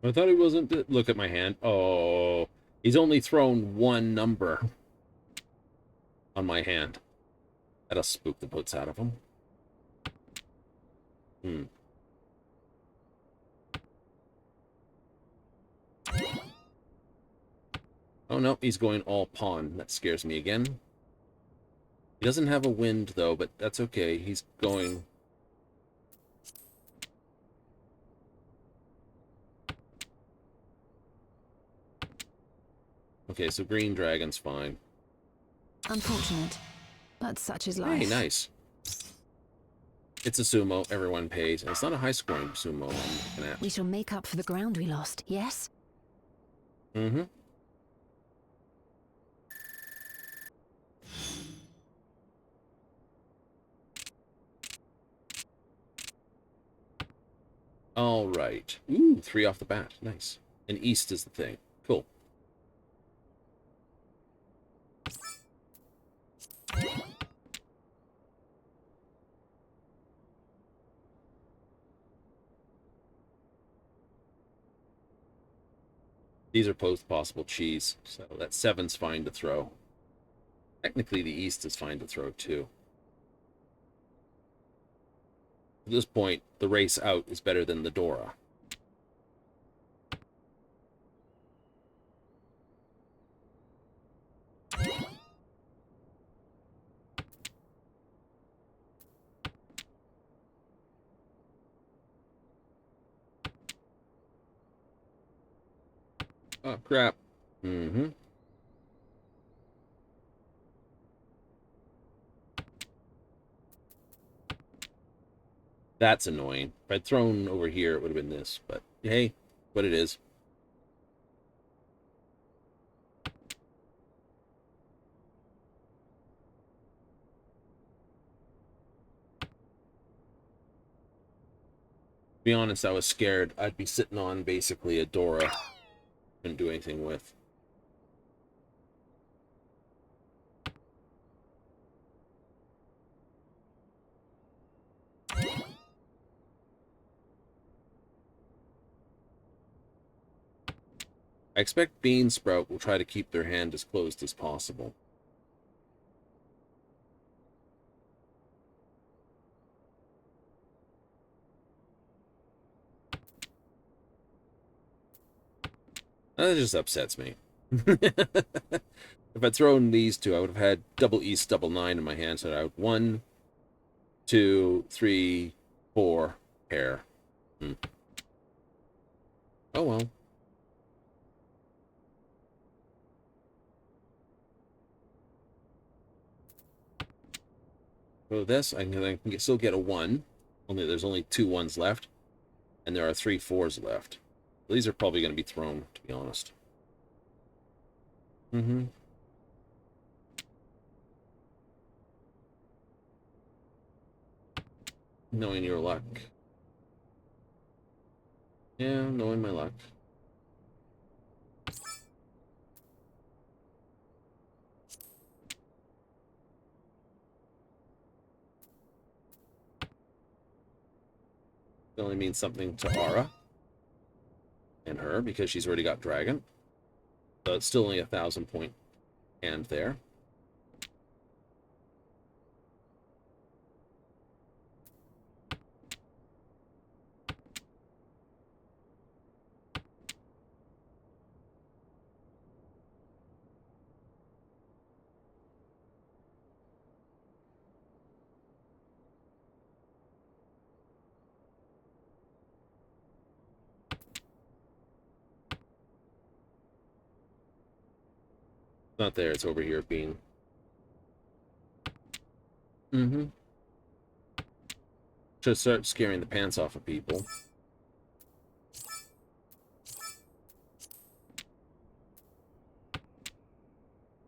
I thought he wasn't... Look at my hand. Oh, he's only thrown 1 number on my hand. That'll spook the puts out of him. Oh, no, he's going all pawn. That scares me again. He doesn't have a wind, though, but that's okay. He's going... Okay, so green dragon's fine. Unfortunate, but such is life. Hey, nice. It's a sumo. Everyone pays. And it's not a high-scoring sumo I'm looking at. We shall make up for the ground we lost, yes? All right. Ooh, 3 off the bat. Nice. And east is the thing. Cool. These are both possible cheese, so that 7's fine to throw. Technically, the east is fine to throw, too. At this point, the race out is better than the Dora. Oh, crap. Mm-hmm. That's annoying. If I'd thrown over here, it would have been this. But hey, what it is. To be honest, I was scared. I'd be sitting on basically a Dora. Couldn't do anything with. I expect Bean Sprout will try to keep their hand as closed as possible. That just upsets me. If I'd thrown these two, I would have had double East, double 9 in my hand. So I would 1, 2, 3, 4 pair. Oh well. So this, I can still get a 1. Only there's only 2 1s left. And there are 3 4s left. These are probably going to be thrown, to be honest. Mm-hmm. Knowing your luck. Yeah, knowing my luck. It only means something to Aura and her because she's already got Dragon. So it's still only a 1,000-point hand there. It's not there, it's over here being. Mm-hmm. Should start scaring the pants off of people.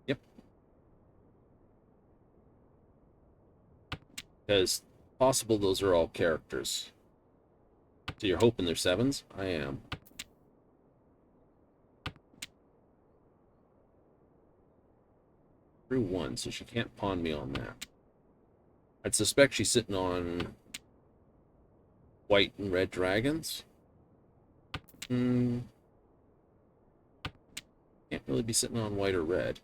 Yep. Because possible those are all characters. So you're hoping they're 7s? I am. Through 1, so she can't pawn me on that. I'd suspect she's sitting on white and red dragons. Can't really be sitting on white or red.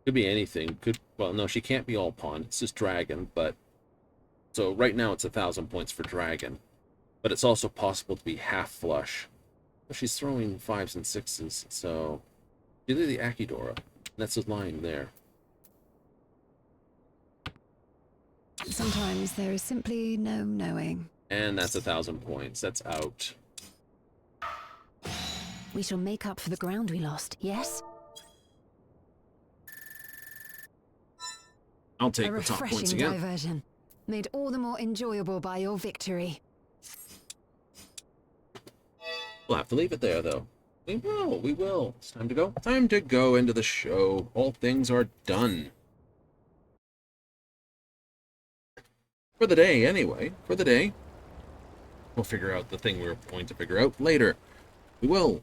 Could be anything. Well, no, she can't be all pawned. It's just dragon, but so right now it's 1,000 points for dragon. But it's also possible to be half flush. Well, she's throwing 5s and 6s, so either the Akidora. That's the line there. Sometimes there is simply no knowing. And that's 1,000 points. That's out. We shall make up for the ground we lost, yes? I'll take A the top points refreshing again. diversion, made all the more enjoyable by your victory. We'll have to leave it there, though. We will. It's time to go. Time to go into the show. All things are done. For the day, anyway. For the day. We'll figure out the thing we're going to figure out later. We will.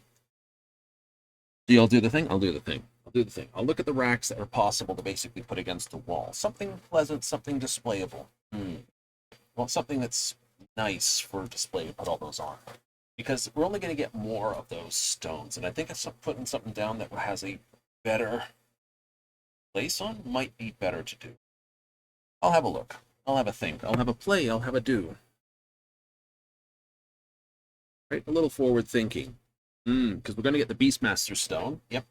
Do y'all do the thing? I'll do the thing. I'll do the thing. I'll look at the racks that are possible to basically put against the wall. Something pleasant, something displayable. Well, something that's nice for display to put all those on. Because we're only going to get more of those stones. And I think it's putting something down that has a better place on might be better to do. I'll have a look. I'll have a think. I'll have a play. I'll have a do. Right? A little forward thinking. Because we're going to get the Beastmaster stone. Yep.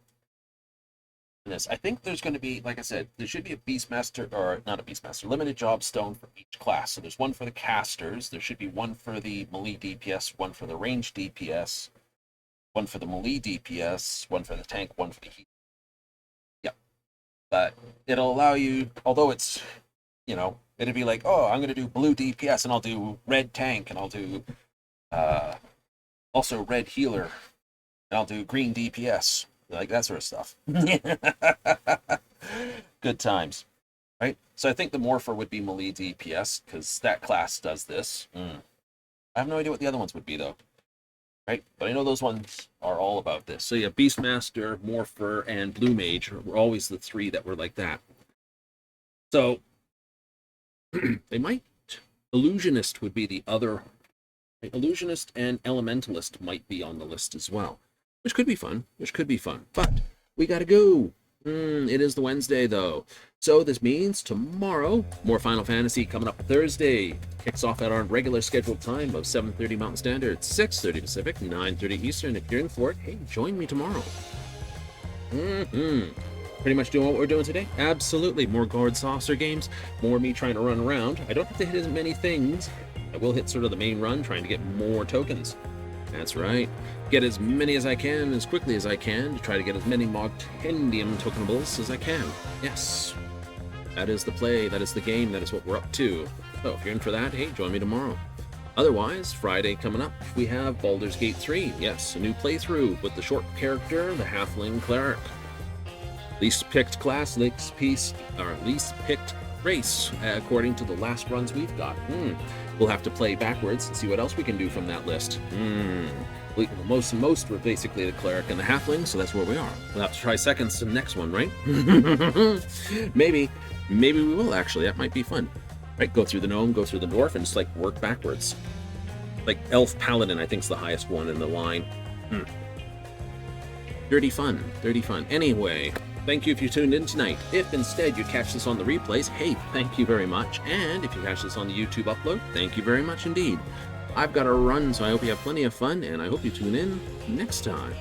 And this. I think there's going to be, like I said, there should be a Beastmaster, or not a Beastmaster, limited job stone for each class. So there's one for the casters. There should be one for the melee DPS, one for the range DPS. one for the melee DPS, one for the tank, one for the heat. Yeah, but it'll allow you, although it's, you know, it'd be like, oh, I'm going to do blue DPS, and I'll do red tank, and I'll do also red healer, and I'll do green DPS, like that sort of stuff. Good times, right? So I think the Morpher would be melee DPS, because that class does this. I have no idea what the other ones would be, though. Right? But I know those ones are all about this. So yeah, Beastmaster, Morpher, and Blue Mage were always the three that were like that. So they might... Illusionist would be the other... Right? Illusionist and Elementalist might be on the list as well. Which could be fun. But we gotta go. It is the Wednesday, though. So this means tomorrow, more Final Fantasy coming up Thursday. Kicks off at our regular scheduled time of 7:30 Mountain Standard, 6:30 Pacific, 9:30 Eastern. If you're in for it, hey, join me tomorrow. Pretty much doing what we're doing today? Absolutely. More Gourd Saucer games, more me trying to run around. I don't have to hit as many things. I will hit sort of the main run, trying to get more tokens. That's right. Get as many as I can, as quickly as I can, to try to get as many Mogpendium tokenables as I can. Yes. That is the play, that is the game, that is what we're up to. So if you're in for that, hey, join me tomorrow. Otherwise, Friday coming up, we have Baldur's Gate 3. Yes, a new playthrough with the short character, the Halfling Cleric. Least picked class, least picked race, according to the last runs we've got. We'll have to play backwards and see what else we can do from that list. Most were basically the Cleric and the Halfling, so that's where we are. We'll have to try seconds to the next one, right? Maybe we will, actually. That might be fun. Right, go through the gnome, go through the dwarf, and just, like, work backwards. Like, Elf Paladin, I think, is the highest one in the line. Dirty fun. Anyway, thank you if you tuned in tonight. If instead you catch this on the replays, hey, thank you very much. And if you catch this on the YouTube upload, thank you very much indeed. I've got to run, so I hope you have plenty of fun, and I hope you tune in next time.